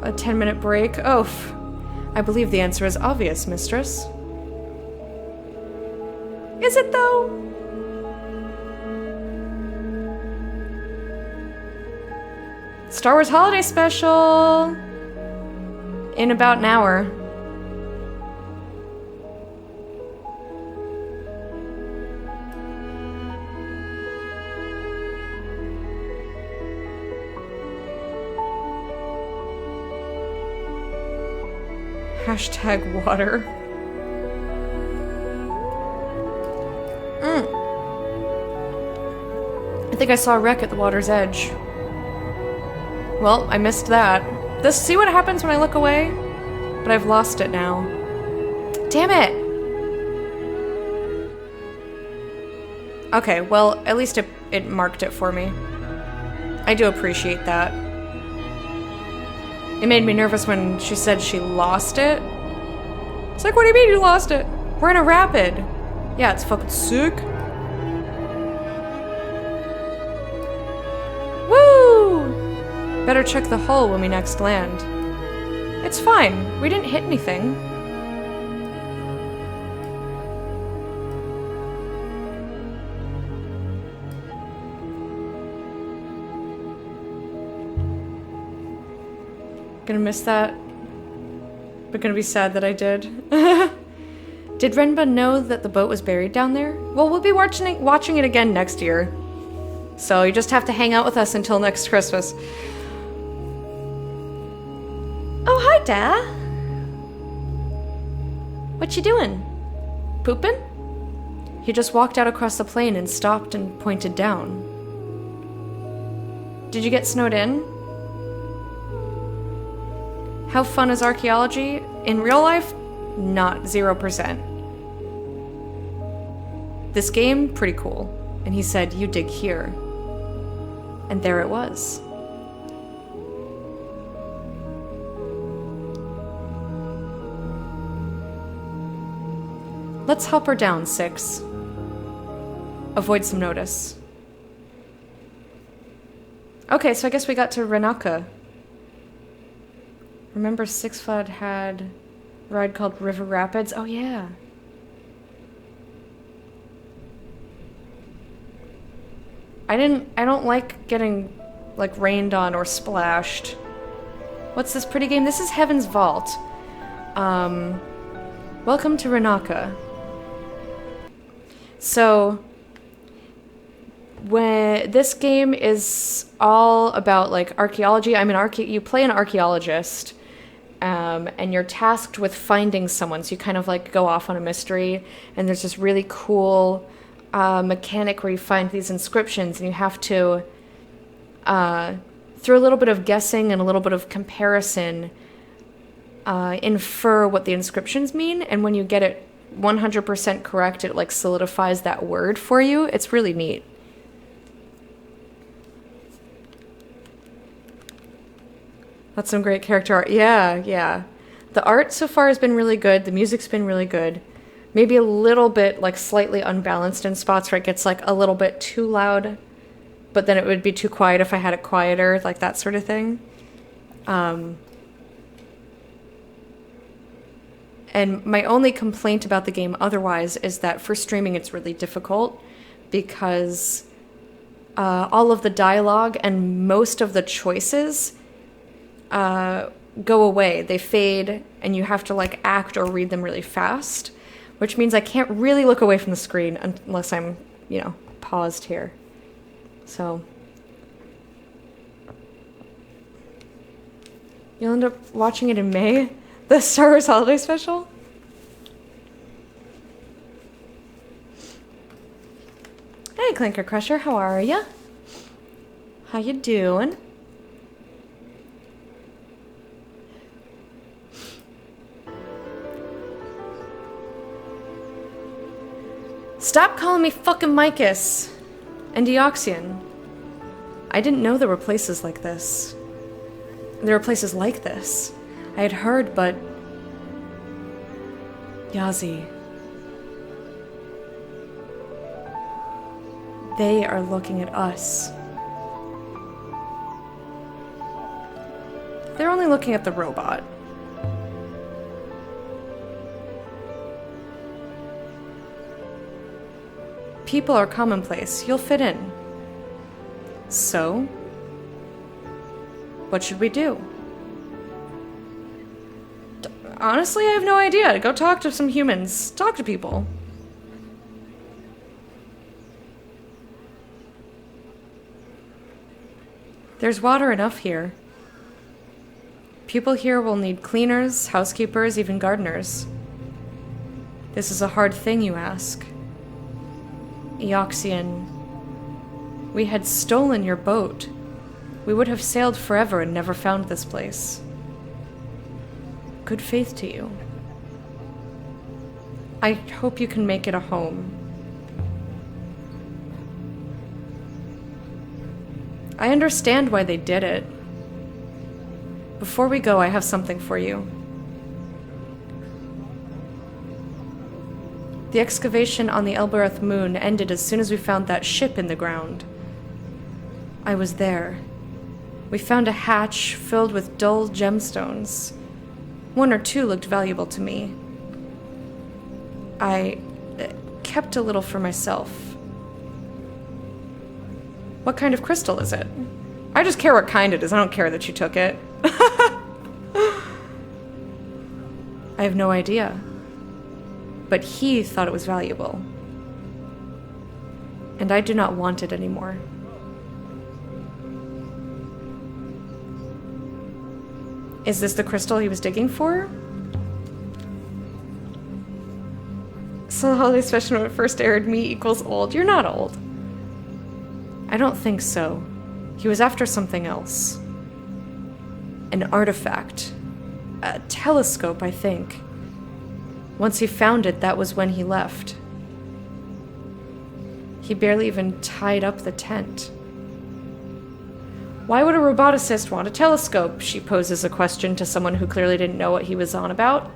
A 10-minute break? Oh, I believe the answer is obvious, mistress. Is it though? Star Wars Holiday Special! In about an hour. Hashtag water. I think I saw a wreck at the water's edge. Well, I missed that. See what happens when I look away? But I've lost it now. Damn it! Okay, well, at least it marked it for me. I do appreciate that. It made me nervous when she said she lost it. It's like, what do you mean you lost it? We're in a rapid. Yeah, it's fucking sick. Woo! Better check the hull when we next land. It's fine. We didn't hit anything. Gonna miss that, but gonna be sad that I did. Did Renba know that the boat was buried down there? Well, we'll be watching it again next year. So you just have to hang out with us until next Christmas. Oh, hi, Dad. What you doing? Pooping? He just walked out across the plain and stopped and pointed down. Did you get snowed in? How fun is archaeology? In real life, not 0%. This game, pretty cool. And he said, you dig here. And there it was. Let's help her down, Six. Avoid some notice. Okay, so I guess we got to Renaka. Remember Six Flags had a ride called River Rapids? Oh yeah. I don't like getting like rained on or splashed. What's this pretty game? This is Heaven's Vault. Welcome to Renaka. So, when this game is all about like archaeology. I'm you play an archaeologist, and you're tasked with finding someone. So you kind of like go off on a mystery, and there's this really cool mechanic where you find these inscriptions, and you have to, through a little bit of guessing and a little bit of comparison, infer what the inscriptions mean. And when you get it 100% correct, it like solidifies that word for you. It's really neat. That's some great character art. Yeah. The art so far has been really good. The music's been really good. Maybe a little bit, like, slightly unbalanced in spots where it gets, like, a little bit too loud. But then it would be too quiet if I had it quieter, like that sort of thing. And my only complaint about the game otherwise is that for streaming it's really difficult because all of the dialogue and most of the choices go away. They fade, and you have to like act or read them really fast, which means I can't really look away from the screen unless I'm, paused here. So you'll end up watching it in May, the Star Wars Holiday Special. Hey, Clinker Crusher, how are ya? How you doing? Stop calling me fucking Micus and Deoxys. I didn't know there were places like this. There were places like this. I had heard, but... Yazi. They are looking at us. They're only looking at the robot. People are commonplace. You'll fit in. So, what should we do? Honestly, I have no idea. Go talk to some humans. Talk to people. There's water enough here. People here will need cleaners, housekeepers, even gardeners. This is a hard thing, you ask. Eoxian, we had stolen your boat. We would have sailed forever and never found this place. Good faith to you. I hope you can make it a home. I understand why they did it. Before we go, I have something for you. The excavation on the Elbereth moon ended as soon as we found that ship in the ground. I was there. We found a hatch filled with dull gemstones. One or two looked valuable to me. I kept a little for myself. What kind of crystal is it? I just care what kind it is. I don't care that you took it. I have no idea. But he thought it was valuable. And I do not want it anymore. Is this the crystal he was digging for? So the holiday special when it first aired, me equals old. You're not old. I don't think so. He was after something else. An artifact. A telescope, I think. Once he found it, that was when he left. He barely even tied up the tent. Why would a roboticist want a telescope? She poses a question to someone who clearly didn't know what he was on about.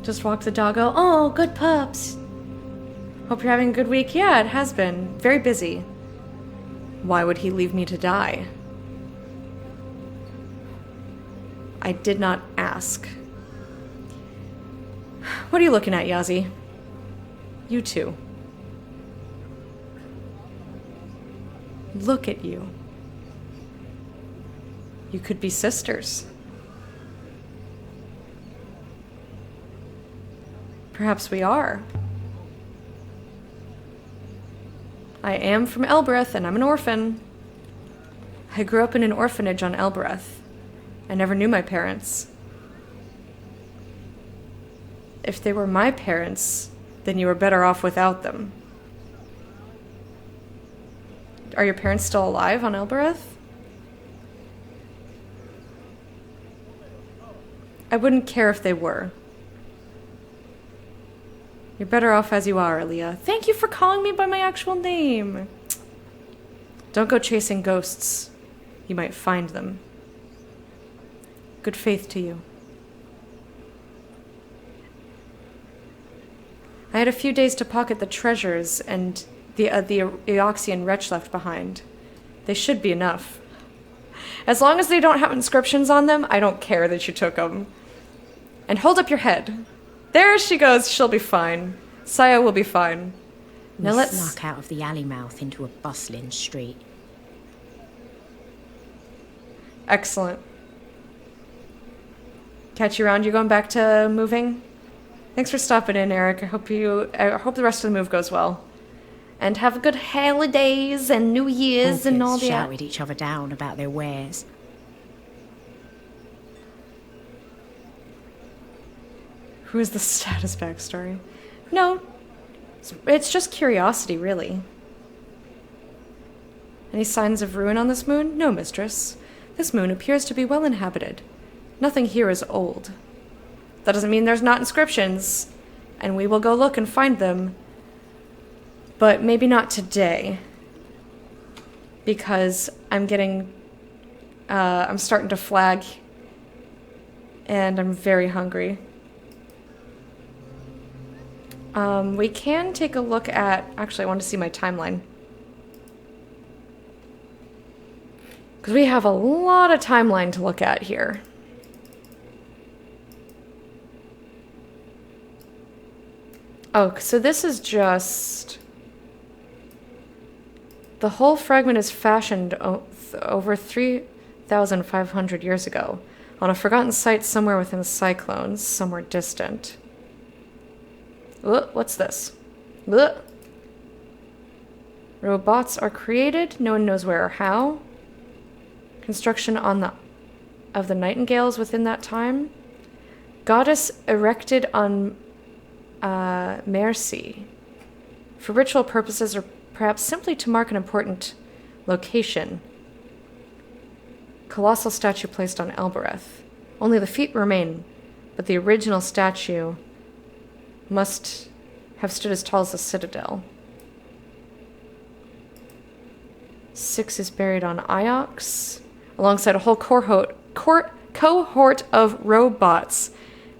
Just walk the doggo. Oh, good pups. Hope you're having a good week. Yeah, it has been. Very busy. Why would he leave me to die? I did not ask. What are you looking at, Yazi? You too. Look at you. You could be sisters. Perhaps we are. I am from Elbereth, and I'm an orphan. I grew up in an orphanage on Elbereth. I never knew my parents. If they were my parents, then you were better off without them. Are your parents still alive on Elbereth? I wouldn't care if they were. You're better off as you are, Aaliyah. Thank you for calling me by my actual name. Don't go chasing ghosts. You might find them. Good faith to you. I had a few days to pocket the treasures and the Eoxian wretch left behind. They should be enough. As long as they don't have inscriptions on them, I don't care that you took them. And hold up your head. There she goes. She'll be fine. Saya will be fine. Now We let's... snuck out of the alley mouth into a bustling street. Excellent. Catch you around. You going back to moving? Thanks for stopping in, Eric. I hope the rest of the move goes well. And have a good holidays and New Year's and all Orchids that. shouted each other down about their wares. Who is the status backstory? No, it's just curiosity, really. Any signs of ruin on this moon? No, mistress. This moon appears to be well inhabited. Nothing here is old. That doesn't mean there's not inscriptions, and we will go look and find them. But maybe not today. Because I'm starting to flag, and I'm very hungry. We can take a look at... Actually, I want to see my timeline. Because we have a lot of timeline to look at here. Oh, so this is just... The whole fragment is fashioned over 3,500 years ago on a forgotten site somewhere within the Cyclones, somewhere distant. What's this? Robots are created. No one knows where or how. Construction of the nightingales within that time. Goddess erected on Mercy. For ritual purposes or perhaps simply to mark an important location. Colossal statue placed on Elbereth. Only the feet remain, but the original statue must have stood as tall as the citadel. 6 is buried on Iox, alongside a whole cohort of robots,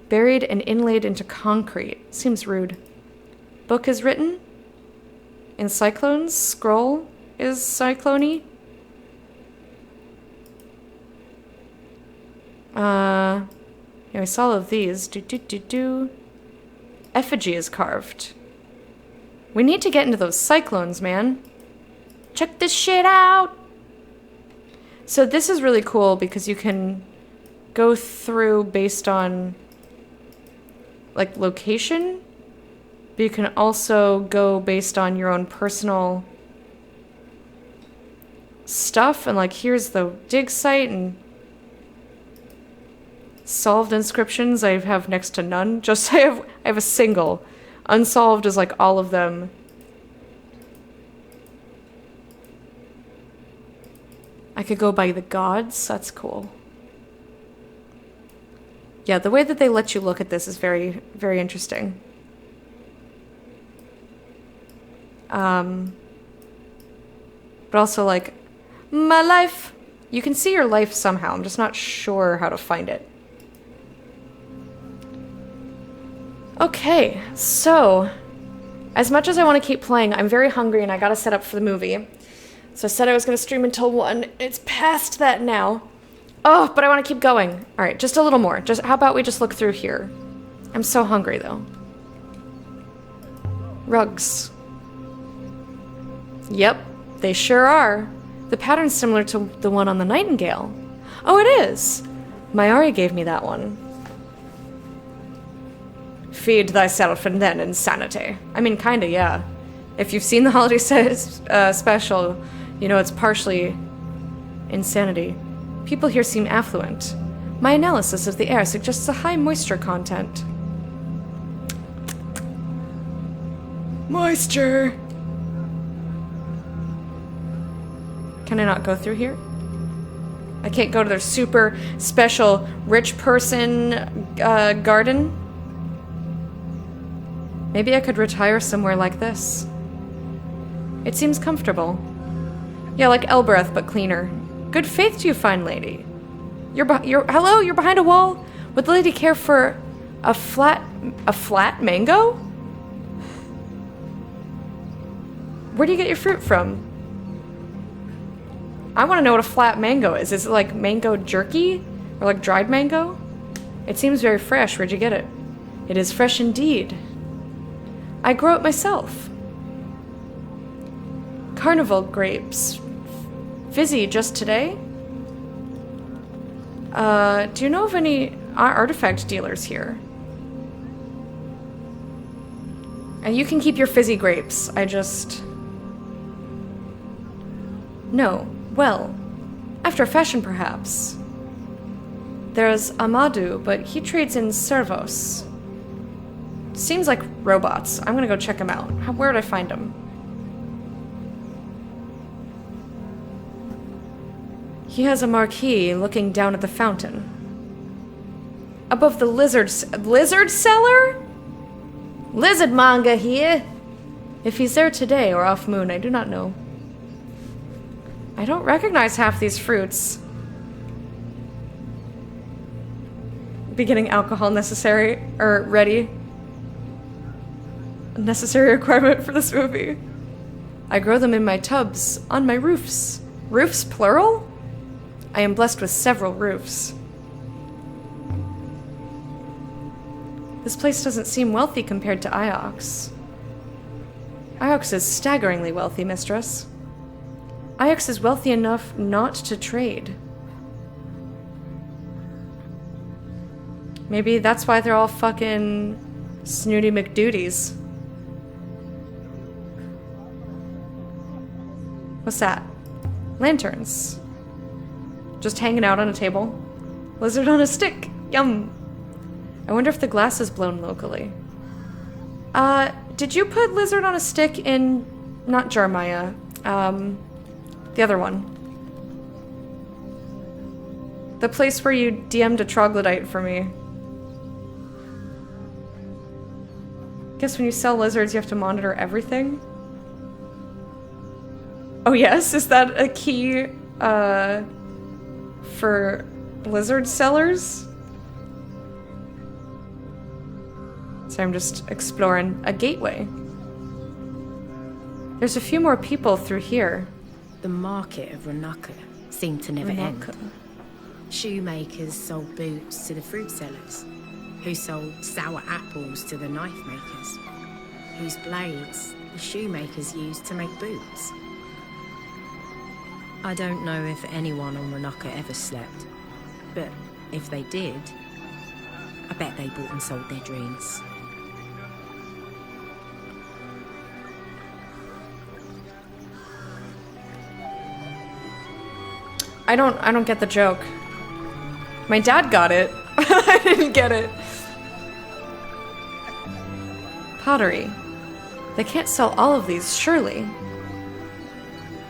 buried and inlaid into concrete. Seems rude. Book is written in Cyclones. Scroll is Cyclone. Yeah, we saw all of these. Effigy is carved. We need to get into those Cyclones, man. Check this shit out! So this is really cool because you can go through based on, like, location. But you can also go based on your own personal stuff. And, like, here's the dig site and solved inscriptions. I have next to none. Just I have a single. Unsolved is, like, all of them. I could go by the gods. That's cool. Yeah, the way that they let you look at this is very, very interesting. But also, like, my life. You can see your life somehow. I'm just not sure how to find it. Okay, so as much as I want to keep playing, I'm very hungry and I gotta set up for the movie. So I said I was gonna stream until 1. It's past that now. Oh, but I want to keep going. All right, just a little more. How about we just look through here? I'm so hungry, though. Rugs. Yep, they sure are. The pattern's similar to the one on the Nightingale. Oh, it is! Mayari gave me that one. Feed thyself and then insanity. I mean, kinda, yeah. If you've seen the holiday special, you know it's partially insanity. People here seem affluent. My analysis of the air suggests a high moisture content. Moisture! Can I not go through here? I can't go to their super special rich person garden? Maybe I could retire somewhere like this. It seems comfortable. Yeah, like Elbereth, but cleaner. Good faith to you, fine lady. Hello? You're behind a wall? Would the lady care for a flat mango? Where do you get your fruit from? I want to know what a flat mango is. Is it like mango jerky? Or like dried mango? It seems very fresh. Where'd you get it? It is fresh indeed. I grow it myself. Carnival grapes. Fizzy just today? Do you know of any artifact dealers here? And you can keep your fizzy grapes. No. Well, after fashion perhaps. There's Amadou, but he trades in servos. Seems like robots. I'm gonna go check him out. Where did I find him? He has a marquee looking down at the fountain. Above the lizard cellar? Lizard manga here. If he's there today or off moon, I do not know. I don't recognize half these fruits. Beginning alcohol necessary, or ready. A necessary requirement for this movie. I grow them in my tubs, on my roofs. Roofs, plural? I am blessed with several roofs. This place doesn't seem wealthy compared to Iox. Iox is staggeringly wealthy, mistress. Iox is wealthy enough not to trade. Maybe that's why they're all fucking snooty McDuties. What's that? Lanterns. Just hanging out on a table. Lizard on a stick. Yum. I wonder if the glass is blown locally. Did you put lizard on a stick in... not Jeremiah. The other one. The place where you DM'd a troglodyte for me. Guess when you sell lizards, you have to monitor everything? Oh yes? Is that a key, for lizard sellers? So I'm just exploring a gateway. There's a few more people through here. The market of Renaka seemed to never end. Shoemakers sold boots to the fruit sellers, who sold sour apples to the knife makers, whose blades the shoemakers used to make boots. I don't know if anyone on Renaka ever slept, but if they did, I bet they bought and sold their dreams. I don't get the joke. My dad got it. I didn't get it. Pottery. They can't sell all of these, surely.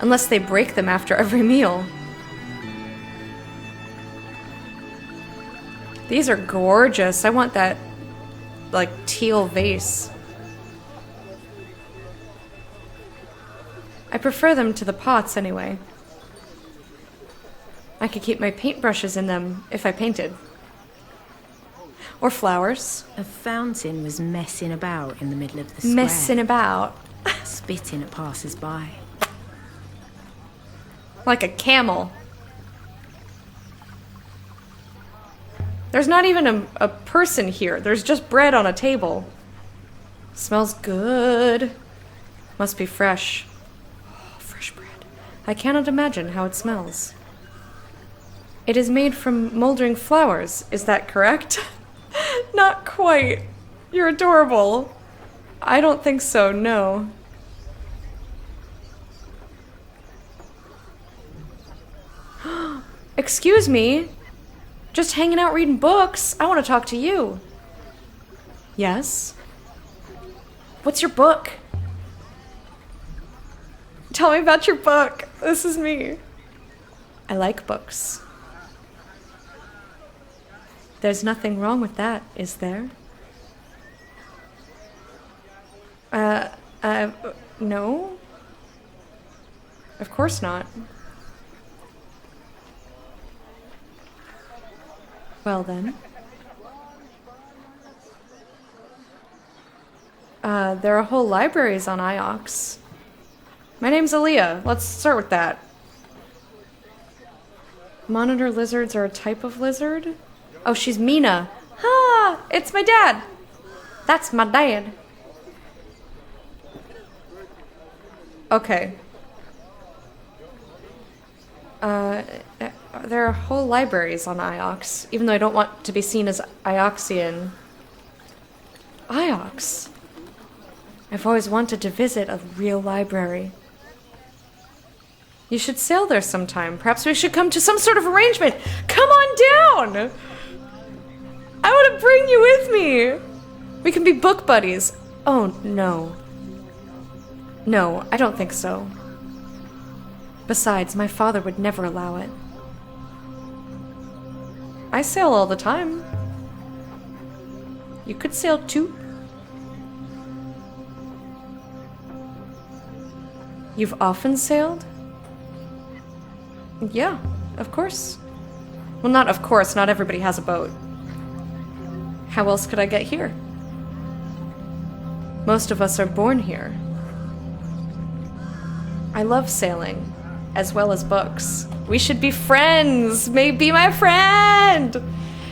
Unless they break them after every meal. These are gorgeous. I want that, like, teal vase. I prefer them to the pots anyway. I could keep my paintbrushes in them if I painted. Or flowers. A fountain was messing about in the middle of the square. Messing about. Spitting at passers-by. Like a camel. There's not even a person here. There's just bread on a table. Smells good. Must be fresh. Oh, fresh bread. I cannot imagine how it smells. It is made from moldering flowers, is that correct? Not quite. You're adorable. I don't think so, no. Excuse me. Just hanging out reading books. I want to talk to you. Yes? What's your book? Tell me about your book. This is me. I like books. There's nothing wrong with that, is there? No? Of course not. Well then. There are whole libraries on Iox. My name's Aaliyah. Let's start with that. Monitor lizards are a type of lizard? Oh, she's Mina. Ah, it's my dad. That's my dad. Okay. There are whole libraries on Iox, even though I don't want to be seen as Ioxian. Iox? I've always wanted to visit a real library. You should sail there sometime. Perhaps we should come to some sort of arrangement. Come on down! I want to bring you with me! We can be book buddies. Oh, no. No, I don't think so. Besides, my father would never allow it. I sail all the time. You could sail too. You've often sailed? Yeah, of course. Well, not of course, not everybody has a boat. How else could I get here? Most of us are born here. I love sailing, as well as books. We should be friends! May be my friend!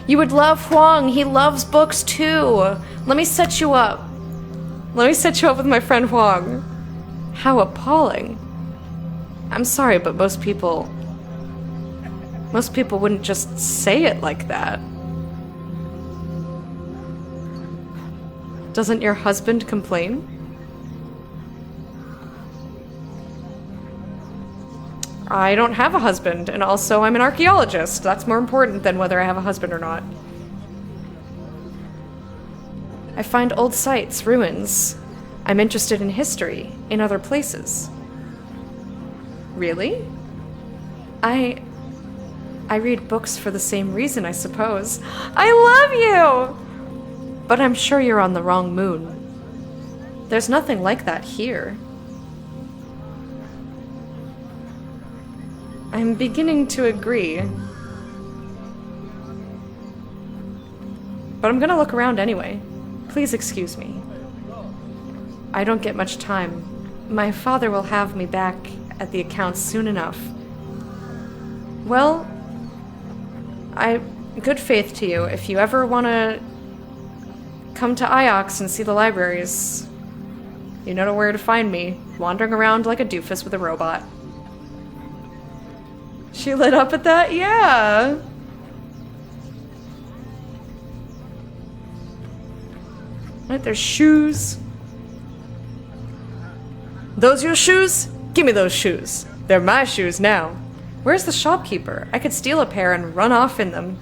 You would love Huang, he loves books too. Let me set you up. Let me set you up with my friend Huang. How appalling. I'm sorry, but most people wouldn't just say it like that. Doesn't your husband complain? I don't have a husband, and also I'm an archaeologist. That's more important than whether I have a husband or not. I find old sites, ruins. I'm interested in history, in other places. Really? I read books for the same reason, I suppose. I love you! But I'm sure you're on the wrong moon. There's nothing like that here. I'm beginning to agree. But I'm gonna look around anyway. Please excuse me. I don't get much time. My father will have me back at the accounts soon enough. Well, good faith to you. If you ever want to come to Iox and see the libraries, you know where to find me, wandering around like a doofus with a robot. She lit up at that? Yeah! Right, there's shoes. Those your shoes? Give me those shoes. They're my shoes now. Where's the shopkeeper? I could steal a pair and run off in them.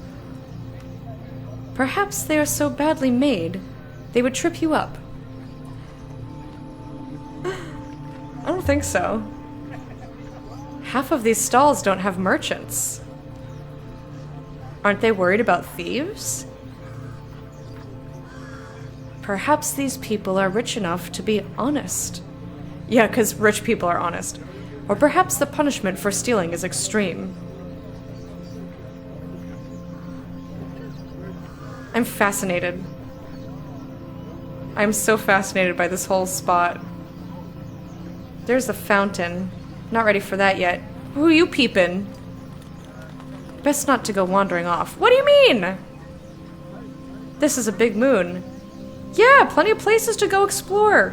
Perhaps they are so badly made, they would trip you up. I don't think so. Half of these stalls don't have merchants. Aren't they worried about thieves? Perhaps these people are rich enough to be honest. Yeah, because rich people are honest. Or perhaps the punishment for stealing is extreme. I'm fascinated. I'm so fascinated by this whole spot. There's the fountain. Not ready for that yet. Who are you peeping? Best not to go wandering off. What do you mean? This is a big moon. Yeah, plenty of places to go explore.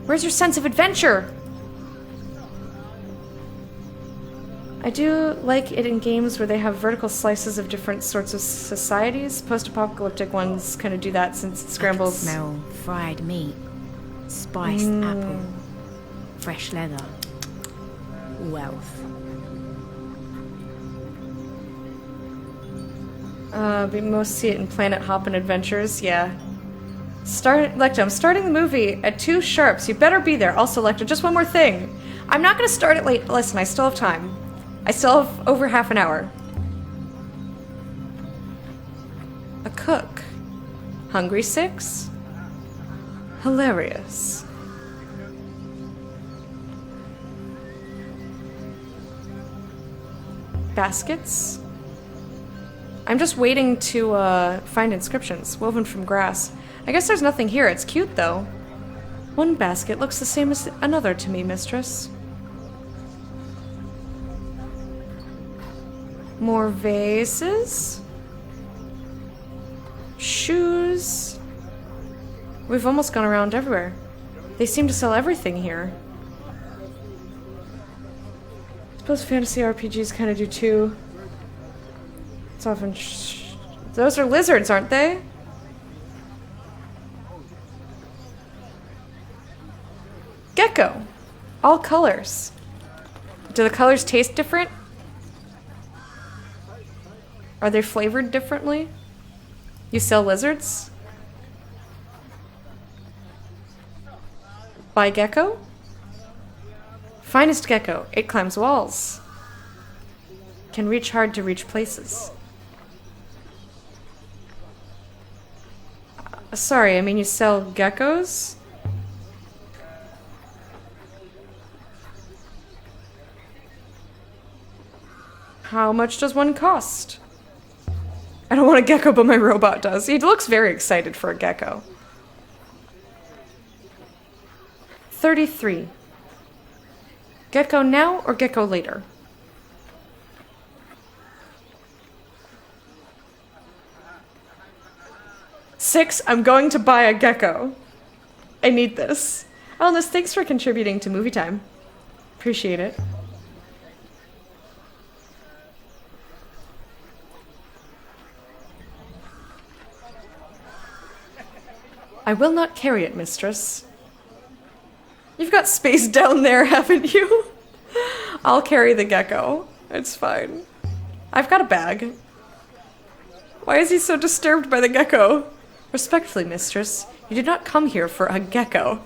Where's your sense of adventure? I do like it in games where they have vertical slices of different sorts of societies. Post-apocalyptic ones kind of do that since it scrambles. Smell fried meat, spiced apple, fresh leather, wealth. We most see it in Planet Hoppin' Adventures, yeah. Lecta, I'm starting the movie at 2 sharp, so you better be there. Also, Lecta, just one more thing. I'm not gonna start it late. Listen, I still have time. I still have over half an hour. A cook. Hungry 6? Hilarious. Baskets? I'm just waiting to find inscriptions, woven from grass. I guess there's nothing here. It's cute, though. One basket looks the same as another to me, mistress. More vases? Shoes? We've almost gone around everywhere. They seem to sell everything here. I suppose fantasy RPGs kind of do too. It's often those are lizards, aren't they? Gecko. All colors. Do the colors taste different? Are they flavored differently? You sell lizards? Buy gecko? Finest gecko. It climbs walls. Can reach hard to reach places. Sorry, I mean you sell geckos? How much does one cost? I don't want a gecko, but my robot does. He looks very excited for a gecko. 33. Gecko now or gecko later? Six, I'm going to buy a gecko. I need this. Elnis, thanks for contributing to Movie Time. Appreciate it. I will not carry it, mistress. You've got space down there, haven't you? I'll carry the gecko. It's fine. I've got a bag. Why is he so disturbed by the gecko? Respectfully, mistress, you did not come here for a gecko.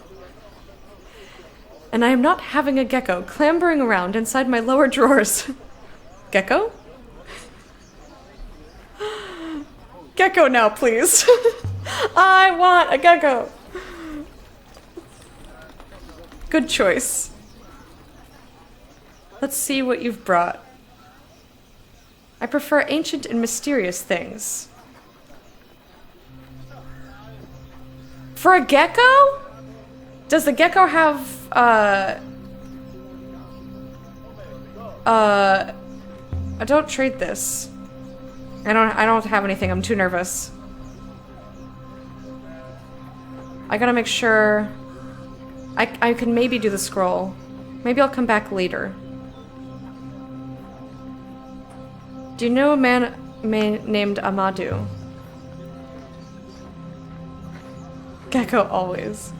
And I am not having a gecko clambering around inside my lower drawers. Gecko? Gecko now, please. I want a gecko. Good choice. Let's see what you've brought. I prefer ancient and mysterious things. For a gecko? Does the gecko have, I don't trade this. I don't have anything. I'm too nervous. I gotta make sure... I can maybe do the scroll. Maybe I'll come back later. Do you know a man named Amadou? Gecko always.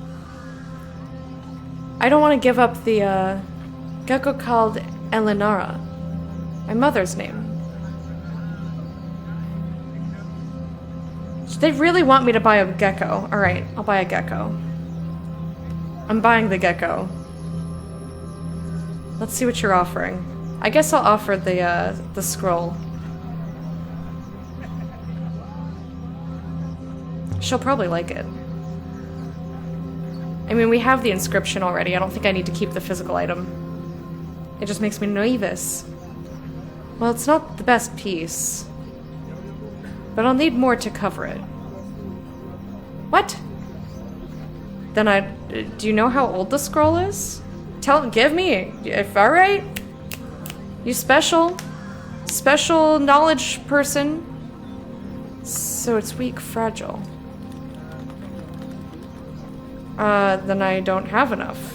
I don't want to give up the gecko called Elenara, my mother's name. They really want me to buy a gecko. Alright, I'll buy a gecko. I'm buying the gecko. Let's see what you're offering. I guess I'll offer the scroll. She'll probably like it. I mean, we have the inscription already. I don't think I need to keep the physical item. It just makes me nervous. Well, it's not the best piece. But I'll need more to cover it. What? Then do you know how old the scroll is? Give me. If alright. You special knowledge person. So it's weak, fragile. Then I don't have enough.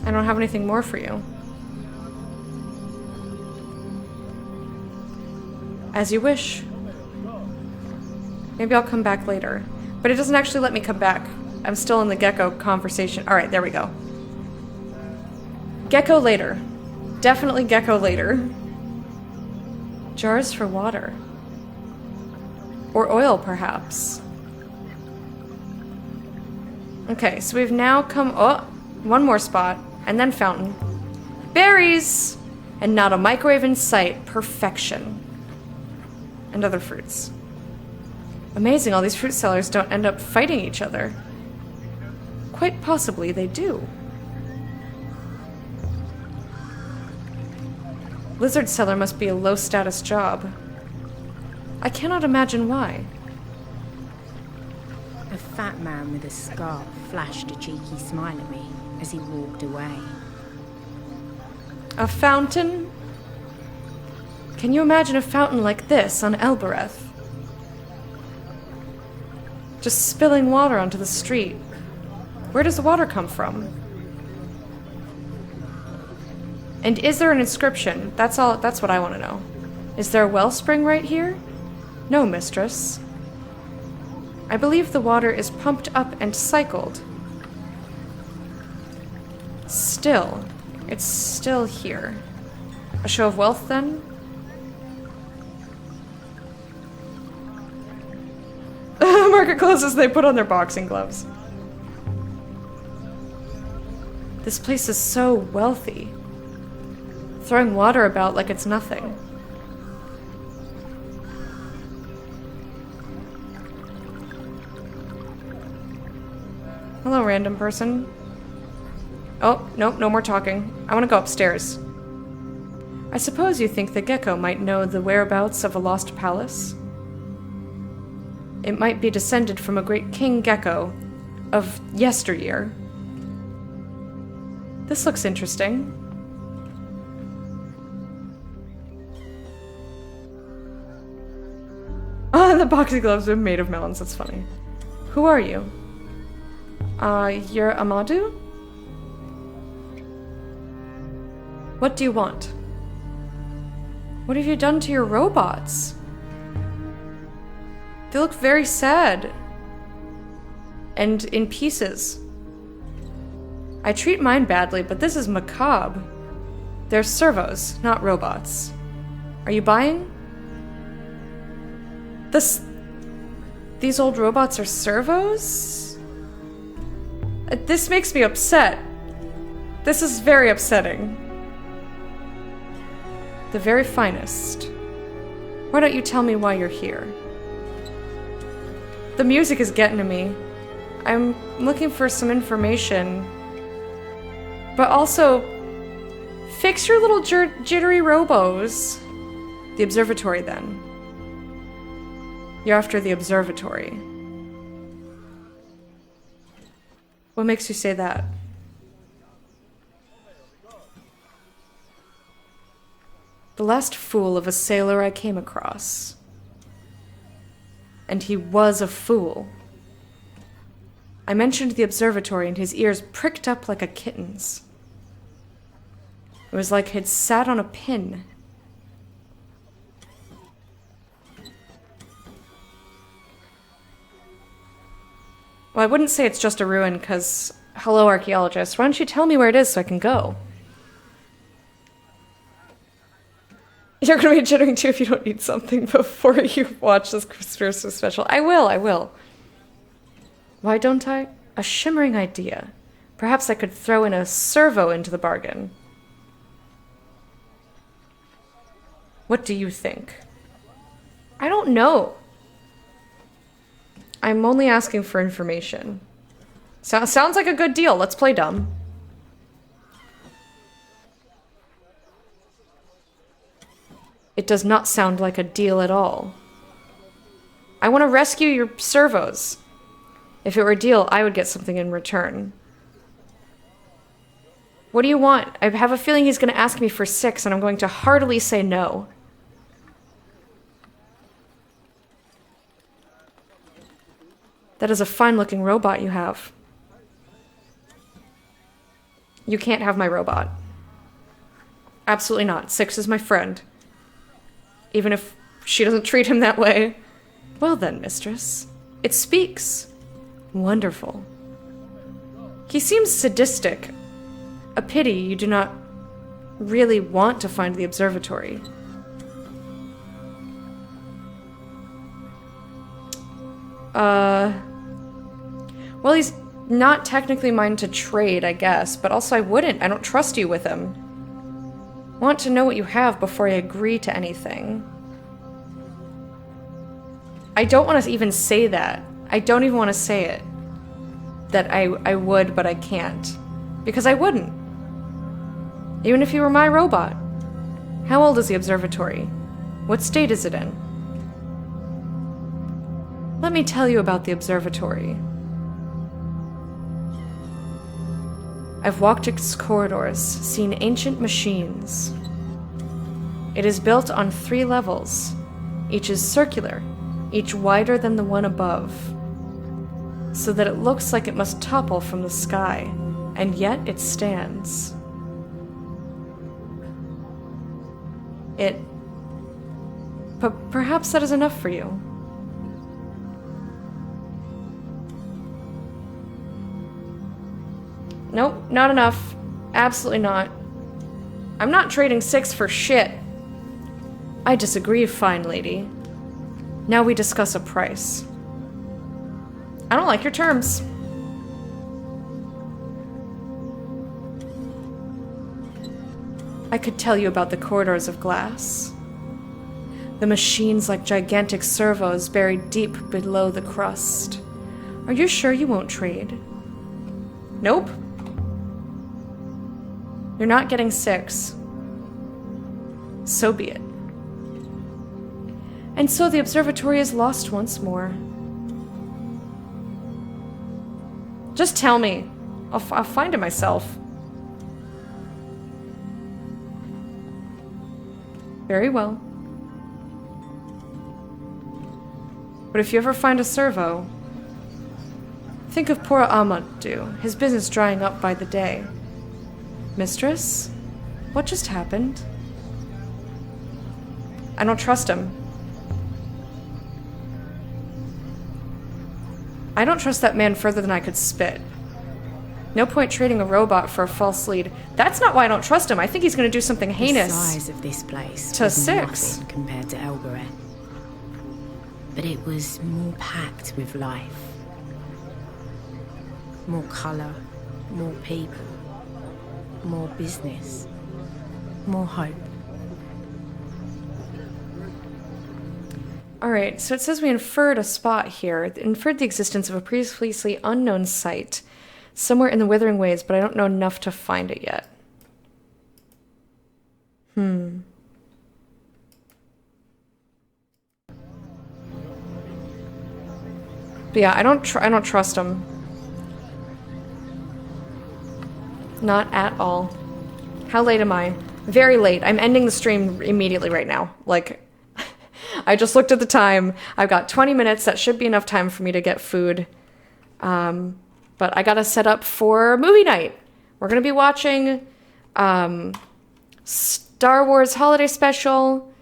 I don't have anything more for you. As you wish. Maybe I'll come back later. But it doesn't actually let me come back. I'm still in the gecko conversation. Alright, there we go. Gecko later. Definitely gecko later. Jars for water. Or oil, perhaps. Okay, so we've now come... Oh, one more spot. And then fountain. Berries! And not a microwave in sight. Perfection. And other fruits. Amazing, all these fruit sellers don't end up fighting each other. Quite possibly they do. Lizard seller must be a low-status job. I cannot imagine why. A fat man with a scarf flashed a cheeky smile at me as he walked away. A fountain? Can you imagine a fountain like this on Elbereth? Just spilling water onto the street. Where does the water come from? And is there an inscription? That's what I want to know. Is there a wellspring right here? No, mistress. I believe the water is pumped up and cycled. Still, it's still here. A show of wealth, then? Market closes, they put on their boxing gloves. This place is so wealthy. Throwing water about like it's nothing. Hello, random person. Oh, nope, no more talking. I want to go upstairs. I suppose you think the gecko might know the whereabouts of a lost palace? It might be descended from a great king gecko of yesteryear. This looks interesting. Oh, the boxing gloves are made of melons. That's funny. Who are you? You're Amadou? What do you want? What have you done to your robots? They look very sad. And in pieces. I treat mine badly, but this is macabre. They're servos, not robots. Are you buying? These old robots are servos? This makes me upset. This is very upsetting. The very finest. Why don't you tell me why you're here? The music is getting to me. I'm looking for some information. But also, fix your little jittery robos. The observatory, then. You're after the observatory. What makes you say that? The last fool of a sailor I came across. And he was a fool. I mentioned the observatory and his ears pricked up like a kitten's. It was like he'd sat on a pin. Well, I wouldn't say it's just a ruin, because... Hello, archaeologist. Why don't you tell me where it is so I can go? You're gonna be jittering too if you don't need something before you watch this Christmas special. I will. Why don't I? A shimmering idea. Perhaps I could throw in a servo into the bargain. What do you think? I don't know. I'm only asking for information. Sounds like a good deal. Let's play dumb. It does not sound like a deal at all. I want to rescue your servos. If it were a deal, I would get something in return. What do you want? I have a feeling he's going to ask me for 6, and I'm going to heartily say no. That is a fine-looking robot you have. You can't have my robot. Absolutely not. Six is my friend. Even if she doesn't treat him that way. Well then, mistress. It speaks. Wonderful. He seems sadistic. A pity you do not really want to find the observatory. Well, he's not technically mine to trade, I guess, but also I wouldn't. I don't trust you with him. Want to know what you have before I agree to anything. I don't want to even say that. I don't even want to say it. That I would, but I can't. Because I wouldn't. Even if you were my robot. How old is the observatory? What state is it in? Let me tell you about the observatory. I've walked its corridors, seen ancient machines. It is built on 3 levels. Each is circular, each wider than the one above, so that it looks like it must topple from the sky, and yet it stands. Perhaps that is enough for you. Nope, not enough. Absolutely not. I'm not trading 6 for shit. I disagree, fine lady. Now we discuss a price. I don't like your terms. I could tell you about the corridors of glass. The machines like gigantic servos buried deep below the crust. Are you sure you won't trade? Nope. You're not getting 6. So be it. And so the observatory is lost once more. Just tell me. I'll find it myself. Very well. But if you ever find a servo, think of poor Amadou, his business drying up by the day. Mistress? What just happened? I don't trust him. I don't trust that man further than I could spit. No point trading a robot for a false lead. That's not why I don't trust him. I think he's going to do something heinous. The size of this place to was 6 nothing compared to Elbereth. But it was more packed with life. More colour, more people, more business, more hope. Alright, so it says we inferred a spot here. Inferred the existence of a previously unknown site somewhere in the Withering Ways, but I don't know enough to find it yet. But yeah, I don't trust him. Not at all. How late am I? Very late. I'm ending the stream immediately right now. Like, I just looked at the time. I've got 20 minutes. That should be enough time for me to get food. But I gotta set up for movie night. We're gonna be watching Star Wars Holiday Special.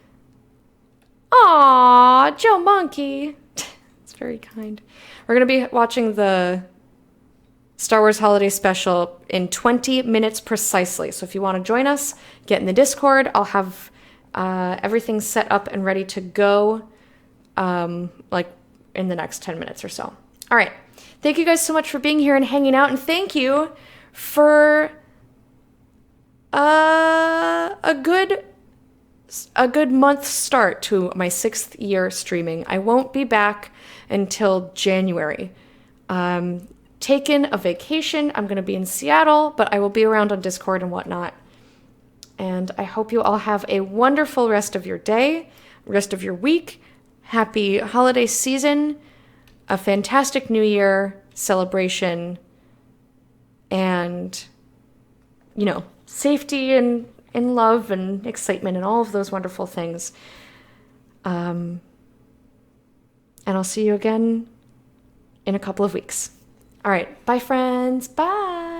Aww, Joe Monkey. It's very kind. We're gonna be watching the Star Wars Holiday Special in 20 minutes precisely. So if you want to join us, get in the Discord. I'll have everything set up and ready to go like in the next 10 minutes or so. All right. Thank you guys so much for being here and hanging out. And thank you for a good month start to my 6th year streaming. I won't be back until January. Taken a vacation. I'm going to be in Seattle, but I will be around on Discord and whatnot. And I hope you all have a wonderful rest of your day, rest of your week. Happy holiday season, a fantastic New Year celebration, and, you know, safety and love and excitement and all of those wonderful things. And I'll see you again in a couple of weeks. All right. Bye, friends. Bye.